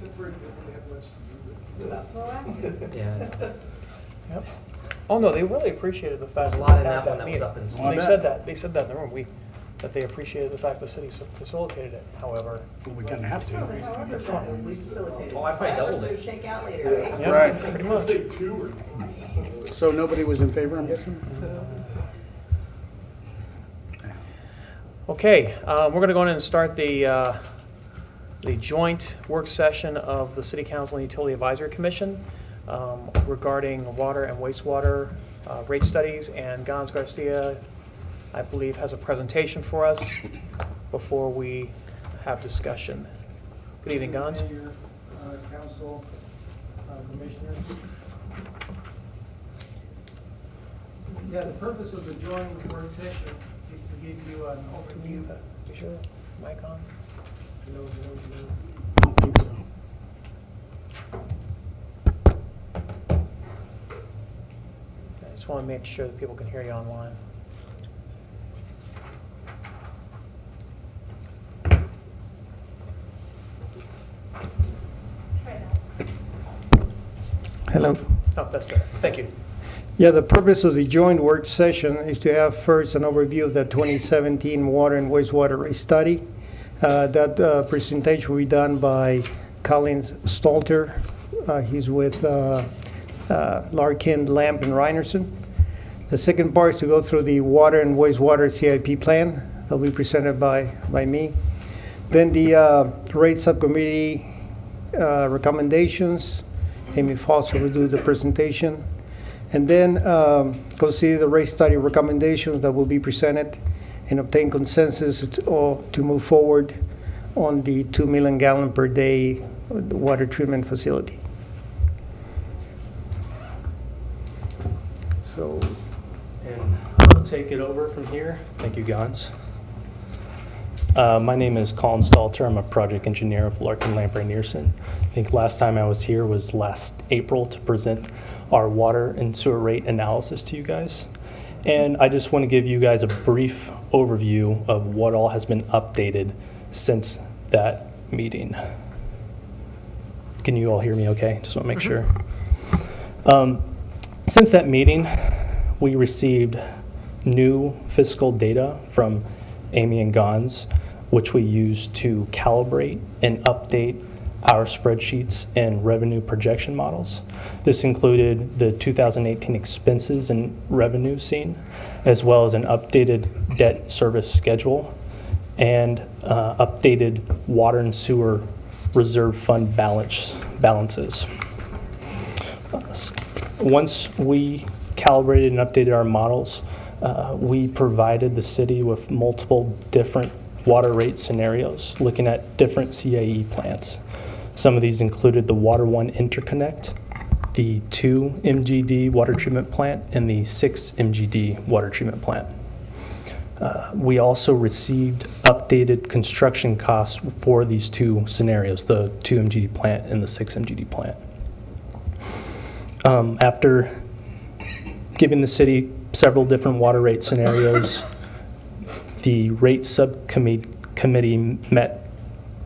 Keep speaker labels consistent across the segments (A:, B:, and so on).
A: Except for it didn't have much to do with this.
B: Yeah.
C: Yep. Oh no, they really appreciated the fact
B: A
C: that
B: lot
C: we
B: in
C: had
B: that one that was
C: meeting.
B: up in
D: Well, I
C: They
D: bet.
C: said that. They said that in the room. That they appreciated the fact the city facilitated it. However,
D: Well, we kind of have to.
E: We facilitated.
B: Oh, I probably doubled it.
E: Shake out later, right?
C: yeah,
D: Right.
C: pretty
A: I
C: much.
A: say 2 or
D: So nobody was in favor, I'm guessing?
C: Okay, we're going to go in and start the joint work session of the City Council and Utility Advisory Commission regarding water and wastewater rate studies. And Gans Garcia, I believe, has a presentation for us before we have discussion. Good evening, Gans.
F: Mayor, Council, Commissioners. Yeah, the purpose of the joint work session is to give you an overview.
C: Is your mic on?
D: I don't think so.
C: I just want to make sure that people can hear you online.
F: Hello.
C: Oh, that's better. Thank you.
F: Yeah, the purpose of the joint work session is to have first an overview of the 2017 water and wastewater rate study. That presentation will be done by Colin Stalter. He's with Larkin, Lamp, and Reinerson. The second part is to go through the water and wastewater CIP plan. That'll be presented by me. Then the rate subcommittee recommendations. Amy Foster will do the presentation. And then consider the rate study recommendations that will be presented and obtain consensus to move forward on the 2 million gallon per day water treatment facility. So,
G: And I'll take it over from here. Thank you, Gans. My name is Colin Stalter. I'm a project engineer of Larkin, Lamp, and Nearson. I think last time I was here was last April to present our water and sewer rate analysis to you guys. And I just want to give you guys a brief overview of what all has been updated since that meeting. Can you all hear me okay? Just want to make sure. Since that meeting, we received new fiscal data from Amy and Gans, which we use to calibrate and update our spreadsheets and revenue projection models. This included the 2018 expenses and revenue seen, as well as an updated debt service schedule and updated water and sewer reserve fund balances. Once we calibrated and updated our models, we provided the city with multiple different water rate scenarios looking at different CAE plants. Some of these included the Water One interconnect, the 2 MGD water treatment plant, and the 6 MGD water treatment plant. We also received updated construction costs for these two scenarios, the 2 MGD plant and the 6 MGD plant. After giving the city several different water rate scenarios, the rate subcommittee met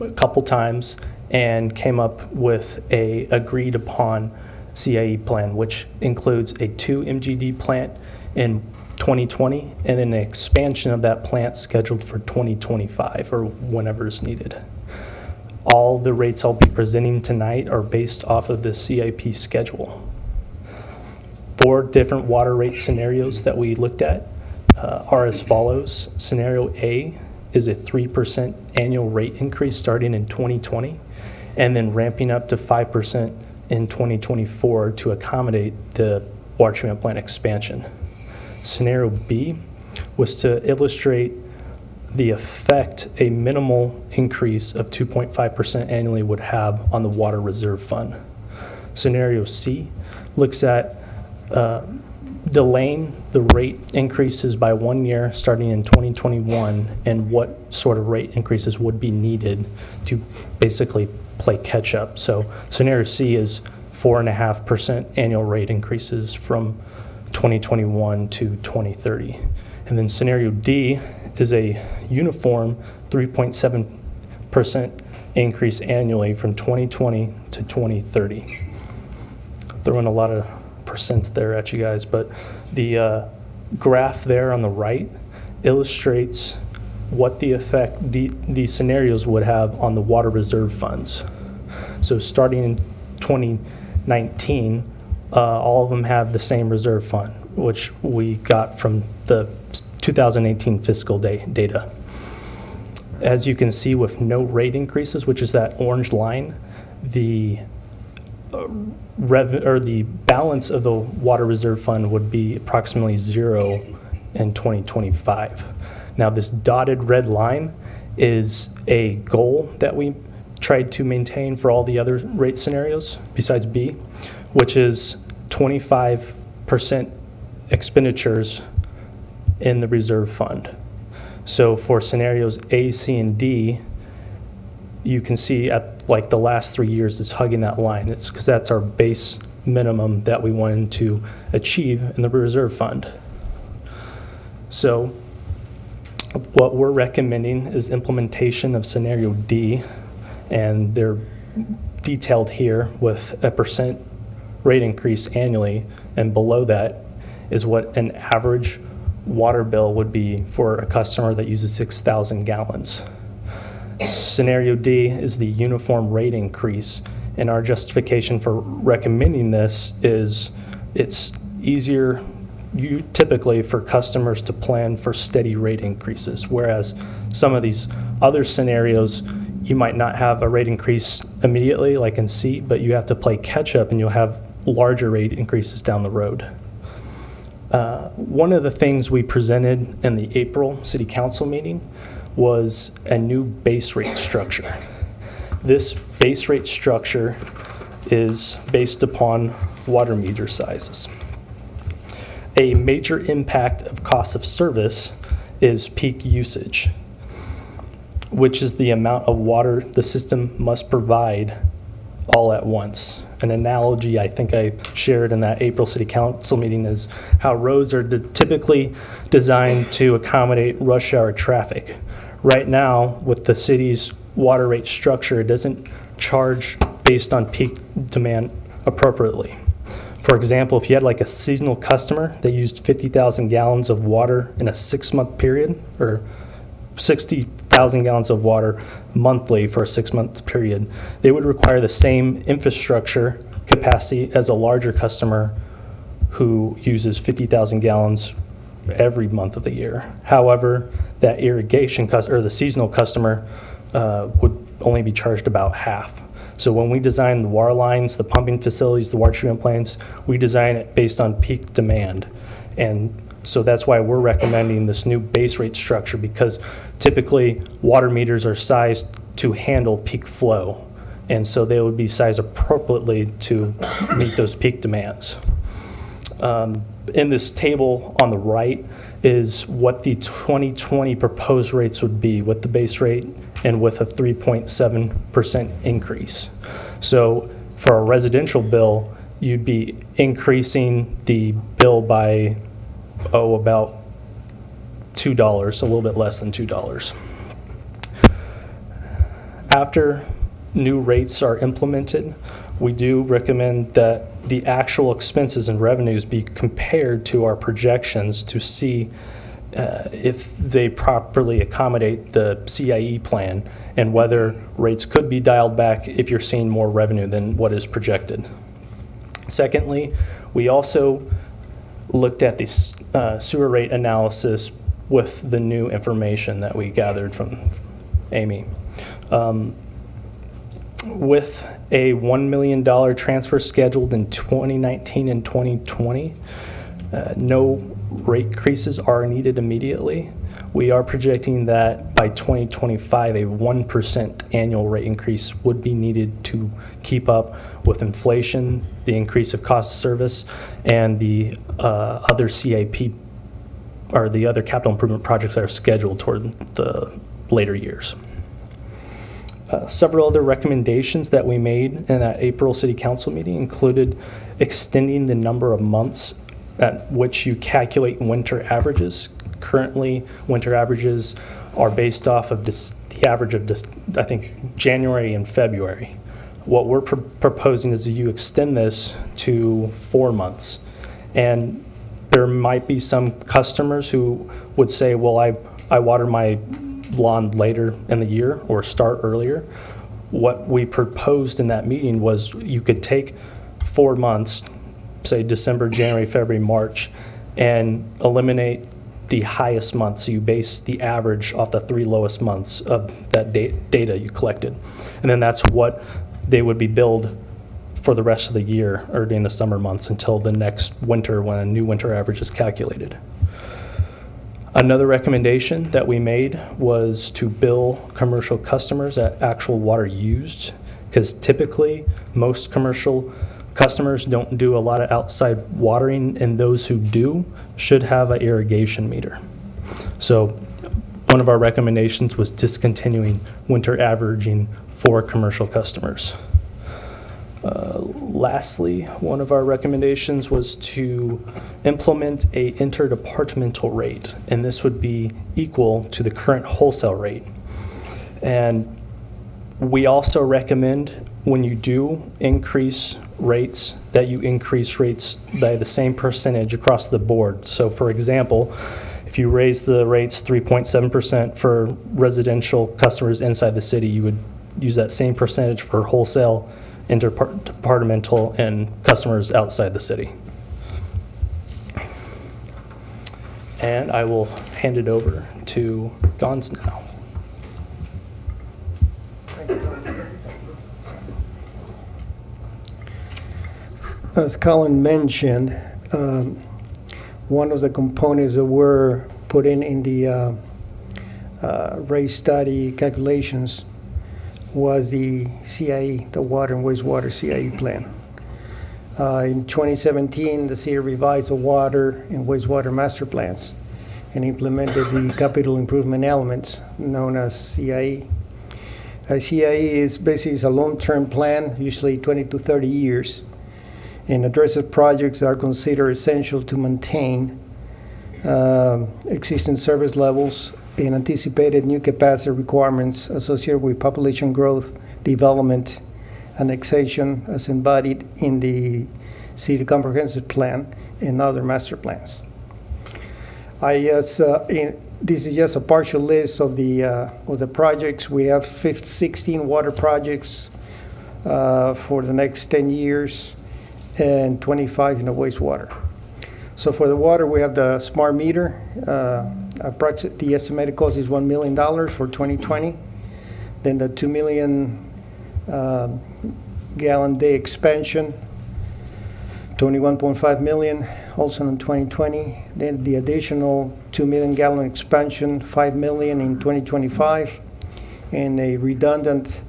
G: a couple times and came up with a agreed upon CAE plan, which includes a 2 MGD plant in 2020 and then an expansion of that plant scheduled for 2025 or whenever is needed. All the rates I'll be presenting tonight are based off of the CIP schedule. 4 different water rate scenarios that we looked at are as follows. Scenario A is a 3% annual rate increase starting in 2020 and then ramping up to 5% in 2024 to accommodate the water treatment plant expansion. Scenario B was to illustrate the effect a minimal increase of 2.5% annually would have on the water reserve fund. Scenario C looks at delaying the rate increases by 1 year starting in 2021 and what sort of rate increases would be needed to basically play catch up. So scenario C is 4.5% annual rate increases from 2021 to 2030. And then scenario D is a uniform 3.7% increase annually from 2020 to 2030. Throwing a lot of percents there at you guys, but the graph there on the right illustrates what the effect these scenarios would have on the water reserve funds. So starting in 2019, all of them have the same reserve fund, which we got from the 2018 fiscal data. As you can see, with no rate increases, which is that orange line, the the balance of the water reserve fund would be approximately 0 in 2025. Now, this dotted red line is a goal that we tried to maintain for all the other rate scenarios besides B, which is 25% expenditures in the reserve fund. So for scenarios A, C, and D, you can see at like the last 3 years it's hugging that line. It's because that's our base minimum that we wanted to achieve in the reserve fund. So what we're recommending is implementation of scenario D, and they're detailed here with a % rate increase annually, and below that is what an average water bill would be for a customer that uses 6,000 gallons. Scenario D is the uniform rate increase, and our justification for recommending this is it's easier typically for customers to plan for steady rate increases, whereas some of these other scenarios you might not have a rate increase immediately like in C, but you have to play catch up and you'll have larger rate increases down the road. One of the things we presented in the April City Council meeting was a new base rate structure. This base rate structure is based upon water meter sizes. A major impact of cost of service is peak usage, which is the amount of water the system must provide all at once. An analogy I think I shared in that April City Council meeting is how roads are typically designed to accommodate rush hour traffic. Right now, with the city's water rate structure, it doesn't charge based on peak demand appropriately. For example, if you had like a seasonal customer that used 50,000 gallons of water in a 6-month period, or 60,000 gallons of water monthly for a 6-month period, they would require the same infrastructure capacity as a larger customer who uses 50,000 gallons every month of the year. However, that irrigation customer, or the seasonal customer, would only be charged about half. So when we design the water lines, the pumping facilities, the water treatment plants, we design it based on peak demand. And so that's why we're recommending this new base rate structure, because typically water meters are sized to handle peak flow. And so they would be sized appropriately to meet those peak demands. In this table on the right is what the 2020 proposed rates would be with the base rate and with a 3.7% increase. So for a residential bill, you'd be increasing the bill by, about $2, a little bit less than $2. After new rates are implemented, we do recommend that the actual expenses and revenues be compared to our projections to see if they properly accommodate the CIE plan and whether rates could be dialed back if you're seeing more revenue than what is projected. Secondly, we also looked at the sewer rate analysis with the new information that we gathered from Amy. With a $1 million transfer scheduled in 2019 and 2020, no rate increases are needed immediately. We are projecting that by 2025, a 1% annual rate increase would be needed to keep up with inflation, the increase of cost of service, and the other CIP, or the other capital improvement projects that are scheduled toward the later years. Several other recommendations that we made in that April City Council meeting included extending the number of months at which you calculate winter averages, Currently, winter averages are based off of the average of I think, January and February. What we're proposing is that you extend this to 4 months. And there might be some customers who would say, well, I water my lawn later in the year or start earlier. What we proposed in that meeting was you could take 4 months, say December, January, February, March, and eliminate the highest months. So you base the average off the 3 lowest months of that data you collected. And then that's what they would be billed for the rest of the year or during the summer months until the next winter when a new winter average is calculated. Another recommendation that we made was to bill commercial customers at actual water used, because typically most commercial customers don't do a lot of outside watering, and those who do should have an irrigation meter. So one of our recommendations was discontinuing winter averaging for commercial customers. Lastly, one of our recommendations was to implement a interdepartmental rate, and this would be equal to the current wholesale rate. And we also recommend when you do increase rates, that you increase rates by the same percentage across the board. So for example, if you raise the rates 3.7% for residential customers inside the city, you would use that same percentage for wholesale, interdepartmental, and customers outside the city. And I will hand it over to Gons now.
F: As Colin mentioned, one of the components that were put in the rate study calculations was the CIE, the water and wastewater CIE plan. In 2017, the city revised the water and wastewater master plans and implemented the capital improvement elements known as CIE. CIE is basically a long-term plan, usually 20 to 30 years, and addresses projects that are considered essential to maintain existing service levels and anticipated new capacity requirements associated with population growth, development, annexation as embodied in the City Comprehensive Plan and other master plans. This is just a partial list of the projects. We have 16 water projects for the next 10 years and 25 in the wastewater. So for the water, we have the smart meter. The estimated cost is $1 million for 2020. Then the 2 million gallon day expansion, 21.5 million, also in 2020. Then the additional 2 million gallon expansion, 5 million in 2025, and a redundant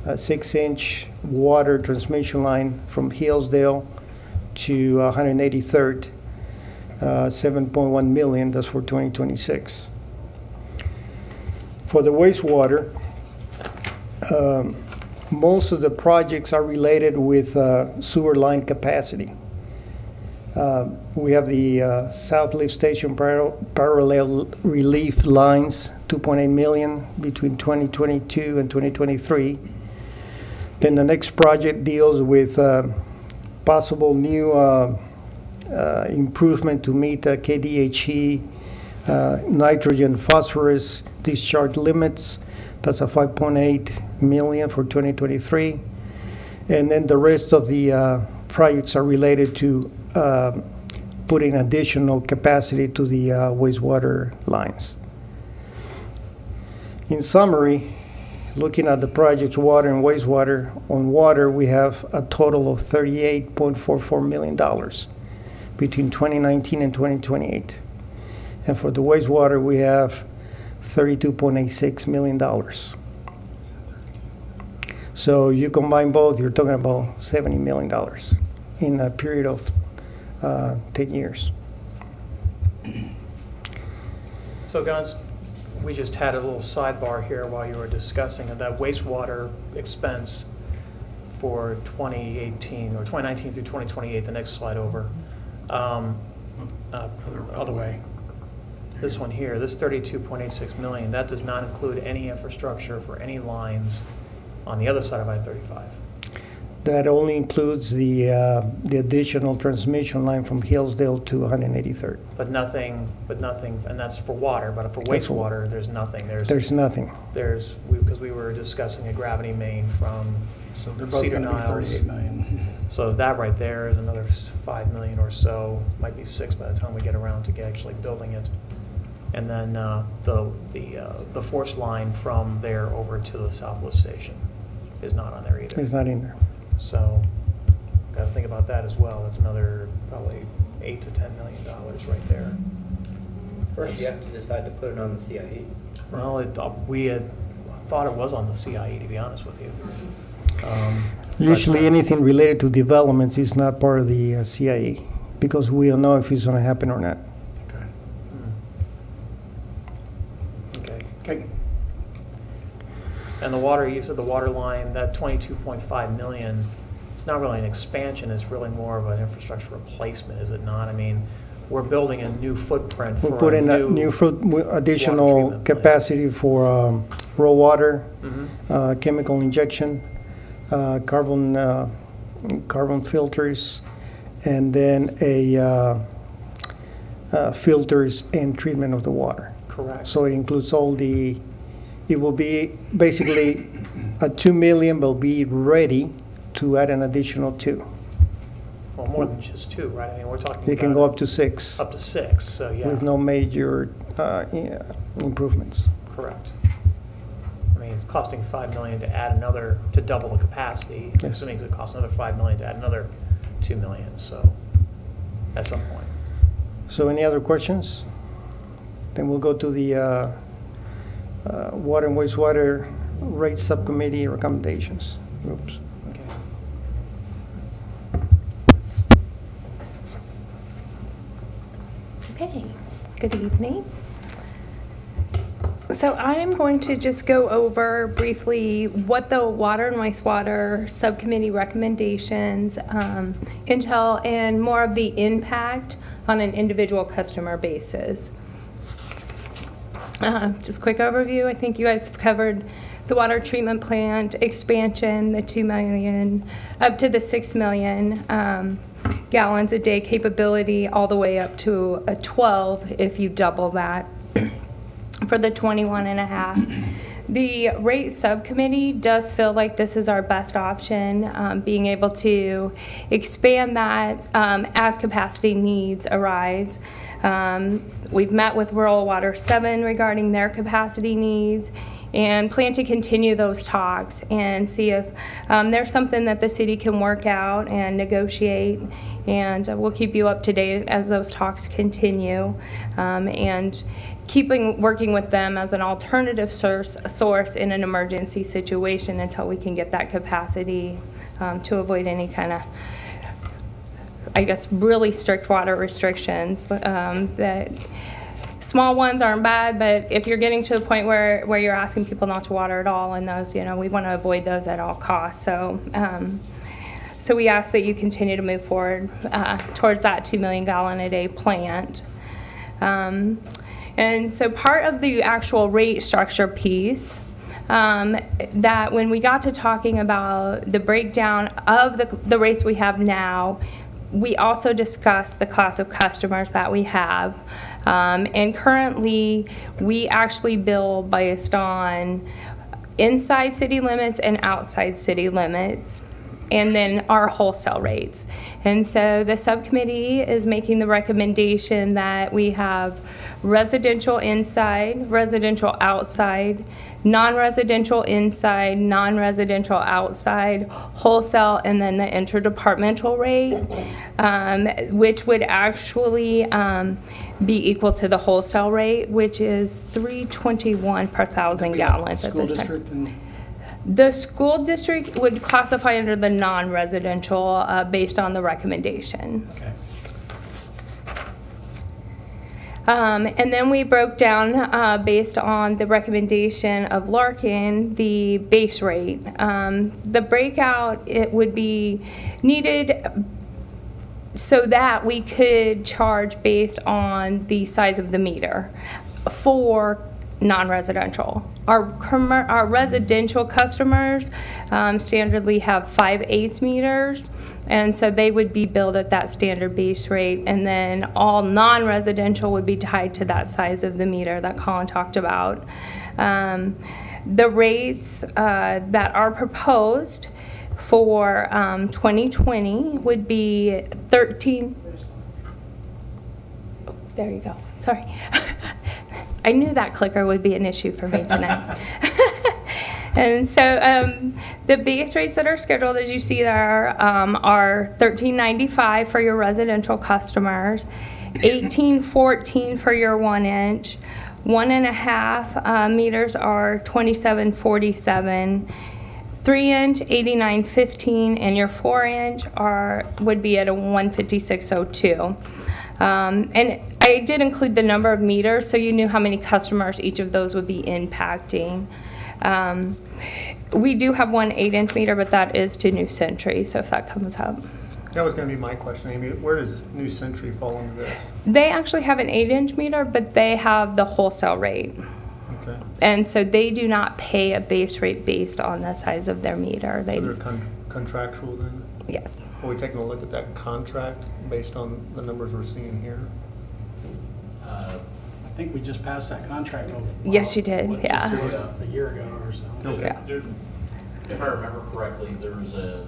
F: 6-inch water transmission line from Hillsdale to 183rd. 7.1 million, that's for 2026. For the wastewater, most of the projects are related with sewer line capacity. We have the South Lift Station parallel relief lines, 2.8 million between 2022 and 2023. Then the next project deals with possible new improvement to meet the KDHE nitrogen phosphorus discharge limits. That's a 5.8 million for 2023. And then the rest of the projects are related to putting additional capacity to the wastewater lines. In summary, looking at the projects water and wastewater, on water we have a total of $38.44 million between 2019 and 2028. And for the wastewater, we have $32.86 million. So you combine both, you're talking about $70 million in a period of 10 years.
C: So, Gons, we just had a little sidebar here while you were discussing that wastewater expense for 2018 or 2019 through 2028, the next slide over. Other way. this one here, this 32.86 million, that does not include any infrastructure for any lines on the other side of I-35.
F: That only includes the additional transmission line from Hillsdale to 183rd.
C: But nothing, and that's for water, but for
F: That's for-
C: wastewater, there's nothing.
F: There's nothing.
C: Because we were discussing a gravity main from
D: So they're both
C: Cedar
D: going to be
C: Niles.
D: 38 million.
C: So that right there is another 5 million or so, might be 6 by the time we get around to actually building it. And then the force line from there over to the Southwest Station is not on there either.
F: It's not in there.
C: So, got to think about that as well. That's another probably $8 to $10 million right there.
B: First, you have to decide to put it on the CIE.
C: Well, we had thought it was on the CIE, to be honest with you.
F: Usually anything related to developments is not part of the CIE because we don't know if it's going to happen or not.
D: Okay.
C: Okay.
D: Okay.
C: And the water, you said the water line, that 22.5 million, it's not really an expansion, it's really more of an infrastructure replacement, is it not? I mean, we're building a new footprint for
F: We'll put in a new additional
C: treatment plant.
F: capacity for raw water,
C: Mhm.
F: chemical injection, carbon filters, and then filters and treatment of the water.
C: Correct.
F: So it includes all the, it will be basically a 2 million will be ready to add an additional 2.
C: Well, more than just 2, right? I mean, we're talking
F: It can
C: about
F: go up to 6
C: Up to 6, so yeah.
F: with no major improvements.
C: Correct. I mean, it's costing 5 million to add another, to double the capacity.
F: Yes.
C: Assuming it costs another 5 million to add another 2 million, so at some point.
F: So any other questions? Then we'll go to the Water and Wastewater Rate Subcommittee recommendations. Oops.
C: Okay.
H: Okay, good evening. So I'm going to just go over briefly what the Water and Wastewater Subcommittee recommendations entail and more of the impact on an individual customer basis. Just quick overview, I think you guys have covered the water treatment plant expansion, the 2 million, up to the 6 million gallons a day capability, all the way up to a 12 if you double that for the 21 and a half. The rate subcommittee does feel like this is our best option, being able to expand that as capacity needs arise. We've met with Rural Water 7 regarding their capacity needs and plan to continue those talks and see if there's something that the city can work out and negotiate, and we'll keep you up to date as those talks continue, and working with them as an alternative source in an emergency situation until we can get that capacity to avoid any kind of, I guess, really strict water restrictions. That small ones aren't bad, but if you're getting to the point where you're asking people not to water at all, and those, we want to avoid those at all costs. So, so we ask that you continue to move forward towards that 2 million gallon a day plant. And so part of the actual rate structure piece, that when we got to talking about the breakdown of the rates we have now, we also discussed the class of customers that we have. And currently, we actually bill based on inside city limits and outside city limits, and then our wholesale rates. And so the subcommittee is making the recommendation that we have residential inside, residential outside, non-residential inside, non-residential outside, wholesale, and then the interdepartmental rate, which would actually be equal to the wholesale rate, which is $3.21 per thousand gallons at this time.
D: School district and
H: The school district would classify under the non-residential based on the recommendation.
C: Okay.
H: And then we broke down, based on the recommendation of Larkin, the base rate. The breakout, it would be needed so that we could charge based on the size of the meter for non-residential. Our residential customers standardly have 5/8 meters, and so they would be billed at that standard base rate, and then all non-residential would be tied to that size of the meter that Colin talked about. The rates that are proposed for 2020 would be 13. Oh, there you go. Sorry. I knew that clicker would be an issue for me tonight. And so the base rates that are scheduled, as you see there, are $13.95 for your residential customers, $18.14 for your 1-inch, 1.5 meters are $27.47, 3-inch $89.15, and your 4-inch would be at a $156.02. And I did include the number of meters, so you knew how many customers each of those would be impacting. We do have one 8-inch meter, but that is to New Century, so if that comes up.
A: That was going to be my question, Amy. Where does New Century fall into this?
H: They actually have an 8-inch meter, but they have the wholesale rate.
A: Okay.
H: And so they do not pay a base rate based on the size of their meter.
A: So they're contractual then?
H: Yes.
A: Are we taking a look at that contract based on the numbers we're seeing here?
D: I think we just passed that contract over.
H: Yes, you did, yeah.
D: Just a year ago or so.
A: Okay.
H: Yeah.
I: If I remember correctly, there's a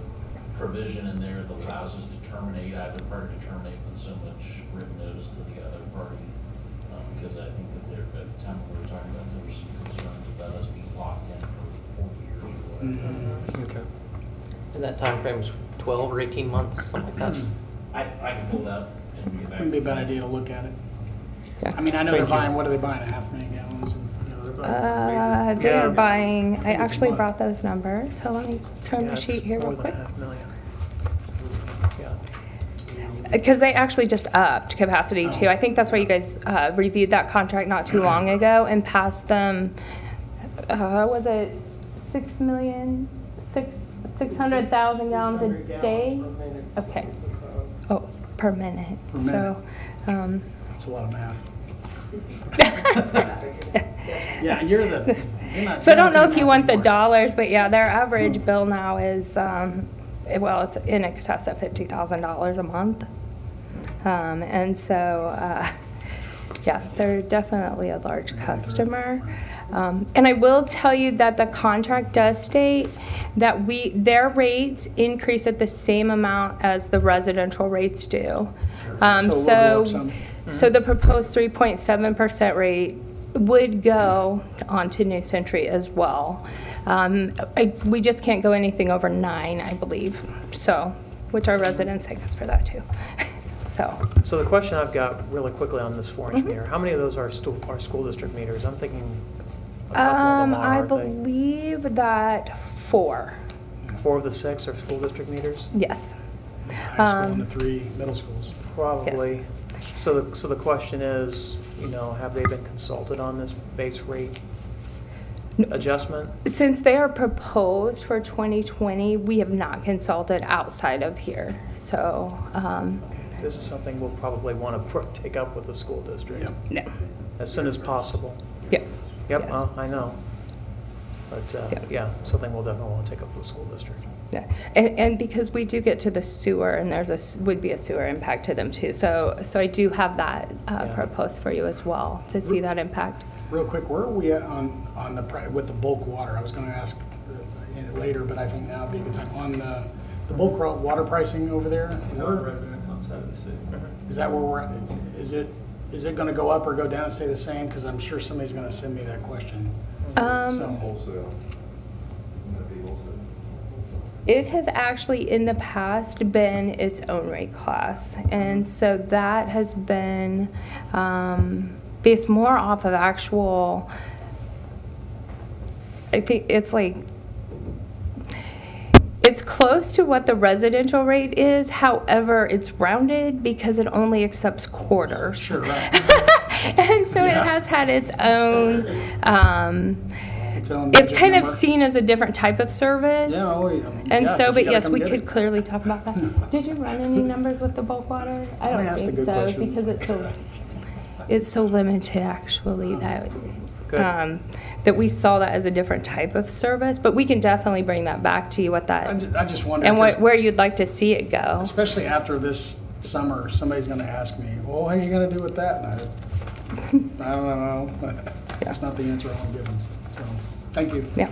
I: provision in there that allows us to terminate, either party to terminate with so much written notice to the other party. Because I think that there, at the time we were talking about, there were some concerns about us being locked in for 4 years or whatever.
A: Okay.
B: And that time frame was 12 or 18 months, something like that.
I: I can pull that up and get back.
D: Wouldn't be a bad idea to look at it.
H: Yeah.
D: I mean, I know they're buying, what are they buying, 500,000 gallons?
H: They are buying, I actually brought those numbers, so let me turn the sheet here real quick. Because they actually just upped capacity too. I think that's why you guys reviewed that contract not too long ago and passed them, was it 600,000 gallons a day? Okay. Oh, per minute.
D: Per minute.
H: So,
D: That's a lot of math. Yeah, you're not.
H: so I don't know if you want the dollars, but yeah, their average bill now is, well, it's in excess of $50,000 a month. And so, yeah, they're definitely a large customer. And I will tell you that the contract does state that their rates increase at the same amount as the residential rates do. So the proposed 3.7% rate would go on to New Century as well. We just can't go anything over 9, I believe. So, which our residents thank us for that too.
C: So the question I've got really quickly on this 4-inch meter, how many of those are school district meters? I'm thinking a couple of them are,
H: I
C: aren't they?
H: believe that 4.
C: 4 of the 6 are school district meters?
H: Yes.
D: High school and the 3 middle schools.
C: Probably. So the question is, have they been consulted on this base rate adjustment?
H: Since they are proposed for 2020, we have not consulted outside of here. So,
C: This is something we'll probably want to take up with the school district.
D: Yep.
H: no.
C: As soon as possible.
H: Yep.
C: Yep,
H: Yes.
C: I know. But,
H: Yep.
C: yeah, something we'll definitely want to take up with the school district.
H: Yeah. And because we do get to the sewer, and would be a sewer impact to them too. So I do have that proposed for you as well to see that impact.
D: Real quick, where are we at with the bulk water? I was going to ask later, but I think now would be a good time. On the bulk water pricing over there,
A: Non-resident outside of the city.
D: is that where we're at? Is it going to go up or go down, stay the same? Because I'm sure somebody's going to send me that question.
A: Wholesale.
H: It has actually in the past been its own rate class, and so that has been based more off of actual, I think it's close to what the residential rate is, however, it's rounded because it only accepts quarters.
D: Sure, right.
H: And so it has had its own
D: its own.
H: It's
D: budget
H: kind of
D: number.
H: seen as a different type of service.
D: Yeah, oh, yeah.
H: And
D: Yeah,
H: so,
D: 'cause
H: but
D: you gotta
H: yes,
D: come
H: we
D: get
H: could
D: it.
H: clearly talk about that. Did you run any numbers with the bulk water? I don't
D: asked the
H: think
D: good
H: so,
D: questions.
H: because it's so limited actually that,
C: Good.
H: that we saw that as a different type of service, but we can definitely bring that back to you what
D: I
H: that,
D: ju- I just wonder,
H: and
D: 'cause
H: where you'd like to see it go.
D: especially after this summer, somebody's gonna ask me, well, what are you gonna do with that? And I don't know. That's not the answer I want to give them. So, thank you.
H: Yeah,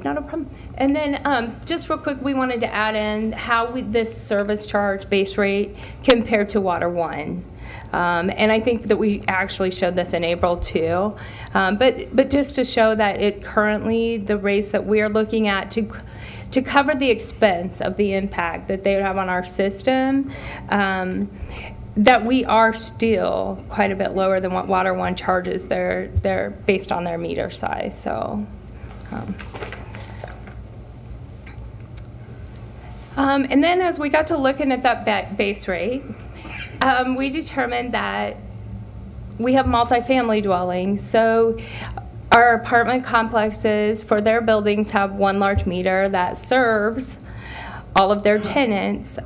H: not a problem. And then, just real quick, we wanted to add in how this service charge base rate compared to Water One. And I think that we actually showed this in April too. But just to show that it currently, the rates that we're looking at to cover the expense of the impact that they would have on our system, that we are still quite a bit lower than what Water One charges. They're based on their meter size. So, and then as we got to looking at that base rate, we determined that we have multifamily dwellings. So our apartment complexes for their buildings have one large meter that serves all of their tenants.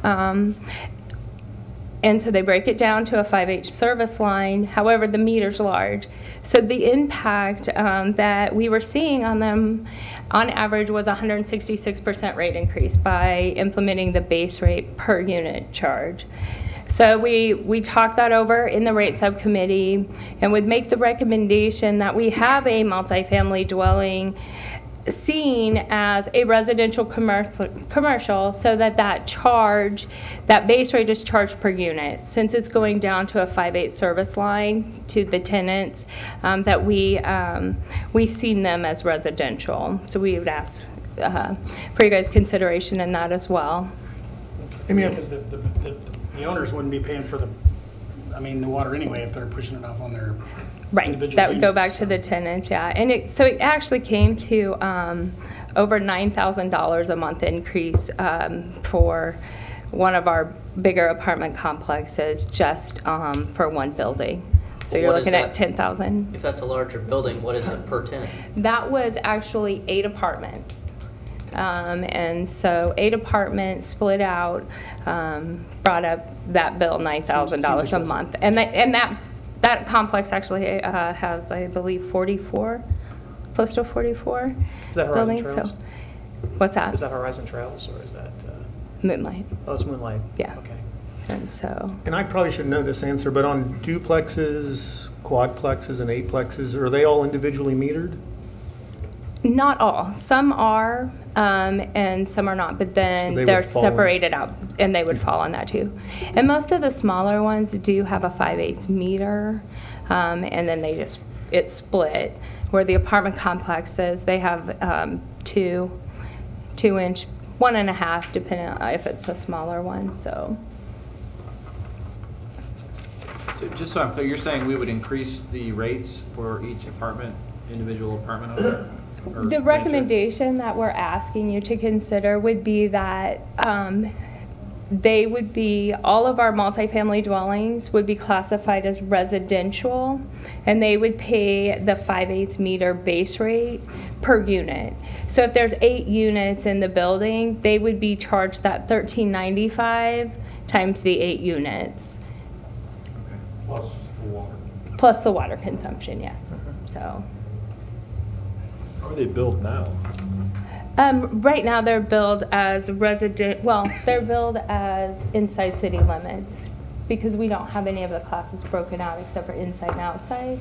H: And so they break it down to a 5H service line. However, the meter's large. So the impact that we were seeing on them on average was 166% rate increase by implementing the base rate per unit charge. So we talked that over in the rate subcommittee and would make the recommendation that we have a multifamily dwelling seen as a residential commercial so that base rate is charged per unit. Since it's going down to a 5/8 service line to the tenants, that we seen them as residential. So we would ask for you guys' consideration in that as well.
D: I mean, because the owners wouldn't be paying for the water anyway if they're pushing it off on their
H: Right,
D: individual
H: that would go
D: units,
H: back
D: so.
H: to the tenants, yeah. And so it actually came to over $9,000 a month increase for one of our bigger apartment complexes just for one building. So
B: Well,
H: you're
B: what is
H: looking at
B: that?
H: 10,000.
B: If that's a larger building, what is it per tenant?
H: That was actually 8 apartments. And so 8 apartments split out, brought up that bill $9,000 a month. And that complex actually has, I believe, 44, close to 44
C: Is that Horizon
H: buildings.
C: Trails?
H: So, what's that?
C: Is that Horizon Trails or is that?
H: Moonlight.
C: Oh, it's Moonlight.
H: Yeah.
C: Okay.
H: And so,
F: And I probably should know this answer, but on duplexes, quadplexes, and eightplexes, are they all individually metered?
H: not all. Some are, and some are not, but
F: So
H: then
F: they would
H: they're
F: fall in-
H: separated out, and they would fall on that too. And most of the smaller ones do have a 5/8 meter, and then it's split. Where the apartment complexes, they have 2-inch, 1.5, depending on if it's a smaller one, so.
A: So just so I'm clear, you're saying we would increase the rates for each apartment, individual apartment owner? or
H: The
A: renter?
H: recommendation that we're asking you to consider would be that they would be, all of our multifamily dwellings would be classified as residential, and they would pay the 5/8 meter base rate per unit. So if there's 8 units in the building, they would be charged that $13.95 times the 8 units.
A: Plus the water.
H: Plus the water consumption, yes. So.
J: How are they billed now?
H: Right now, they're billed as they're billed as inside city limits because we don't have any of the classes broken out except for inside and outside.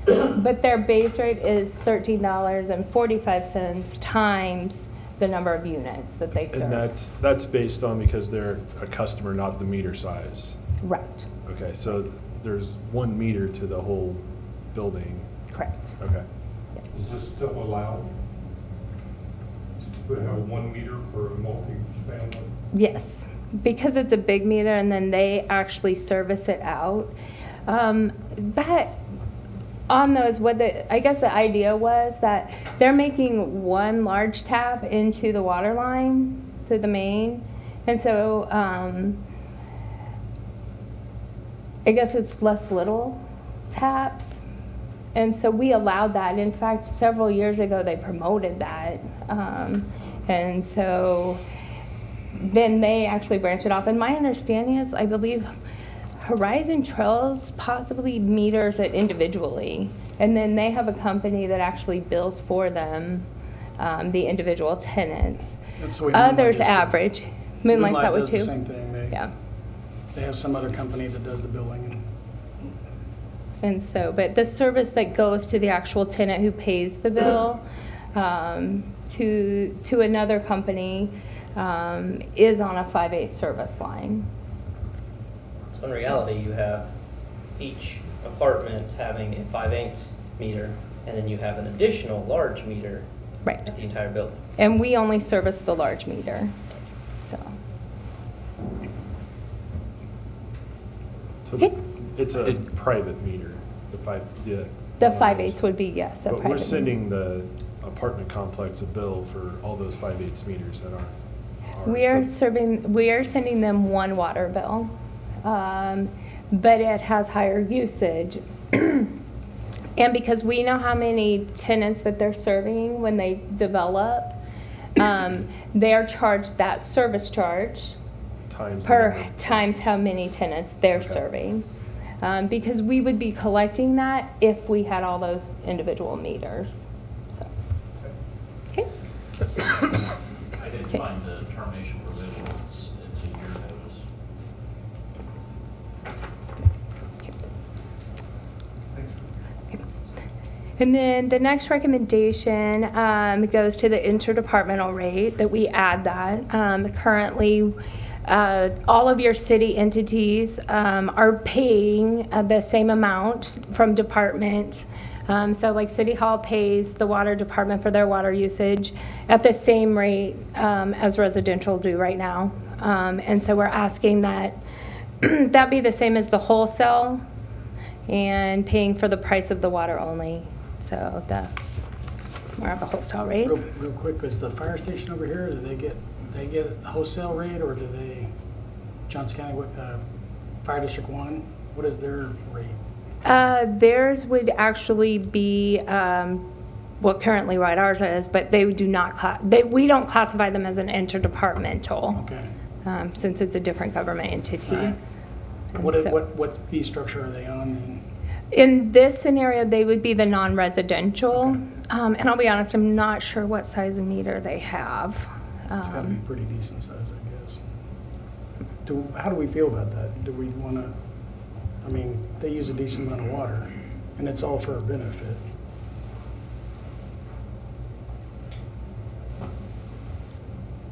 H: But their base rate is $13.45 times the number of units that they serve.
J: And that's based on because they're a customer, not the meter size.
H: Right,
J: Okay, so there's 1 meter to the whole building.
H: correct.
J: Okay.
K: Is this still allowed? To have 1 meter for a multi-family?
H: Yes, because it's a big meter and then they actually service it out. But on those, I guess the idea was that they're making one large tap into the water line through the main. And so I guess it's less little taps And so we allowed that. In fact, several years ago, they promoted that. And so then they actually branched it off. And my understanding is, I believe Horizon Trails possibly meters it individually. And then they have a company that actually bills for them, the individual tenants.
D: That's the way Moonlight
H: Others
D: is too.
H: average. Moonlight's that way
D: does the
H: too?
D: same thing.
H: Yeah.
D: They have some other company that does the billing.
H: And so, but the service that goes to the actual tenant who pays the bill to another company is on a 5/8 service line.
B: So in reality, you have each apartment having a 5/8 meter, and then you have an additional large meter
H: Right.
B: at the entire building.
H: And we only service the large meter, so.
J: So
H: Okay.
J: it's a private meter, the five, yeah.
H: The 5/8 would be, yes, a
J: But
H: private.
J: we're sending the apartment complex a bill for all those 5/8 meters that aren't ours.
H: We are sending them one water bill, but it has higher usage. And because we know how many tenants that they're serving when they develop, they're charged that service charge
J: Times the
H: per
J: number.
H: times how many tenants they're
J: Okay.
H: serving. Because we would be collecting that if we had all those individual meters, so. Okay.
I: I didn't
H: Okay.
I: find the termination provision, it's a year notice.
H: And then the next recommendation goes to the interdepartmental rate, that we add that. Currently, all of your city entities are paying the same amount from departments. So like City Hall pays the water department for their water usage at the same rate as residential do right now. And so we're asking that that be the same as the wholesale and paying for the price of the water only. So the more of a wholesale rate.
D: Real quick, is the fire station over here, do they get a wholesale rate, or do they, Johnson County Fire District 1, what is their rate?
H: Theirs would actually be, well, currently what ours is, but they do not, we don't classify them as an interdepartmental.
D: Okay.
H: Since it's a different government entity.
D: Right.
H: And
D: What,
H: so-
D: what fee structure are they on then?
H: In this scenario, they would be the non-residential.
D: Okay.
H: And I'll be honest, I'm not sure what size of meter they have.
D: It's gotta be pretty decent size, I guess. How do we feel about that? Do we wanna, I mean, they use a decent amount of water, and it's all for our benefit.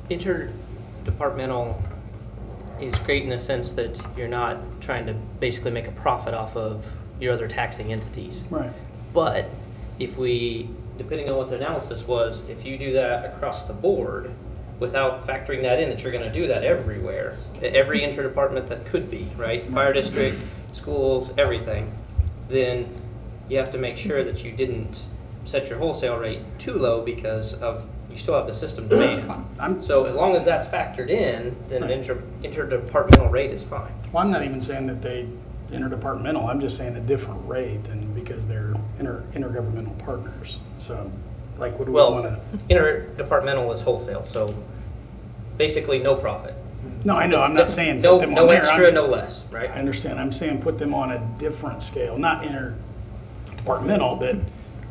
B: Interdepartmental is great in the sense that you're not trying to basically make a profit off of your other taxing entities.
D: Right.
B: But if we, depending on what the analysis was, if you do that across the board without factoring that in, that you're going to do that everywhere, every interdepartment that could be, right? Fire district, schools, everything, then you have to make sure that you didn't set your wholesale rate too low because of, you still have the system demand. So as long as that's factored in, then
D: Right.
B: interdepartmental rate is fine.
D: Well, I'm not even saying that they interdepartmental, I'm just saying a different rate, and because they're intergovernmental partners. So, like, what do we
B: Well,
D: wanna?
B: interdepartmental is wholesale, so basically no profit.
D: No, I know, I'm not saying
B: No,
D: put them
B: no
D: on there.
B: extra,
D: I'm-
B: no less, right?
D: I understand, I'm saying put them on a different scale, not interdepartmental, but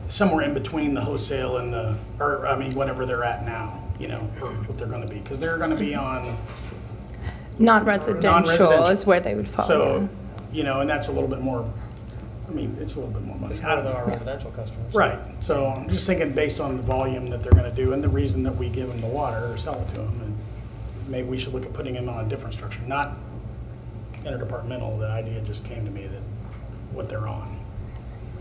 D: somewhere in between the wholesale and the, or, I mean, whatever they're at now, you know, or what they're gonna be, because they're gonna be on,
H: Non-residential
D: Non-residential.
H: is where they would fall.
D: so, you know, and that's a little bit more, I mean, it's a little bit more money.
C: It's
D: I
C: more
D: don't
C: than
D: know.
C: our residential customers.
D: Right, so I'm just thinking based on the volume that they're gonna do and the reason that we give them the water or sell it to them, and maybe we should look at putting them on a different structure, not interdepartmental. The idea just came to me that what they're on.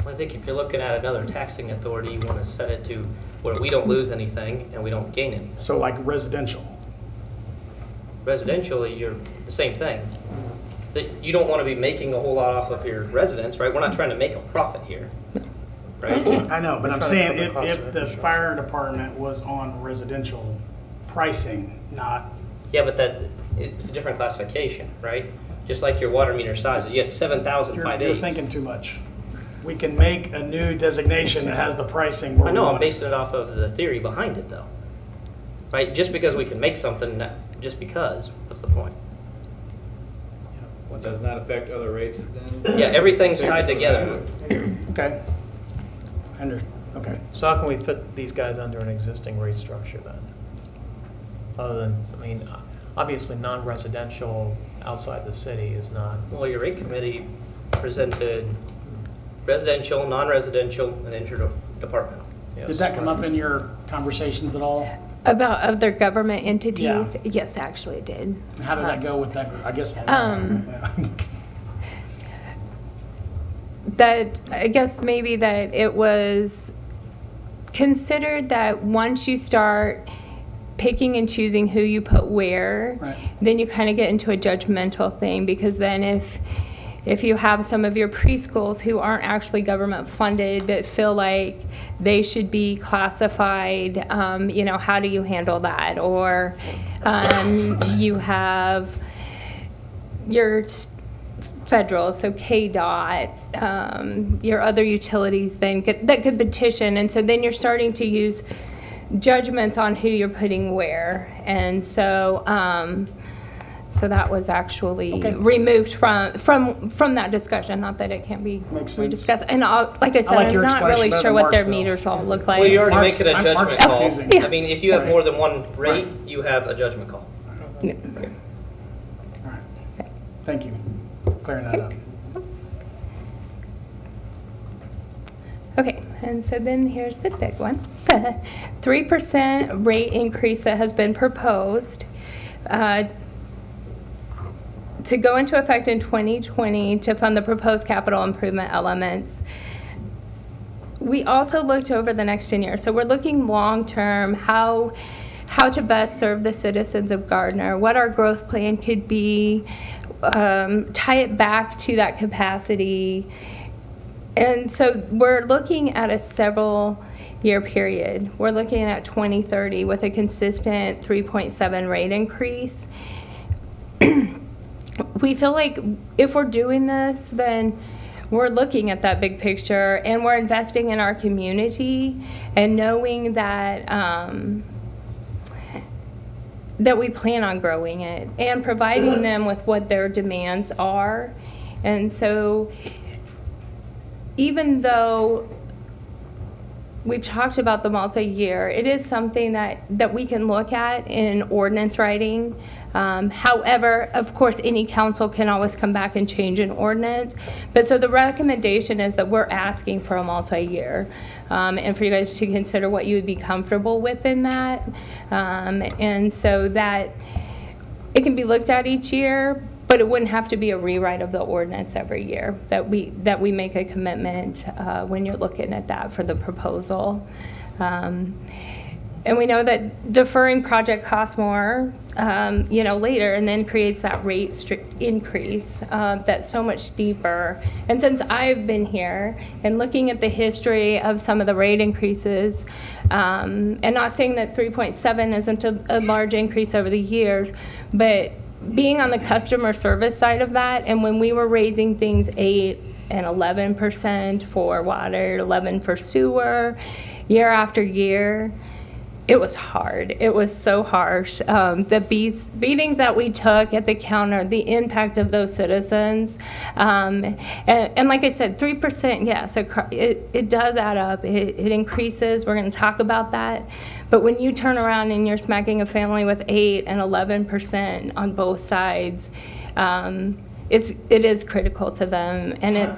B: I think if you're looking at another taxing authority, you want to set it to where we don't lose anything and we don't gain anything.
D: So like residential,
B: Residentially, you're the same thing. That you don't want to be making a whole lot off of your residents, right? We're not trying to make a profit here, right?
D: I know, but
C: We're
D: I'm
C: trying to
D: saying
C: cover the cost
D: if
C: of
D: the
C: infrastructure.
D: fire department was on residential pricing, not,
B: Yeah, but it's a different classification, right? Just like your water meter sizes, you had 7,000
D: you're
B: 5/8s.
D: thinking too much. we can make a new designation that has the pricing where
B: I
D: we
B: know, I'm
D: want it.
B: basing it off of the theory behind it, though. Right? Just because we can make something, just because, what's the point?
A: What does not affect other rates then?
B: Yeah, everything's tied together.
D: Okay. Okay.
C: So how can we fit these guys under an existing rate structure then? Other than, I mean, obviously non-residential outside the city is not.
B: Well, your rate committee presented residential, non-residential, and interdepartmental.
C: Yes.
D: Did that come up in your conversations at all?
H: About other government entities?
D: Yeah.
H: Yes, actually it did.
D: And how did that go with that group? I guess.
H: That, I guess maybe that it was considered that once you start picking and choosing who you put where,
D: Right.
H: then you kind of get into a judgmental thing, because then if you have some of your preschools who aren't actually government funded but feel like they should be classified, you know, how do you handle that? Or you have your federal, so KDOT, your other utilities then that could petition, and so then you're starting to use judgments on who you're putting where, and so so that was actually removed from that discussion. Not that it can't be
D: Makes sense.
H: rediscussed. And like I said,
D: like
H: I'm
D: your
H: not
D: explanation
H: really
D: better
H: sure
D: than
H: what their
D: Mark's, though.
H: meters all look like.
B: Well, you're already
D: Mark's-
B: making a
D: Mark's
B: judgment call.
D: confusing.
H: Yeah.
B: I mean, if you have
D: Right.
B: more than one rate,
D: Right.
B: you have a judgment call.
H: Yeah.
D: All right. Thank you. Clearing that up.
H: Okay, and so then here's the big one. 3% rate increase that has been proposed to go into effect in 2020 to fund the proposed capital improvement elements. We also looked over the next 10 years. So we're looking long-term, how to best serve the citizens of Gardner, what our growth plan could be, tie it back to that capacity. And so we're looking at a several-year period. We're looking at 2030 with a consistent 3.7 rate increase. We feel like if we're doing this, then we're looking at that big picture, and we're investing in our community and knowing that that we plan on growing it and providing them with what their demands are. And so even though we've talked about the multi-year, it is something that we can look at in ordinance writing. However, of course, any council can always come back and change an ordinance. But so the recommendation is that we're asking for a multi-year, and for you guys to consider what you would be comfortable with in that. And so that it can be looked at each year, but it wouldn't have to be a rewrite of the ordinance every year, that we make a commitment when you're looking at that for the proposal. And we know that deferring project costs more, you know, later, and then creates that rate increase that's so much steeper. And since I've been here and looking at the history of some of the rate increases, and not saying that 3.7 isn't a large increase over the years, but being on the customer service side of that, and when we were raising things 8 and 11% for water, 11 for sewer, year after year, it was hard. It was so harsh. The beating that we took at the counter, the impact of those citizens, and like I said, 3%, yes, it does add up. It increases. We're going to talk about that. But when you turn around and you're smacking a family with 8 and 11% on both sides, it is critical to them, and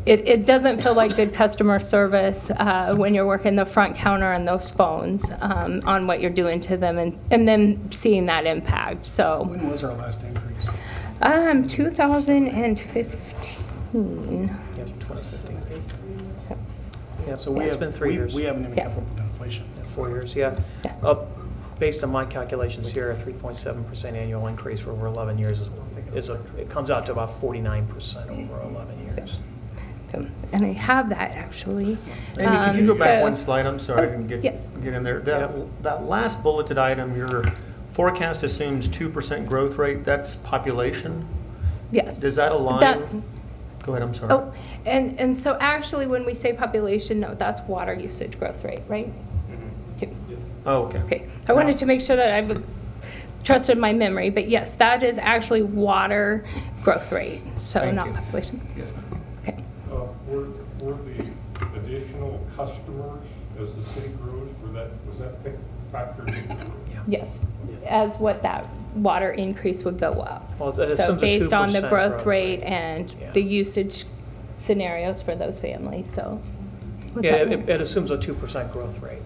H: it doesn't feel like good customer service when you're working the front counter and those phones on what you're doing to them, and then seeing that impact. So
D: When was our last increase?
H: 2015.
C: Yep, 2015.
D: So
C: Yeah, it's been 3 years.
D: We haven't even
H: Yeah.
D: kept up with inflation.
C: 4 years, yeah.
H: Yeah.
C: Based on my calculations here, a 3.7% annual increase for over 11 years it comes out to about 49% over 11 years.
H: And I have that actually.
L: Amy, could you go back
H: So-
L: one slide? I'm sorry, I didn't
H: Yes.
L: get in there.
C: Yep.
L: That last bulleted item, your forecast assumes 2% growth rate. That's population.
H: Yes.
L: Does that align?
H: That-
L: Go ahead, I'm sorry.
H: Oh, and so actually, when we say population, no, that's water usage growth rate, right? Okay.
L: Oh, okay.
H: Okay. I wanted to make sure that I trusted my memory, but yes, that is actually water growth rate, so
L: Thank
H: not
L: you.
H: population.
K: Yes, ma'am.
H: Okay.
K: Were the additional customers, as the city grows, was that factored into it?
H: Yes, as what that water increase would go up.
C: Well, it
H: So
C: assumes a
H: based on the
C: 2%
H: growth rate and
C: Yeah.
H: the usage scenarios for those families, so. what's
C: Yeah,
H: that?
C: it assumes a 2% growth rate,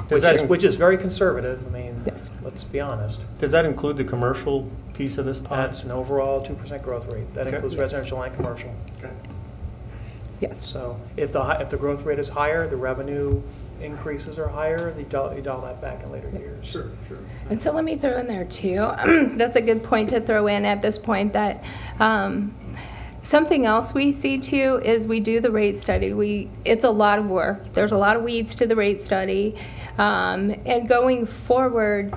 L: Does that,
C: which is very conservative. I mean,
H: Yes.
C: let's be honest.
L: does that include the commercial piece of this pot?
C: That's an overall 2% growth rate. That
L: Okay.
C: includes residential and commercial.
H: Yes.
C: So if the growth rate is higher, the revenue increases are higher, you dial that back in later years.
K: Sure.
H: And so let me throw in there too, that's a good point to throw in at this point, that something else we see too is we do the rate study. It's a lot of work. There's a lot of weeds to the rate study. And going forward,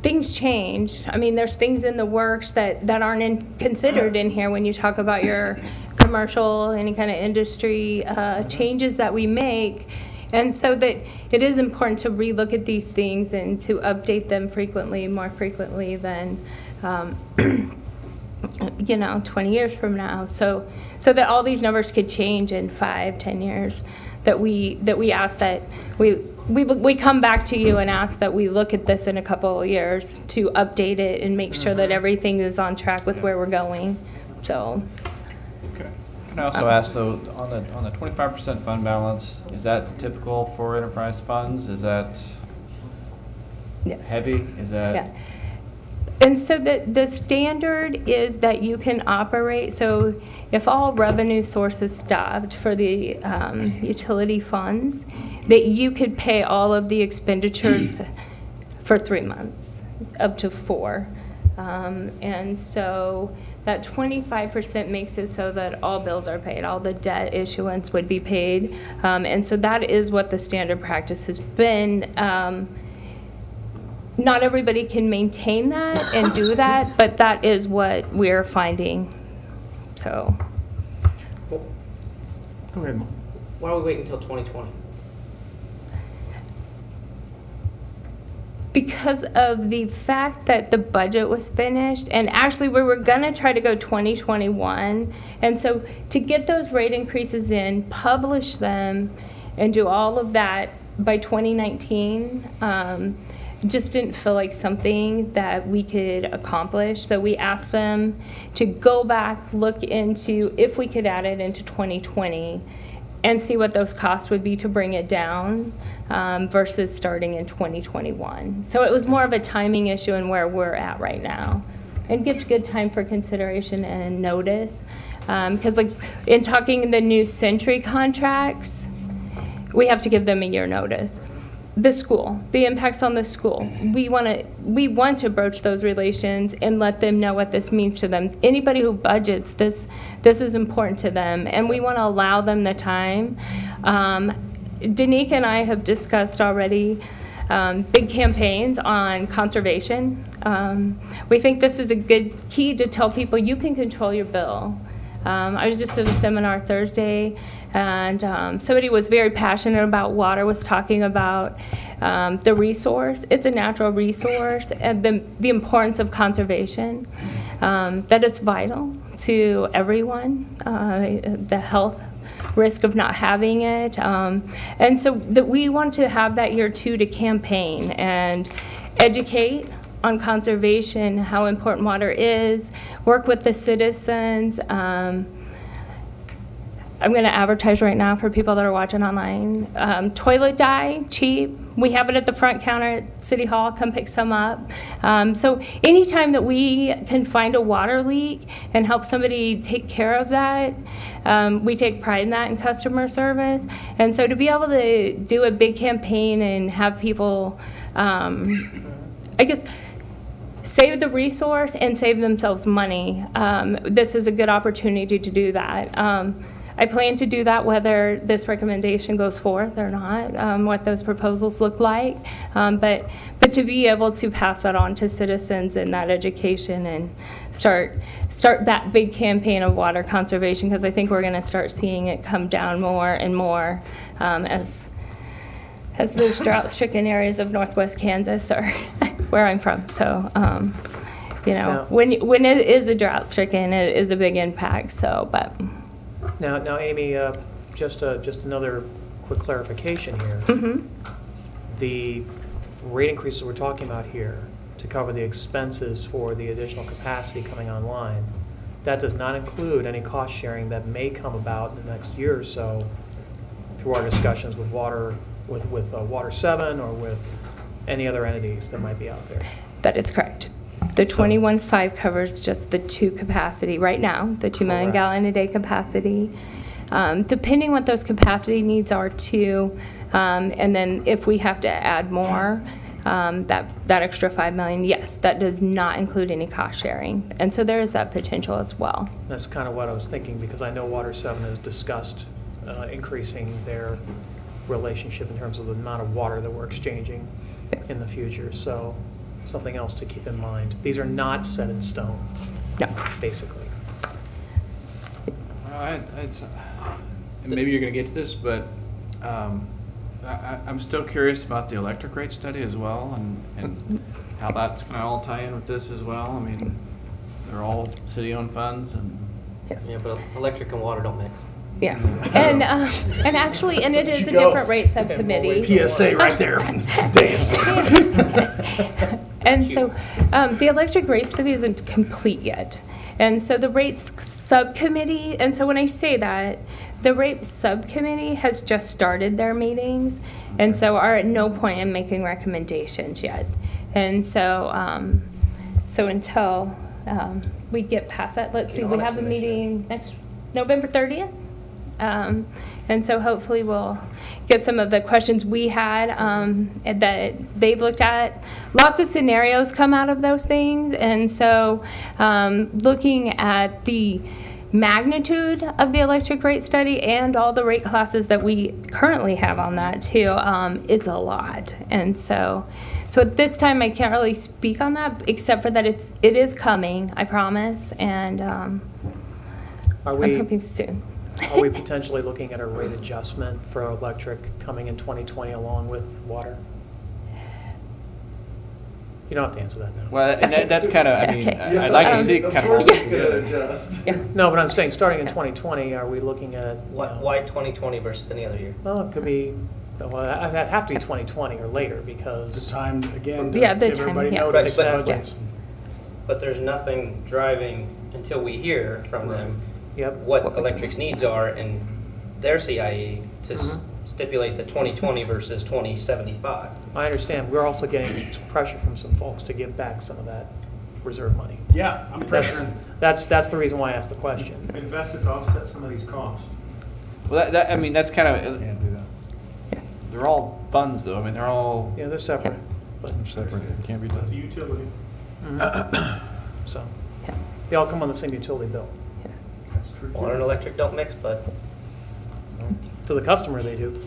H: things change. I mean, there's things in the works that aren't considered in here when you talk about your commercial, any kind of industry changes that we make. And so that it is important to relook at these things and to update them frequently, more frequently than, 20 years from now. So that all these numbers could change in 5, 10 years, that we ask that we come back to you and ask that we look at this in a couple of years to update it and make sure that everything is on track with where we're going. So.
A: Can I also ask, though, on the 25% fund balance, is that typical for enterprise funds? Is that
H: Yes.
A: heavy? Is that?
H: Yeah. And so the standard is that you can operate, so if all revenue sources stopped for the utility funds, that you could pay all of the expenditures for 3 months, up to 4. And so that 25% makes it so that all bills are paid, all the debt issuance would be paid. And so that is what the standard practice has been. Not everybody can maintain that and do that, but that is what we're finding. So.
L: Go ahead, Mom.
B: Why are we waiting until 2020?
H: Because of the fact that the budget was finished, and actually we were gonna try to go 2021, and so to get those rate increases in, publish them, and do all of that by 2019, just didn't feel like something that we could accomplish. So we asked them to go back, look into if we could add it into 2020 and see what those costs would be to bring it down versus starting in 2021. So it was more of a timing issue and where we're at right now. And gives good time for consideration and notice. Because like in talking the new Century contracts, we have to give them a year notice. The school, the impacts on the school. We want to broach those relations and let them know what this means to them. Anybody who budgets, this is important to them, and we want to allow them the time. Danique and I have discussed already big campaigns on conservation. We think this is a good key to tell people you can control your bill. I was just at a seminar Thursday, and somebody was very passionate about water, was talking about the resource. It's a natural resource, and the importance of conservation, that it's vital to everyone, the health risk of not having it. And so that we want to have that year too to campaign and educate on conservation, how important water is, work with the citizens. I'm going to advertise right now for people that are watching online. Toilet dye, cheap. We have it at the front counter at City Hall. Come pick some up. So anytime that we can find a water leak and help somebody take care of that, we take pride in that in customer service. And so to be able to do a big campaign and have people, I guess, save the resource and save themselves money, this is a good opportunity to do that. I plan to do that whether this recommendation goes forth or not, what those proposals look like. But to be able to pass that on to citizens and that education and start that big campaign of water conservation, because I think we're going to start seeing it come down more and more as those drought-stricken areas of northwest Kansas are where I'm from. So, you know, when it is a drought-stricken, it is a big impact. So, but
C: Now, Amy, just another quick clarification here.
H: mm-hmm.
C: The rate increases we're talking about here to cover the expenses for the additional capacity coming online, that does not include any cost sharing that may come about in the next year or so through our discussions with Water 7 or with any other entities that might be out there.
H: That is correct. The 21.5 covers just the 2 capacity right now, the 2 million gallon a day capacity. Depending what those capacity needs are too, and then if we have to add more, that extra 5 million, yes, that does not include any cost sharing. And so there is that potential as well.
C: That's kind of what I was thinking, because I know Water 7 has discussed increasing their relationship in terms of the amount of water that we're exchanging in the future. So something else to keep in mind. These are not set in stone,
H: no,
C: basically.
A: And maybe you're going to get to this, but I'm still curious about the electric rate study as well, and how that's going to all tie in with this as well. I mean, they're all city-owned funds, and
B: Yeah, but electric and water don't mix.
H: yeah, and actually, and it is a different rate subcommittee.
D: PSA right there from the dais.
H: And so the electric rate study isn't complete yet. And so the rates subcommittee, and so when I say that, the rate subcommittee has just started their meetings, and so are at no point in making recommendations yet. And so, so until we get past that, let's see, we have a meeting next November 30th. And so hopefully we'll get some of the questions we had that they've looked at. Lots of scenarios come out of those things. And so looking at the magnitude of the electric rate study and all the rate classes that we currently have on that too, it's a lot. And so at this time I can't really speak on that, except for that it is coming, I promise. And I'm hoping soon.
C: Are we potentially looking at a rate adjustment for electric coming in 2020 along with water? You don't have to answer that now.
A: well, and that's kind of, I mean,
H: Okay.
A: I'd like to see kind
H: Yeah.
C: No, but I'm saying starting in 2020, are we looking at?
B: Why 2020 versus any other year?
C: Well, it could be, well, it'd have to be 2020 or later because.
D: The time, again, to
H: Yeah, the
D: give
H: time,
D: everybody
H: yeah.
D: notice.
B: Right, but-
D: budgets.
B: But there's nothing driving until we hear from them
C: Yep.
B: what electric's needs are in their CIE to stipulate the 2020 versus 2075.
C: I understand. We're also getting some pressure from some folks to give back some of that reserve money.
D: Yeah, I'm pressuring.
C: That's the reason why I asked the question.
L: Invested to offset some of these costs.
A: Well, I mean, that's kind of, they're all funds though. I mean, they're all
C: Yeah, they're separate. But,
A: separate. It can't be
L: It's a
A: done.
L: utility.
C: so they all come on the same utility bill.
L: That's true.
B: Water and electric don't mix, but
C: To the customer, they do.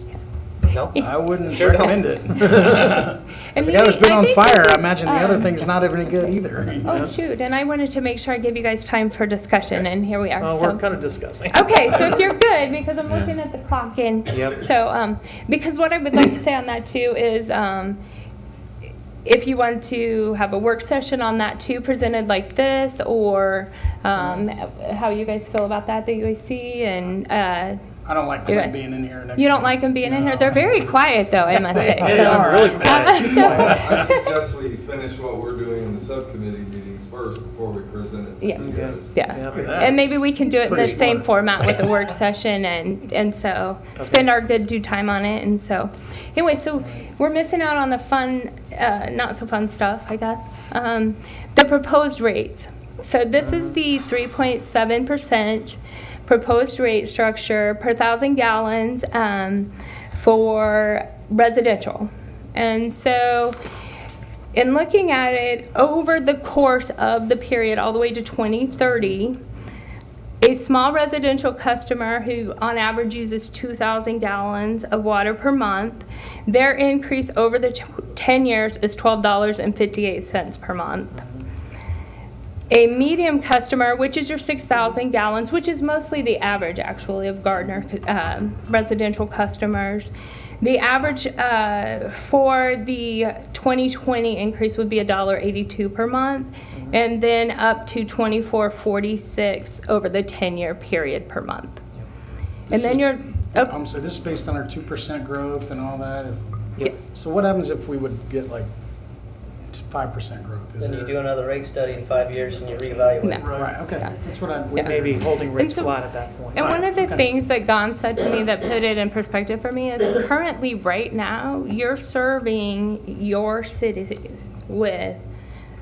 B: no.
D: I wouldn't
B: Sure don't.
D: recommend it.
H: And
D: As a guy who's been
H: I
D: on
H: think
D: fire,
H: this
D: I
H: is,
D: imagine the other thing's not even good either.
H: Oh, shoot. And I wanted to make sure I give you guys time for discussion, and here we are.
C: Well,
H: So-
C: we're kind of discussing.
H: Okay, so if you're good, because I'm looking at the clock, and
C: Yep.
H: so, because what I would like to say on that too is, if you want to have a work session on that too, presented like this, or how you guys feel about that, the UAC, and
D: I don't like
H: You
D: them
H: guys-
D: being in here next
H: you don't
D: time.
H: like them being in here? They're very quiet though, I must say.
C: They
H: So-
C: are really quiet.
M: I suggest we finish what we're doing in the subcommittee meetings first before we present it to
H: Yeah.
M: you guys.
H: Yeah,
C: Yep.
D: at that.
H: and maybe we can do
D: It's
H: it in the
D: pretty
H: same
D: smart.
H: format with the work session, and so spend our good due time on it, and so, anyway, so we're missing out on the fun, not so fun stuff, I guess. The proposed rates. So this is the 3.7% proposed rate structure per 1,000 gallons for residential. And so in looking at it over the course of the period all the way to 2030, A small residential customer who on average uses 2,000 gallons of water per month, their increase over the 10 years is $12.58 per month. A medium customer, which is your 6,000 gallons, which is mostly the average actually of Gardner residential customers. The average for the 2020 increase would be $1.82 per month, and then up to $24.46 over the 10-year period per month. And then you're
D: So this is based on our 2% growth and all that?
H: Yes.
D: So what happens if we would get like 5% growth?
B: Then you do another rate study in 5 years and you reevaluate.
H: No.
D: Right, okay. That's what I'm.
H: Yeah.
C: Maybe holding rates
H: And so-
C: flat at that point.
H: And one of the
D: okay.
H: things that Gon said to me that put it in perspective for me is currently right now, you're serving your city with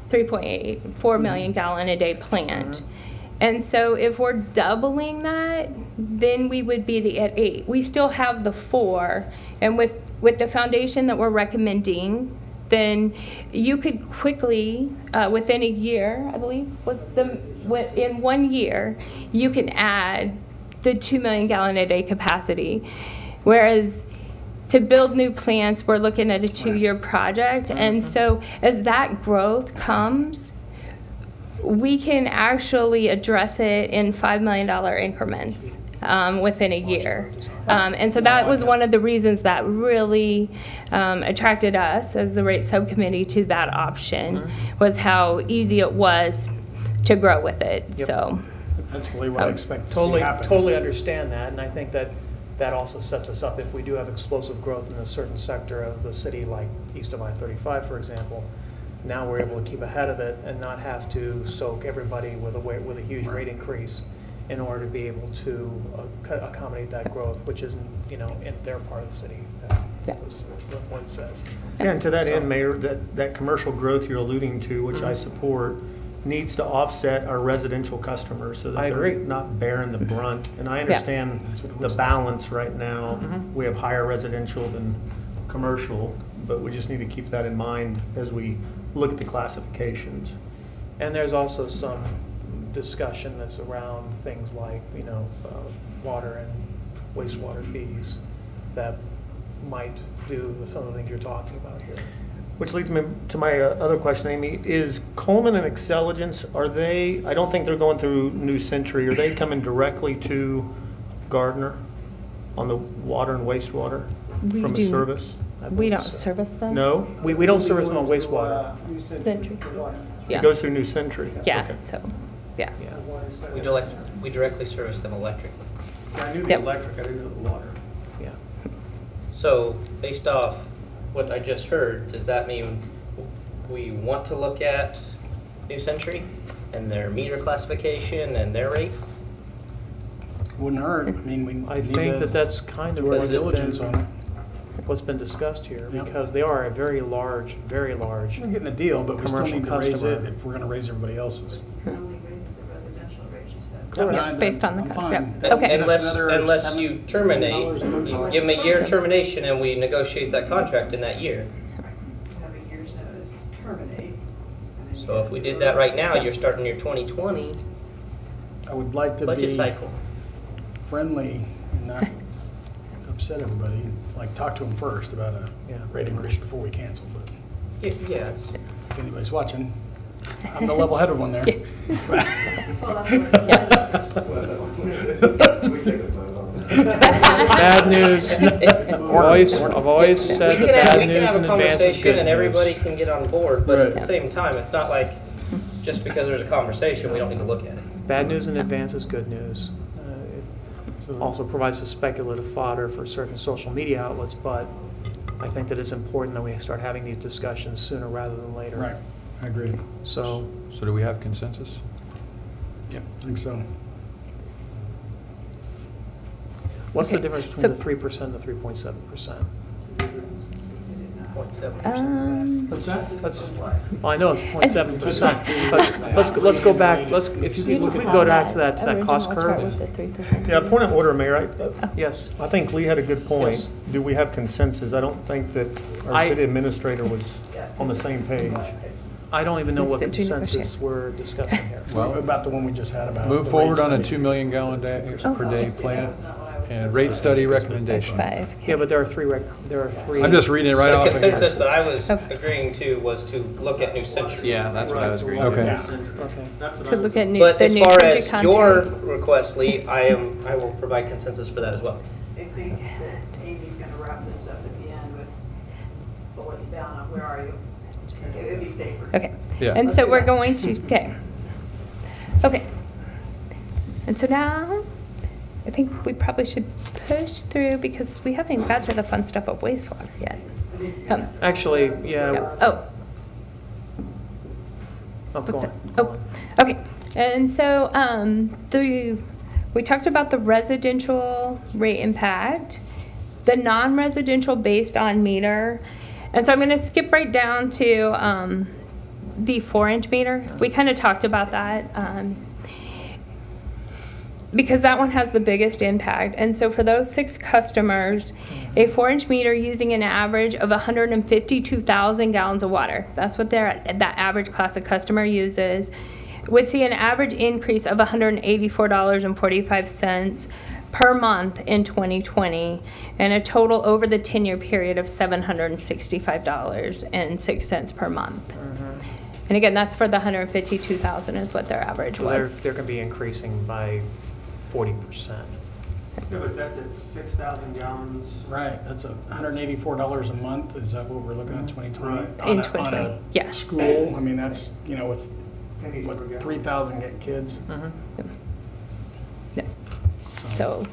H: 4 million gallon a day plant. And so if we're doubling that, then we would be at 8. We still have the 4. And with the foundation that we're recommending, then you could quickly, within a year, I believe, in 1 year, you can add the 2 million gallon a day capacity. Whereas to build new plants, we're looking at a 2-year project. And so as that growth comes, we can actually address it in $5 million increments within a year. And so that was one of the reasons that really attracted us as the rate subcommittee to that option, was how easy it was to grow with it.
C: Yep.
H: So
D: That's really what I expect to see happen.
C: Totally understand that, and I think that that also sets us up if we do have explosive growth in a certain sector of the city, like east of I-35, for example. Now we're able to keep ahead of it and not have to soak everybody with a huge rate increase in order to be able to accommodate that growth, which isn't, in their part of the city. That's what it says.
F: Yeah, and to that end, Mayor, that commercial growth you're alluding to, which I support, needs to offset our residential customers so that
C: I agree.
F: they're not bearing the brunt. And I understand the balance right now. We have higher residential than commercial, but we just need to keep that in mind as we look at the classifications.
C: And there's also some discussion that's around things like, water and wastewater fees that might do some of the things you're talking about here.
F: Which leads me to my other question, Amy. Is Coleman and Excelligence, I don't think they're going through New Century. Are they coming directly to Gardner on the water and wastewater from a service?
H: We don't service them?
F: No?
C: We don't service them on wastewater.
H: Century.
F: It goes through New Century?
H: Yeah,
F: Okay.
H: so, yeah.
B: We directly service them electrically.
F: I knew the
H: Yep.
F: electric, I didn't know the water.
C: Yeah.
B: So based off what I just heard, does that mean we want to look at New Century and their meter classification and their rate?
D: Wouldn't hurt. I mean,
C: I think that's kind of
D: do our diligence on it.
C: what's been discussed here,
D: Yep.
C: because they are a very large
D: We're getting a deal, but we still
C: commercial
D: need to raise it
C: customer.
D: if we're going to raise everybody else's.
E: Only raising the residential rate, you said.
D: Correct.
H: Yes, based on the
D: I'm
H: contract.
D: fine.
H: Yeah. Okay.
D: Give us another
B: Unless you terminate,
D: $7
B: you give them a year termination and we negotiate that contract in that year.
E: You have a year's notice to terminate. and then you
B: So if
E: have
B: we
E: to
B: did
E: go-
B: that right now, you're starting your 2020
D: I would like to
B: budget
D: be
B: cycle.
D: friendly and not upset everybody. Like, talk to them first about a rate increase before we cancel. But
B: Yes.
D: if anybody's watching, I'm the level-headed one there.
E: Well, that's
C: Bad news. I've always said that bad news in advance is good
B: and everybody
C: news.
B: can get on board, but at the
D: Right.
B: same time, it's not like just because there's a conversation, we don't need to look at it.
C: Bad news in advance is good news. It also provides some speculative fodder for certain social media outlets, but I think that it's important that we start having these discussions sooner rather than later.
D: Right, I agree.
C: So,
A: So do we have consensus?
D: I think so.
C: what's the
H: Okay,
C: difference
H: so-
C: between the 3% and the 3.7%?
B: 0.7%.
D: What's that?
C: Well, I know it's 0.7%, but let's go back, if you could go back to that cost curve.
F: Yeah, point of order, Mayor.
C: Yes.
F: I think Lee had a good point.
C: Yes.
F: Do we have consensus? I don't think that our
C: I-
F: city administrator was on the same page.
C: I don't even know what
H: Listen to
C: consensus
H: negotiate.
C: we're discussing here.
D: Well, about the one we just had about.
A: Move
D: the
A: forward
D: rates
A: on a
D: and-
A: 2 million gallon day,
H: Oh.
A: per day plant
E: That's not what I was.
A: and rate study recommendation.
H: 5.
C: Yeah, but there are three.
A: I'm just reading it right
B: The
A: off. of here.
B: consensus that I was
H: Okay.
B: agreeing to was to look at New Century.
A: Yeah, that's what I was agreeing
J: Okay.
A: to.
D: Yeah.
C: Okay.
H: To look at new,
B: But
H: the
B: as
H: new
B: far
H: century
B: as your
H: content.
B: request, Lee, I will provide consensus for that as well.
E: I think that Amy's gonna wrap this up at the end with pulling it down on where are you? It would be safer.
H: Okay.
A: Yeah.
H: And
E: Let's
H: so
E: do
H: we're
E: that.
H: going to, okay. Okay. And so now, I think we probably should push through because we haven't even got to the fun stuff of wastewater yet.
C: Actually, yeah.
H: Oh,
C: Oh, go
H: what's it?
C: on, go
H: Oh,
C: on.
H: okay. And so, we talked about the residential rate impact, the non-residential based on meter. And so I'm going to skip right down to the 4-inch meter. We kind of talked about that because that one has the biggest impact. And so for those 6 customers, a 4-inch meter using an average of 152,000 gallons of water, that's what that average class of customer uses, would see an average increase of $184.45 per month in 2020, and a total over the 10-year period of $765.06 per month. And again, that's for the 152,000 is what their average
C: So
H: was.
C: they're going to be increasing by 40%.
L: No, but that's at 6,000 gallons.
D: Right, that's $184 a month, is that what we're looking at, 2020?
L: Right.
H: In
D: On a
H: 2020, yeah.
D: School, I mean, that's, with,
L: Pennies per
D: what,
L: gallon.
D: 3,000 kids?
H: Yeah. So,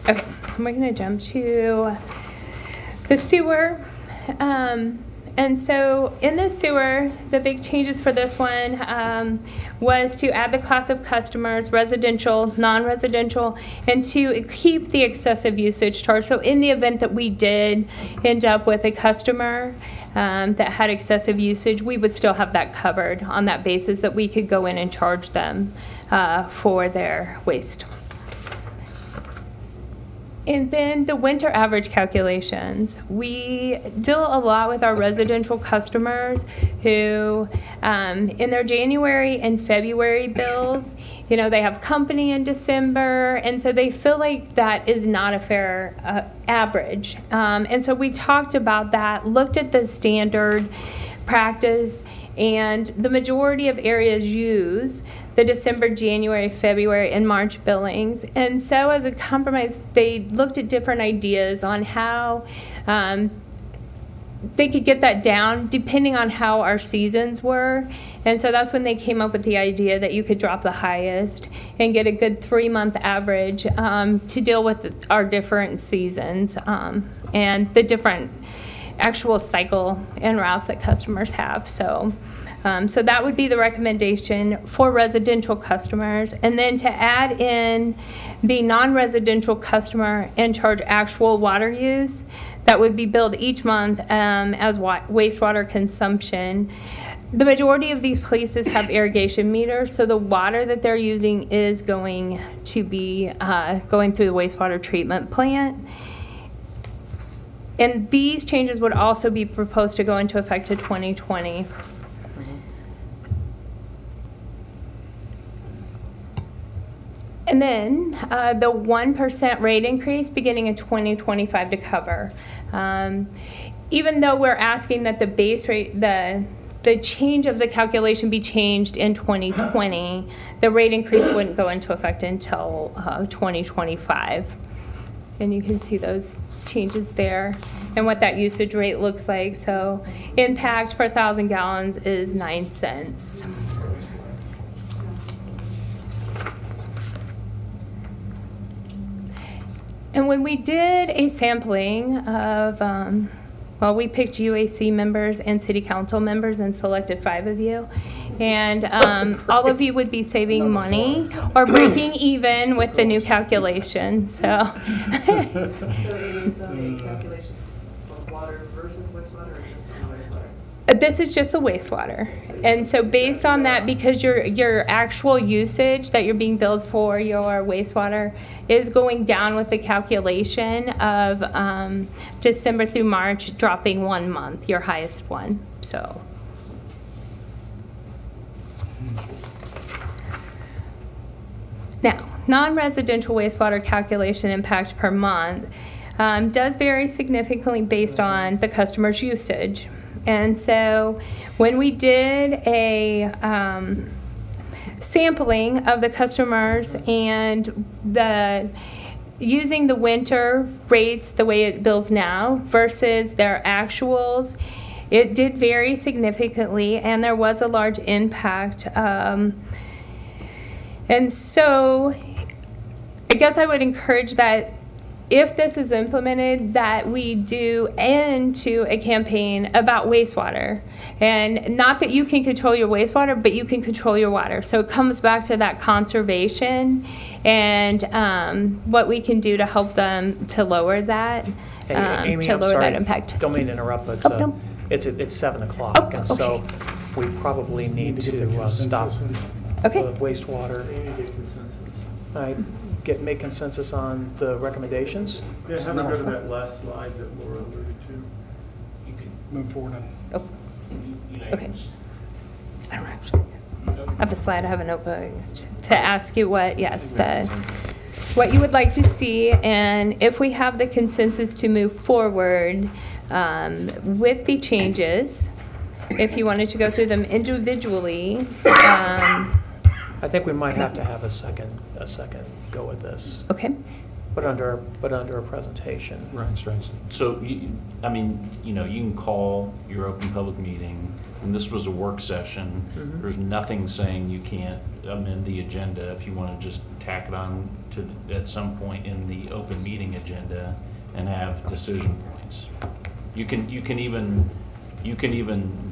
H: okay, we're gonna jump to the sewer. And so in the sewer, the big changes for this one was to add the class of customers, residential, non-residential, and to keep the excessive usage charge. So in the event that we did end up with a customer that had excessive usage, we would still have that covered on that basis that we could go in and charge them for their waste. And then the winter average calculations. We deal a lot with our residential customers who, in their January and February bills, they have company in December, and so they feel like that is not a fair average. And so we talked about that, looked at the standard practice, and the majority of areas use the December, January, February, and March billings. And so as a compromise, they looked at different ideas on how they could get that down depending on how our seasons were. And so that's when they came up with the idea that you could drop the highest and get a good 3-month average to deal with our different seasons and the different actual cycle and routes that customers have. So that would be the recommendation for residential customers. And then to add in the non-residential customer and charge actual water use, that would be billed each month as wastewater consumption. The majority of these places have irrigation meters, so the water that they're using is going to be going through the wastewater treatment plant. And these changes would also be proposed to go into effect to 2020. And then the 1% rate increase beginning in 2025 to cover. Even though we're asking that the base rate, the change of the calculation be changed in 2020, the rate increase wouldn't go into effect until 2025. And you can see those changes there and what that usage rate looks like. So impact per 1,000 gallons is 9 cents. And when we did a sampling of, we picked UAC members and city council members and selected 5 of you. And all of you would be saving money or breaking even with the new calculation, so.
E: So it is the calculation for water versus wastewater or just on wastewater?
H: This is just the wastewater. And so based on that, because your actual usage that you're being billed for your wastewater is going down with the calculation of December through March, dropping 1 month, your highest one, so. Now, non-residential wastewater calculation impact per month does vary significantly based on the customer's usage. And so when we did a sampling of the customers and using the winter rates the way it bills now versus their actuals, it did vary significantly, and there was a large impact. And so I guess I would encourage that if this is implemented, that we do into a campaign about wastewater. And not that you can control your wastewater, but you can control your water. So it comes back to that conservation and what we can do to help them to lower that,
C: Hey, Amy,
H: to
C: I'm
H: lower
C: sorry.
H: that impact.
C: Don't mean to interrupt, but
H: Oh, no.
C: it's 7 o'clock.
H: Oh,
C: And so
H: okay.
C: we probably need
D: Need to get the
C: to stop
D: consensus.
H: Okay.
C: the wastewater. All right, make consensus on the recommendations.
L: Yeah, have a go to that last slide that Laura alluded to.
I: You could,
D: Move forward on.
H: Oh,
I: you know,
H: okay. I don't actually have a slide, I have a notebook to ask you what, yes, what you would like to see, and if we have the consensus to move forward with the changes, if you wanted to go through them individually.
C: I think we might have to have a second go at this,
H: Okay.
C: but under a presentation.
J: Right.
I: So, I mean, you know, you can call your open public meeting, and this was a work session.
C: Mhm.
I: There's nothing saying you can't amend the agenda if you want to just tack it on to, at some point in the open meeting agenda and have decision points. You can even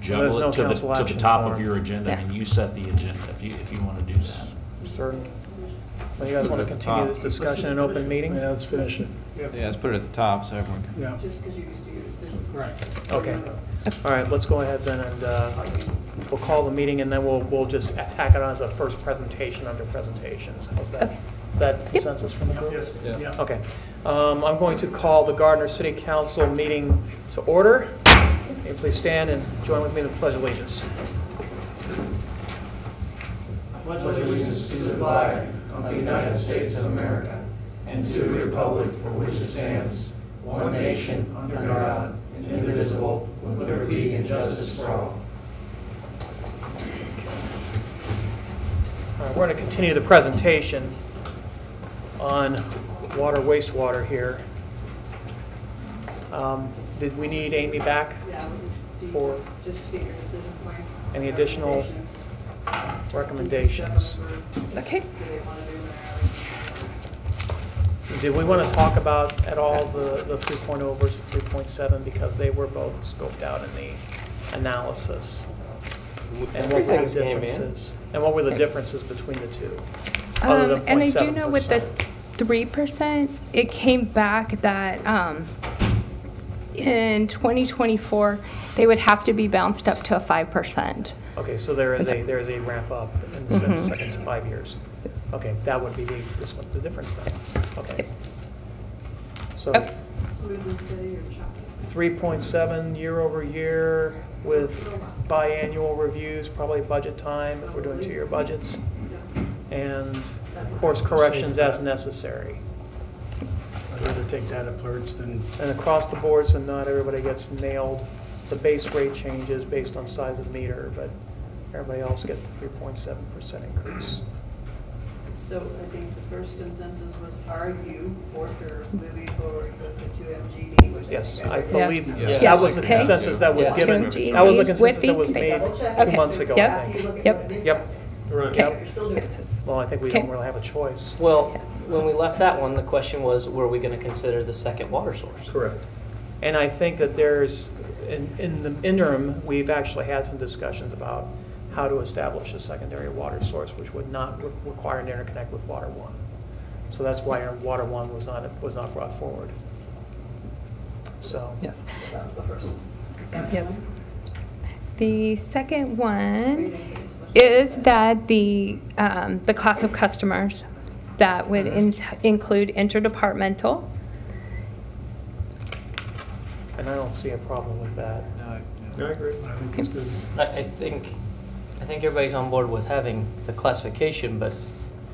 I: juggle
C: no
I: it to
C: council
I: the
C: action
I: top
C: for
I: of
C: it.
I: your agenda, and you set the agenda if you want to do that.
C: Certain. Well, you guys want to continue this discussion in open meeting?
D: Yeah, let's finish it.
A: Yeah, let's put it at the top so everyone can.
D: Yeah.
E: Just because you used to get a decision.
D: Right.
C: Okay. All right, let's go ahead then, and we'll call the meeting, and then we'll just tack it on as a first presentation under presentations. How's that?
H: Okay.
C: Is that consensus from the group?
K: Yes.
D: Yeah.
C: Okay. I'm going to call the Gardner City Council meeting to order. Can you please stand and join with me in the Pledge of Allegiance?
N: Pledge allegiance to the flag of the United States of America and to the republic for which it stands, one nation, under God, indivisible, with liberty and justice for all.
C: All right, we're going to continue the presentation on water, wastewater here. Did we need Amy back
E: Yeah,
C: for
E: just to get your decision points.
C: any additional recommendations?
H: Okay.
E: Do they want to do
C: Do we want to talk about at all the 3.0 versus 3.7 because they were both scoped out in the analysis? And what were the
B: Everything's game, man.
C: differences? And what were the differences between the two? Other than
H: And I do know with the
C: 0.7%.
H: 3%, it came back that in 2024, they would have to be bounced up to a 5%.
C: Okay, so there is a ramp up in the
H: Mhm.
C: second 5 years.
H: Yes.
C: Okay, that would be the difference then.
H: Yes.
C: Okay. So
H: Okay.
E: smoothly steady or choppy?
C: 3.7 year over year with biannual reviews, probably budget time if we're doing 2-year budgets, and course corrections as necessary.
D: I'd rather take that approach than,
C: And across the board, so not everybody gets nailed. The base rate changes based on size of meter, but everybody else gets the 3.7% increase.
E: So I think the first consensus was, are you for sure moving forward with the 2MGD, which I
C: Yes,
E: think
C: I believe
B: Yes.
C: that was the
H: Okay.
C: consensus that was
B: Yes.
C: given.
H: 2MGD
C: That was the
H: with
C: consensus
H: the
C: that was made
H: base.
C: 2
H: Okay.
C: months ago,
H: Yep.
C: I think.
H: Yep.
C: Yep.
D: right.
H: Okay.
E: you're still doing it.
C: Well, I think we
H: Okay.
C: don't really have a choice.
B: Well,
H: Yes.
B: when we left that one, the question was, were we going to consider the second water source?
J: Correct.
C: And I think that there's, in the interim, we've actually had some discussions about how to establish a secondary water source, which would not require an interconnect with Water One. So that's why our Water One was not brought forward. So.
H: Yes.
E: That's the first one.
H: Yes. The second one is that the class of customers that would include interdepartmental.
C: And I don't see a problem with that.
A: No,
D: I agree. I think it's good.
B: I think everybody's on board with having the classification, but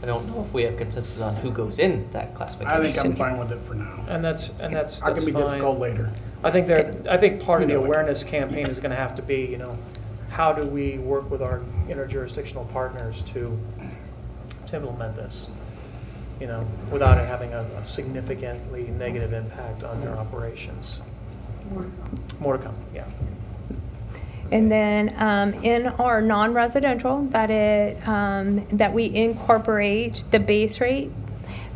B: I don't know if we have consensus on who goes in that classification.
D: I think I'm fine with it for now.
C: And that's
D: It can
C: that's
D: be
C: fine.
D: difficult later.
C: I think part of the awareness campaign is going to have to be, you know, how do we work with our interjurisdictional partners to implement this, you know, without it having a significantly negative impact on their operations. More to come, yeah.
H: And then in our non-residential, that we incorporate the base rate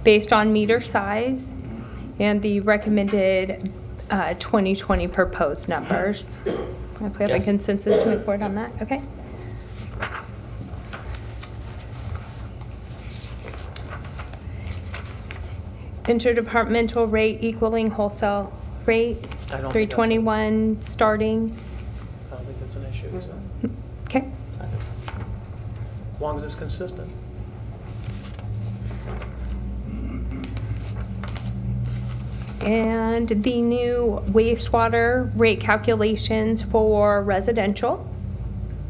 H: based on meter size and the recommended 2020 proposed numbers. If we have a
B: Yes.
H: consensus to move forward on that, okay? Interdepartmental rate equaling wholesale rate,
C: I don't think that's a-
H: 321 starting,
C: I don't think that's an issue, is it?
H: okay?
C: As long as it's consistent.
H: And the new wastewater rate calculations for residential.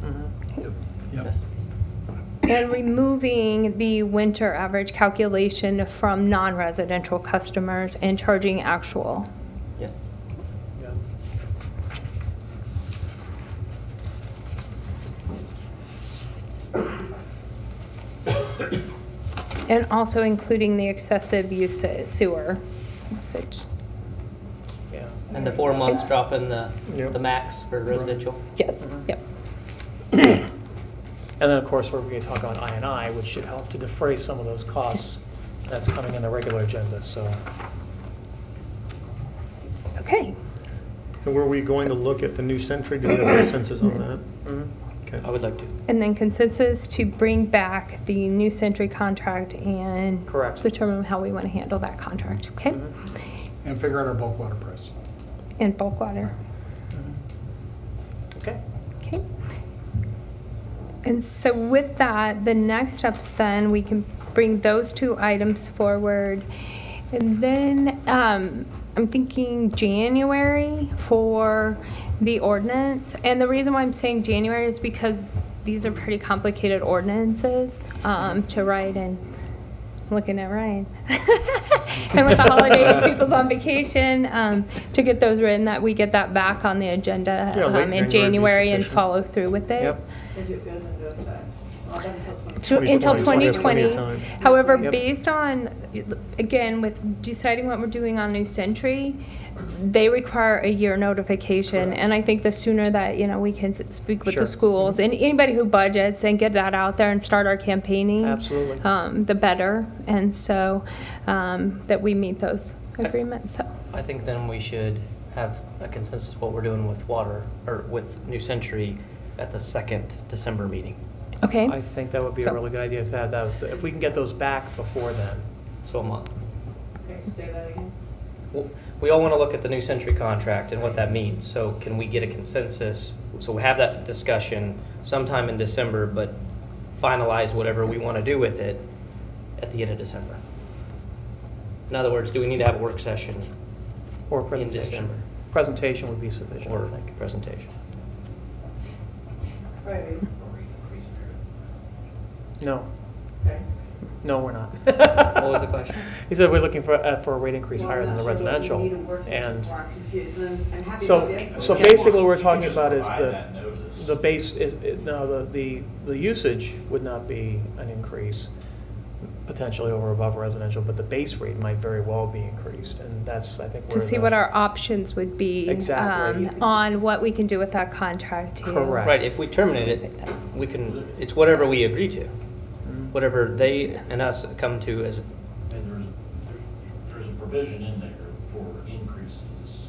C: Mm-hmm.
D: Yep.
H: And removing the winter average calculation from non-residential customers and charging actual.
B: Yes.
C: Yeah.
H: And also including the excessive usage, sewer usage.
C: Yeah.
B: And the 4 months dropping the
C: Yep.
B: max for residential.
H: Yes, yep.
C: And then, of course, we're going to talk about I&I, which should help to defray some of those costs that's coming in the regular agenda, so.
H: Okay.
O: And were we going to look at the new century? Do we have consensus on that?
C: Mhm.
O: Okay.
B: I would like to.
H: And then consensus to bring back the New Century contract and
C: Correct.
H: determine how we want to handle that contract, okay?
C: Mhm.
D: And figure out our bulk water price.
H: And bulk water,
C: Okay.
H: okay? And so with that, the next steps then, we can bring those two items forward. And then I'm thinking January for the ordinance. And the reason why I'm saying January is because these are pretty complicated ordinances to write, and looking at Ryan. And with the holidays, people's on vacation, to get those written, that we get that back on the agenda
O: Yeah, late
H: in
O: January would be
H: January and
O: sufficient.
H: follow through with it.
C: Yep.
E: Is it good into effect? Well, then until
H: Until
O: 2020, so we have plenty of
H: 2020.
O: time.
H: However,
C: Yep.
H: based on, again, with deciding what we're doing on New Century, they require a year notification. And I think the sooner that, you know, we can speak with
C: Sure.
H: the schools and anybody who budgets and get that out there and start our campaigning.
C: Absolutely.
H: The better. And so, that we meet those agreements, so.
B: I think then we should have a consensus what we're doing with water, or with New Century at the second December meeting.
H: Okay.
C: I think that would be a
H: So-
C: really good idea if if we can get those back before then.
B: So a month.
E: Okay, say that again.
B: Well, we all want to look at the New Century contract and what that means. So can we get a consensus? So we have that discussion sometime in December, but finalize whatever we want to do with it at the end of December. In other words, do we need to have a work session
C: Or a
B: in
C: presentation.
B: December
C: Presentation would be sufficient,
B: or
C: I think.
B: presentation?
E: Right,
C: No.
E: okay.
C: No, we're not.
B: What was the question?
C: He said we're looking for a rate increase
E: Well,
C: higher
E: I'm
C: than the
E: not sure whether
C: residential.
E: we need a work session
C: And
E: or I'm confused, and I'm happy
C: so,
E: with it.
C: so
B: Yeah.
C: basically what we're
I: You
C: talking
I: just
C: about is
I: provide that notice.
C: the base is, no, the usage would not be an increase potentially over above residential, but the base rate might very well be increased. And that's, I think, where
H: To see what our options would be.
C: Exactly.
H: On what we can do with that contract too.
C: Correct.
B: Right, if we terminate it, we can, it's whatever we agree to.
C: Mhm.
B: Whatever they and us come to as,
I: And there's a provision in there for increases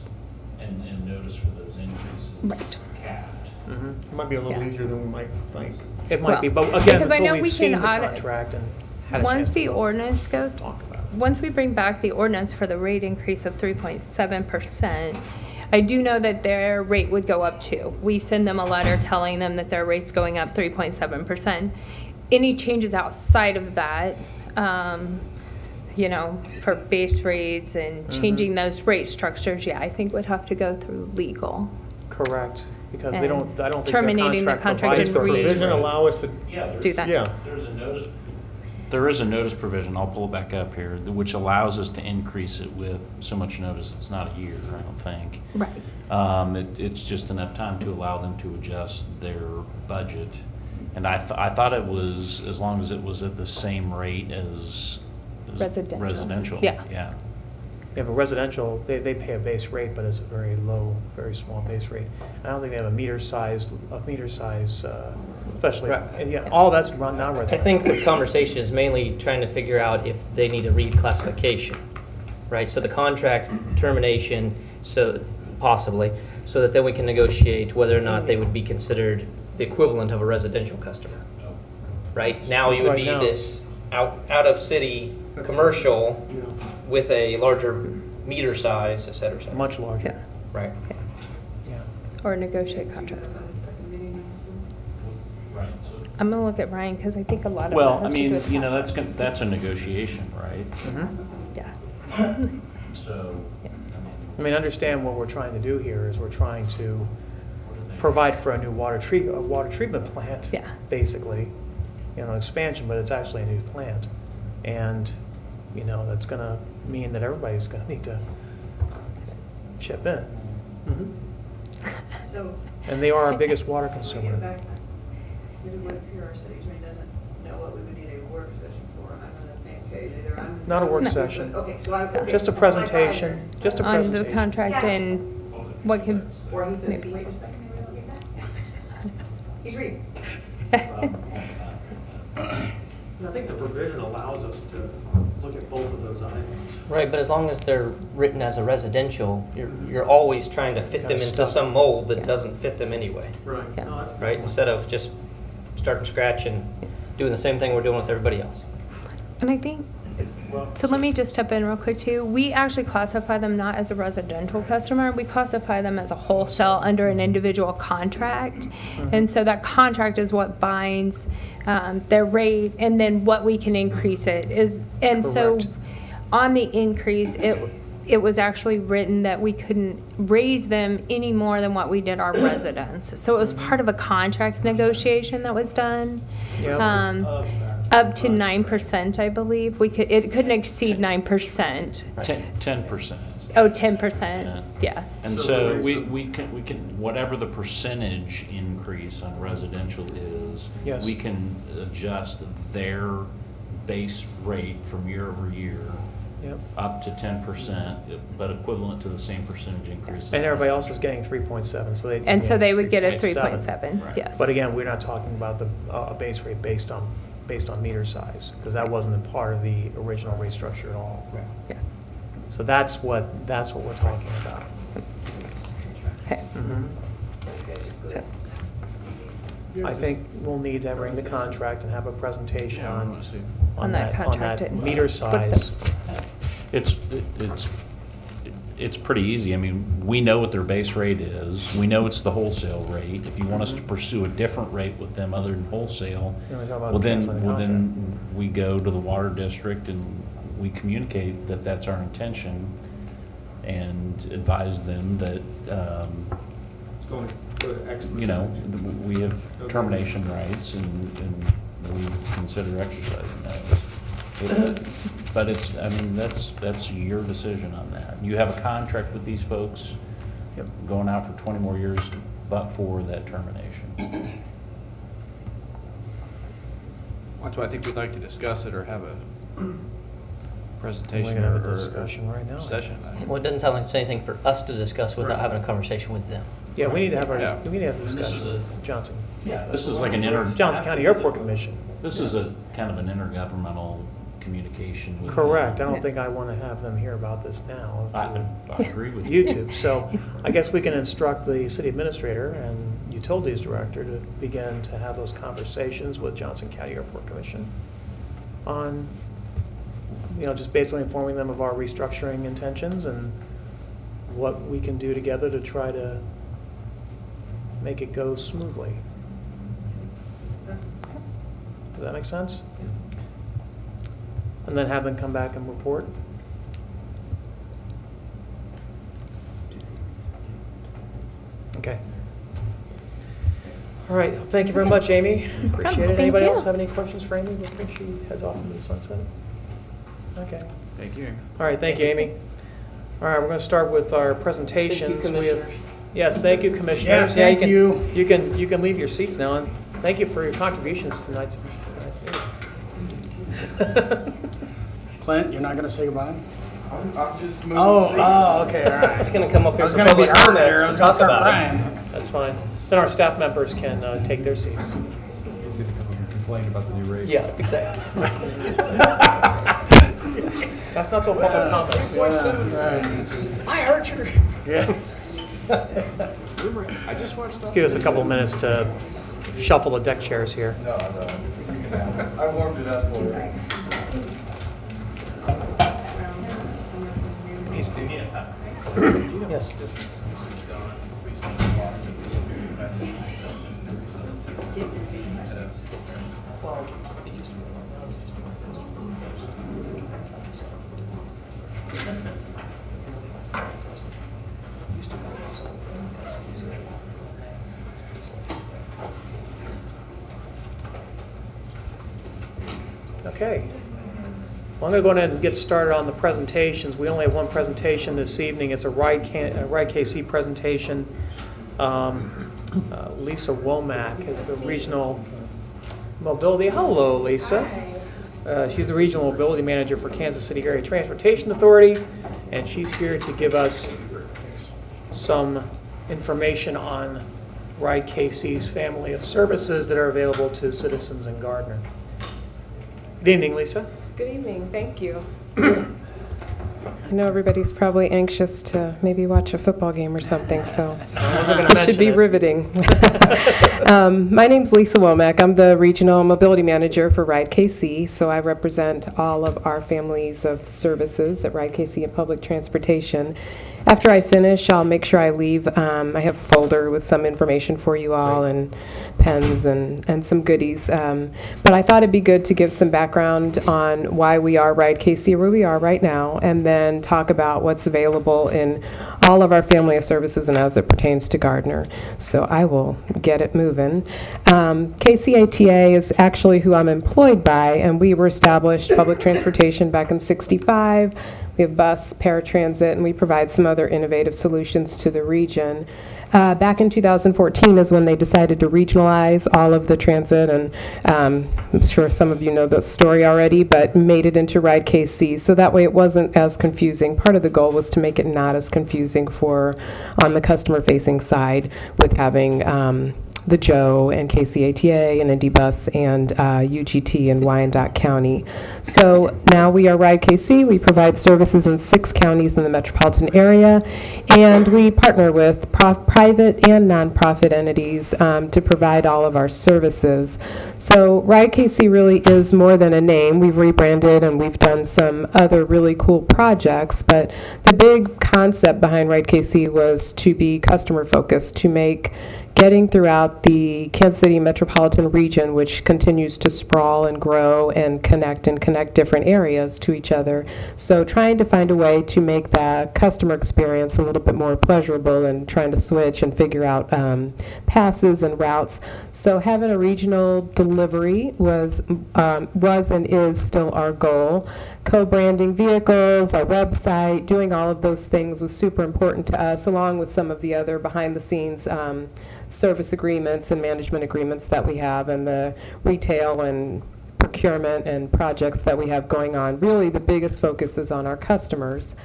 I: and notice for those increases.
H: Right.
I: Capped.
C: Mhm.
O: It might be a little
H: Yeah.
O: easier than we might think.
C: It might be, but
H: Well,
C: again,
H: because I know
C: until
H: we
C: we've seen
H: can
C: the
H: audit-
C: contract and had a
H: Once
C: chance to
H: the
C: go
H: ordinance goes,
C: talk about it.
H: once we bring back the ordinance for the rate increase of 3.7%, I do know that their rate would go up too. We send them a letter telling them that their rate's going up 3.7%. Any changes outside of that, you know, for base rates and changing those rate structures, yeah, I think would have to go through legal.
C: Correct, because they don't, I don't think
H: Terminating the contract
C: provides
H: and
C: for a base
O: Provision
C: rate.
O: allow us to,
H: Do that.
O: yeah.
I: There's a notice. There is a notice provision, I'll pull it back up here, which allows us to increase it with so much notice. It's not a year, I don't think.
H: Right.
I: It's just enough time to allow them to adjust their budget. And I thought it was, as long as it was at the same rate as residential.
H: Yeah.
C: Yeah, but residential, they pay a base rate, but it's a very low, very small base rate. I don't think they have a meter size, especially,
B: Right.
C: and yeah, all that's non-residential.
B: I think the conversation is mainly trying to figure out if they need a reclassification, right? So the contract termination, so possibly, so that then we can negotiate whether or not they would be considered the equivalent of a residential customer, right? Now you would be this out of city commercial with a larger meter size, et cetera, et cetera.
C: Much larger.
B: Right.
C: Yeah.
H: Or negotiate contracts.
I: Right. So,
H: I'm gonna look at Ryan, because I think a lot of
I: well,
H: that
I: I
H: has to do
I: mean,
H: with
I: you know,
H: contracts.
I: that's a negotiation, right?
H: Yeah.
I: So,
C: I mean, understand what we're trying to do here is we're trying to provide for a new water treatment plant.
H: Yeah.
C: Basically, you know, expansion, but it's actually a new plant. And, you know, that's gonna mean that everybody's gonna need to chip in.
E: So.
C: And they are our biggest water consumer.
E: Maybe what if your city attorney doesn't know what we would need a work session for, I'm on the same page, either I'm.
C: Not a work session.
E: Okay, so I. okay,
C: Just a
E: my
C: presentation,
E: advisor.
C: just a
H: On the
C: presentation.
H: contract
E: Gotcha.
H: and what can,
E: Or he says,
H: maybe.
E: wait a second, maybe I'll get that. He's reading.
L: I think the provision allows us to look at both of those items.
B: Right, but as long as they're written as a residential, you're always trying to fit them
C: Kinda
B: into
C: stuck.
B: some mold that doesn't fit them anyway,
L: Right.
H: Yeah.
L: No, that's a good
B: right?
L: point.
B: Instead of just starting scratch and doing the same thing we're doing with everybody else.
H: And I think, so let me just step in real quick too. We actually classify them not as a residential customer. We classify them as a wholesale under an individual contract. And so that contract is what binds their rate, and then what we can increase it is. And so
C: Correct.
H: on the increase, it was actually written that we couldn't raise them any more than what we did our residents. So it was part of a contract negotiation that was done.
C: Yep.
H: Up to 9%, I believe. It couldn't exceed 9%.
I: 10%.
H: Oh, 10%, yeah.
I: And so we can, whatever the percentage increase on residential is,
C: Yes.
I: we can adjust their base rate from year over year
C: Yep.
I: up to 10%, but equivalent to the same percentage increase.
C: And everybody else is getting 3.7, so they.
H: And so they would get a
C: 3.7.
H: 3.7,
I: Right.
H: yes.
C: But again, we're not talking about the base rate based on meter size, because that wasn't a part of the original rate structure at all.
H: Yes.
C: So that's what we're talking about.
H: Okay. So,
C: I think we'll need to bring the contract and have a presentation
A: Yeah, I
C: on
A: wanna see.
H: On that contract
C: that
H: and
C: meter
H: put the-
C: size.
I: It's pretty easy. I mean, we know what their base rate is. We know it's the wholesale rate. If you want us to pursue a different rate with them other than wholesale,
C: Then we talk about
I: well
C: canceling the
I: then we go to the water district and we communicate that that's our intention and advise them that,
L: It's going to X
I: you know,
L: percentage.
I: we have termination rights and we consider exercising those. But it's, I mean, that's your decision on that. You have a contract with these folks going out for 20 more years, but for that termination.
A: That's why I think we'd like to discuss it or have a presentation
C: We're gonna have a
A: or
C: discussion right now.
A: session.
B: Well, it doesn't sound like there's anything for us to discuss without having a conversation with them.
C: Yeah, we need to have
A: Yeah.
C: we need to have a
I: This is
C: discussion
I: a-
C: with Johnson.
I: This is like an
C: Johnson County Airport Commission.
I: This is a kind of an intergovernmental communication with.
C: Correct. I don't think I want to have them hear about this now.
I: I agree with you.
C: YouTube. So I guess we can instruct the city administrator and utilities director to begin to have those conversations with Johnson County Airport Commission on, you know, just basically informing them of our restructuring intentions and what we can do together to try to make it go smoothly. Does that make sense? And then have them come back and report? Okay. All right, thank you very much, Amy. Appreciate it.
H: Thank
C: Anybody
H: you.
C: else have any questions for Amy before she heads off into the sunset? Okay.
A: Thank you.
C: All right, thank you, Amy. All right, we're going to start with our presentations.
B: Thank you,
C: We have-
B: Commissioners.
C: Yes, thank you, Commissioners.
D: Yeah, thank you.
C: You can leave your seats now, and thank you for your contributions to tonight's meeting.
D: Clint, you're not going to say goodbye?
M: I'm just moving
D: Oh, okay, all right.
B: It's going to come up
D: I
B: here
D: was
B: for
D: going to be
B: public
D: hurt there.
B: comments
D: I
B: to
D: was going to
B: talk
D: start
B: about it.
D: crying.
C: That's fine. Then our staff members can take their seats.
J: Easy to come up and complain about the new rates.
C: Yeah, exactly. That's not till public comments.
D: I heard you. Yeah.
A: I just watched.
C: Let's give us a couple of minutes to shuffle the deck chairs here.
M: No, I warmed it up for you.
C: Yes. Okay. Well, I'm going to go ahead and get started on the presentations. We only have one presentation this evening. It's a Ride KC presentation. Lisa Womack is the regional mobility. Hello, Lisa. She's the regional mobility manager for Kansas City Area Transportation Authority, and she's here to give us some information on Ride KC's family of services that are available to citizens in Gardner. Good evening, Lisa.
P: Good evening, thank you. I know everybody's probably anxious to maybe watch a football game or something, so it should be riveting. My name's Lisa Womack. I'm the Regional Mobility Manager for Ride KC, so I represent all of our families of services at Ride KC and Public Transportation. After I finish, I'll make sure I leave. I have a folder with some information for you all and pens and some goodies. But I thought it'd be good to give some background on why we are Ride KC, where we are right now, and then talk about what's available in all of our family of services and as it pertains to Gardner. So I will get it moving. KCATA is actually who I'm employed by, and we were established public transportation back in '65. We have bus, paratransit, and we provide some other innovative solutions to the region. Back in 2014 is when they decided to regionalize all of the transit, and I'm sure some of you know the story already, but made it into Ride KC, so that way it wasn't as confusing. Part of the goal was to make it not as confusing on the customer-facing side with having the Joe and KCATA and IndyBus and UGT in Wyandotte County. So now we are Ride KC. We provide services in 6 counties in the metropolitan area, and we partner with private and nonprofit entities to provide all of our services. So Ride KC really is more than a name. We've rebranded and we've done some other really cool projects, but the big concept behind Ride KC was to be customer focused, to make getting throughout the Kansas City metropolitan region, which continues to sprawl and grow and connect different areas to each other. So trying to find a way to make that customer experience a little bit more pleasurable and trying to switch and figure out passes and routes. So having a regional delivery was and is still our goal. Co-branding vehicles, our website, doing all of those things was super important to us, along with some of the other behind-the-scenes service agreements and management agreements that we have, and the retail and procurement and projects that we have going on. Really, the biggest focus is on our customers.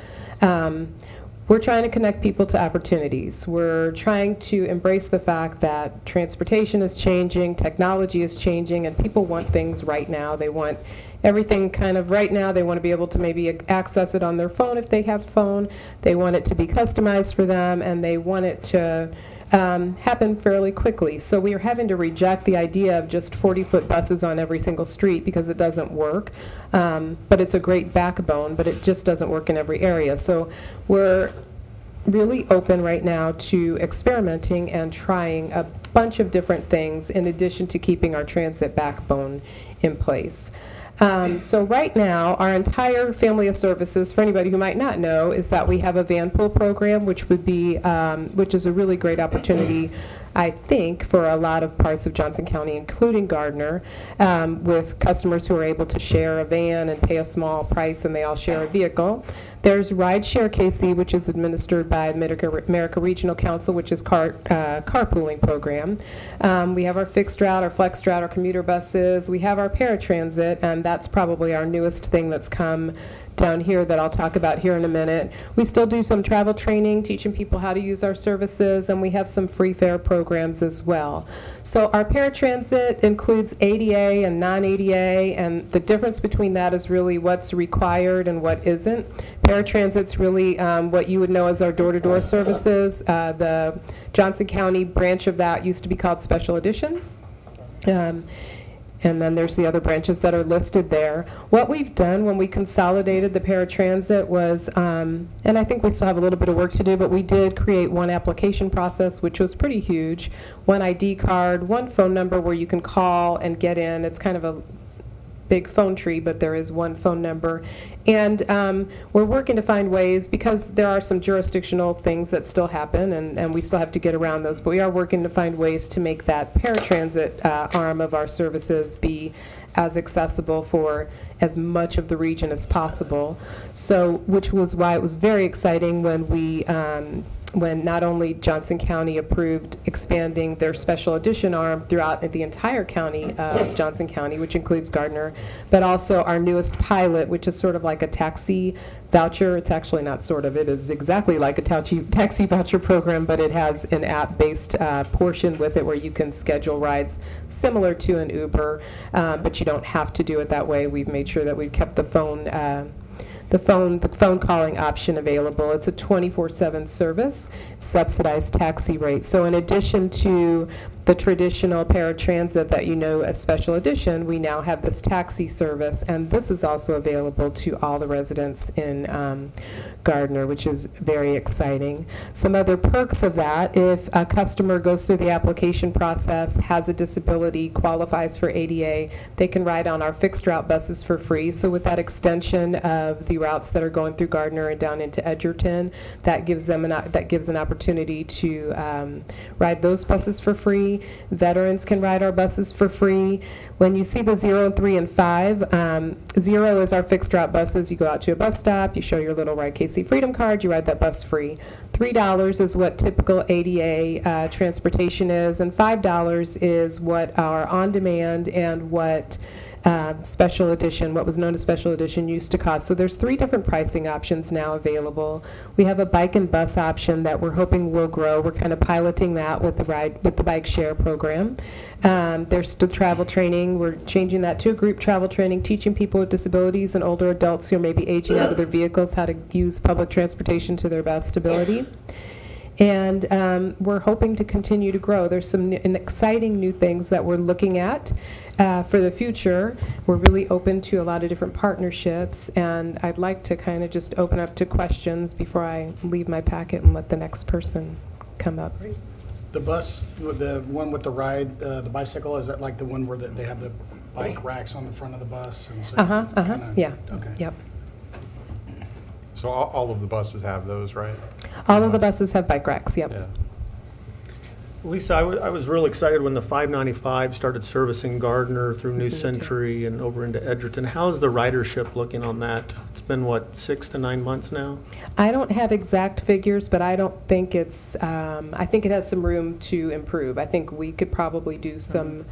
P: We're trying to connect people to opportunities. We're trying to embrace the fact that transportation is changing, technology is changing, and people want things right now. They want everything kind of right now. They want to be able to maybe access it on their phone if they have a phone. They want it to be customized for them, and they want it to happen fairly quickly. So we are having to reject the idea of just 40-foot buses on every single street because it doesn't work. But it's a great backbone, but it just doesn't work in every area. So we're really open right now to experimenting and trying a bunch of different things in addition to keeping our transit backbone in place. So right now, our entire family of services, for anybody who might not know, is that we have a van pool program, which would be, which is a really great opportunity, I think, for a lot of parts of Johnson County, including Gardner, with customers who are able to share a van and pay a small price, and they all share a vehicle. There's Rideshare KC, which is administered by America Regional Council, which is carpooling program. We have our fixed route, our flex route, our commuter buses. We have our paratransit, and that's probably our newest thing that's come down here that I'll talk about here in a minute. We still do some travel training, teaching people how to use our services, and we have some free fare programs as well. So our paratransit includes ADA and non-ADA, and the difference between that is really what's required and what isn't. Paratransit's really what you would know as our door-to-door services. The Johnson County branch of that used to be called Special Edition. And then there's the other branches that are listed there. What we've done when we consolidated the paratransit was, and I think we still have a little bit of work to do, but we did create one application process, which was pretty huge. One ID card, one phone number where you can call and get in. It's kind of a big phone tree, but there is one phone number. And we're working to find ways, because there are some jurisdictional things that still happen, and we still have to get around those, but we are working to find ways to make that paratransit arm of our services be as accessible for as much of the region as possible. So, which was why it was very exciting when we when not only Johnson County approved expanding their special edition arm throughout the entire county of Johnson County, which includes Gardner, but also our newest pilot, which is sort of like a taxi voucher. It's actually not sort of, it is exactly like a taxi voucher program, but it has an app-based portion with it where you can schedule rides similar to an Uber, but you don't have to do it that way. We've made sure that we've kept the phone calling option available. It's a 24/7 service, subsidized taxi rate. So in addition to the traditional paratransit that you know as Special Edition, we now have this taxi service, and this is also available to all the residents in Gardner, which is very exciting. Some other perks of that: if a customer goes through the application process, has a disability, qualifies for ADA, they can ride on our fixed route buses for free. So with that extension of the routes that are going through Gardner and down into Edgerton, that gives them an opportunity to ride those buses for free. Veterans can ride our buses for free. When you see the 0, 3, and 5, 0 is our fixed route buses. You go out to a bus stop, you show your little Ride KC Freedom card, you ride that bus free. $3 is what typical ADA transportation is, and $5 is what our on-demand and what Special Edition, what was known as Special Edition, used to cost. So there's 3 different pricing options now available. We have a bike and bus option that we're hoping will grow. We're kind of piloting that with the bike share program. There's still travel training. We're changing that to a group travel training, teaching people with disabilities and older adults who are maybe aging out of their vehicles how to use public transportation to their best ability. And we're hoping to continue to grow. There's some exciting new things that we're looking at for the future. We're really open to a lot of different partnerships, and I'd like to kind of just open up to questions before I leave my packet and let the next person come up.
D: The bus, the one with the ride, the bicycle, is that like the one where they have the bike racks on the front of the bus? And so
P: yeah.
D: Okay.
P: Yep.
Q: So all of the buses have those, right?
P: All of the buses have bike racks, yep.
Q: Yeah.
O: Lisa, I was real excited when the 595 started servicing Gardner through New
P: Me too.
O: Century and over into Edgerton. How's the ridership looking on that? It's been, what, 6 to 9 months now?
P: I don't have exact figures, but I don't think it's, I think it has some room to improve. I think we could probably do some,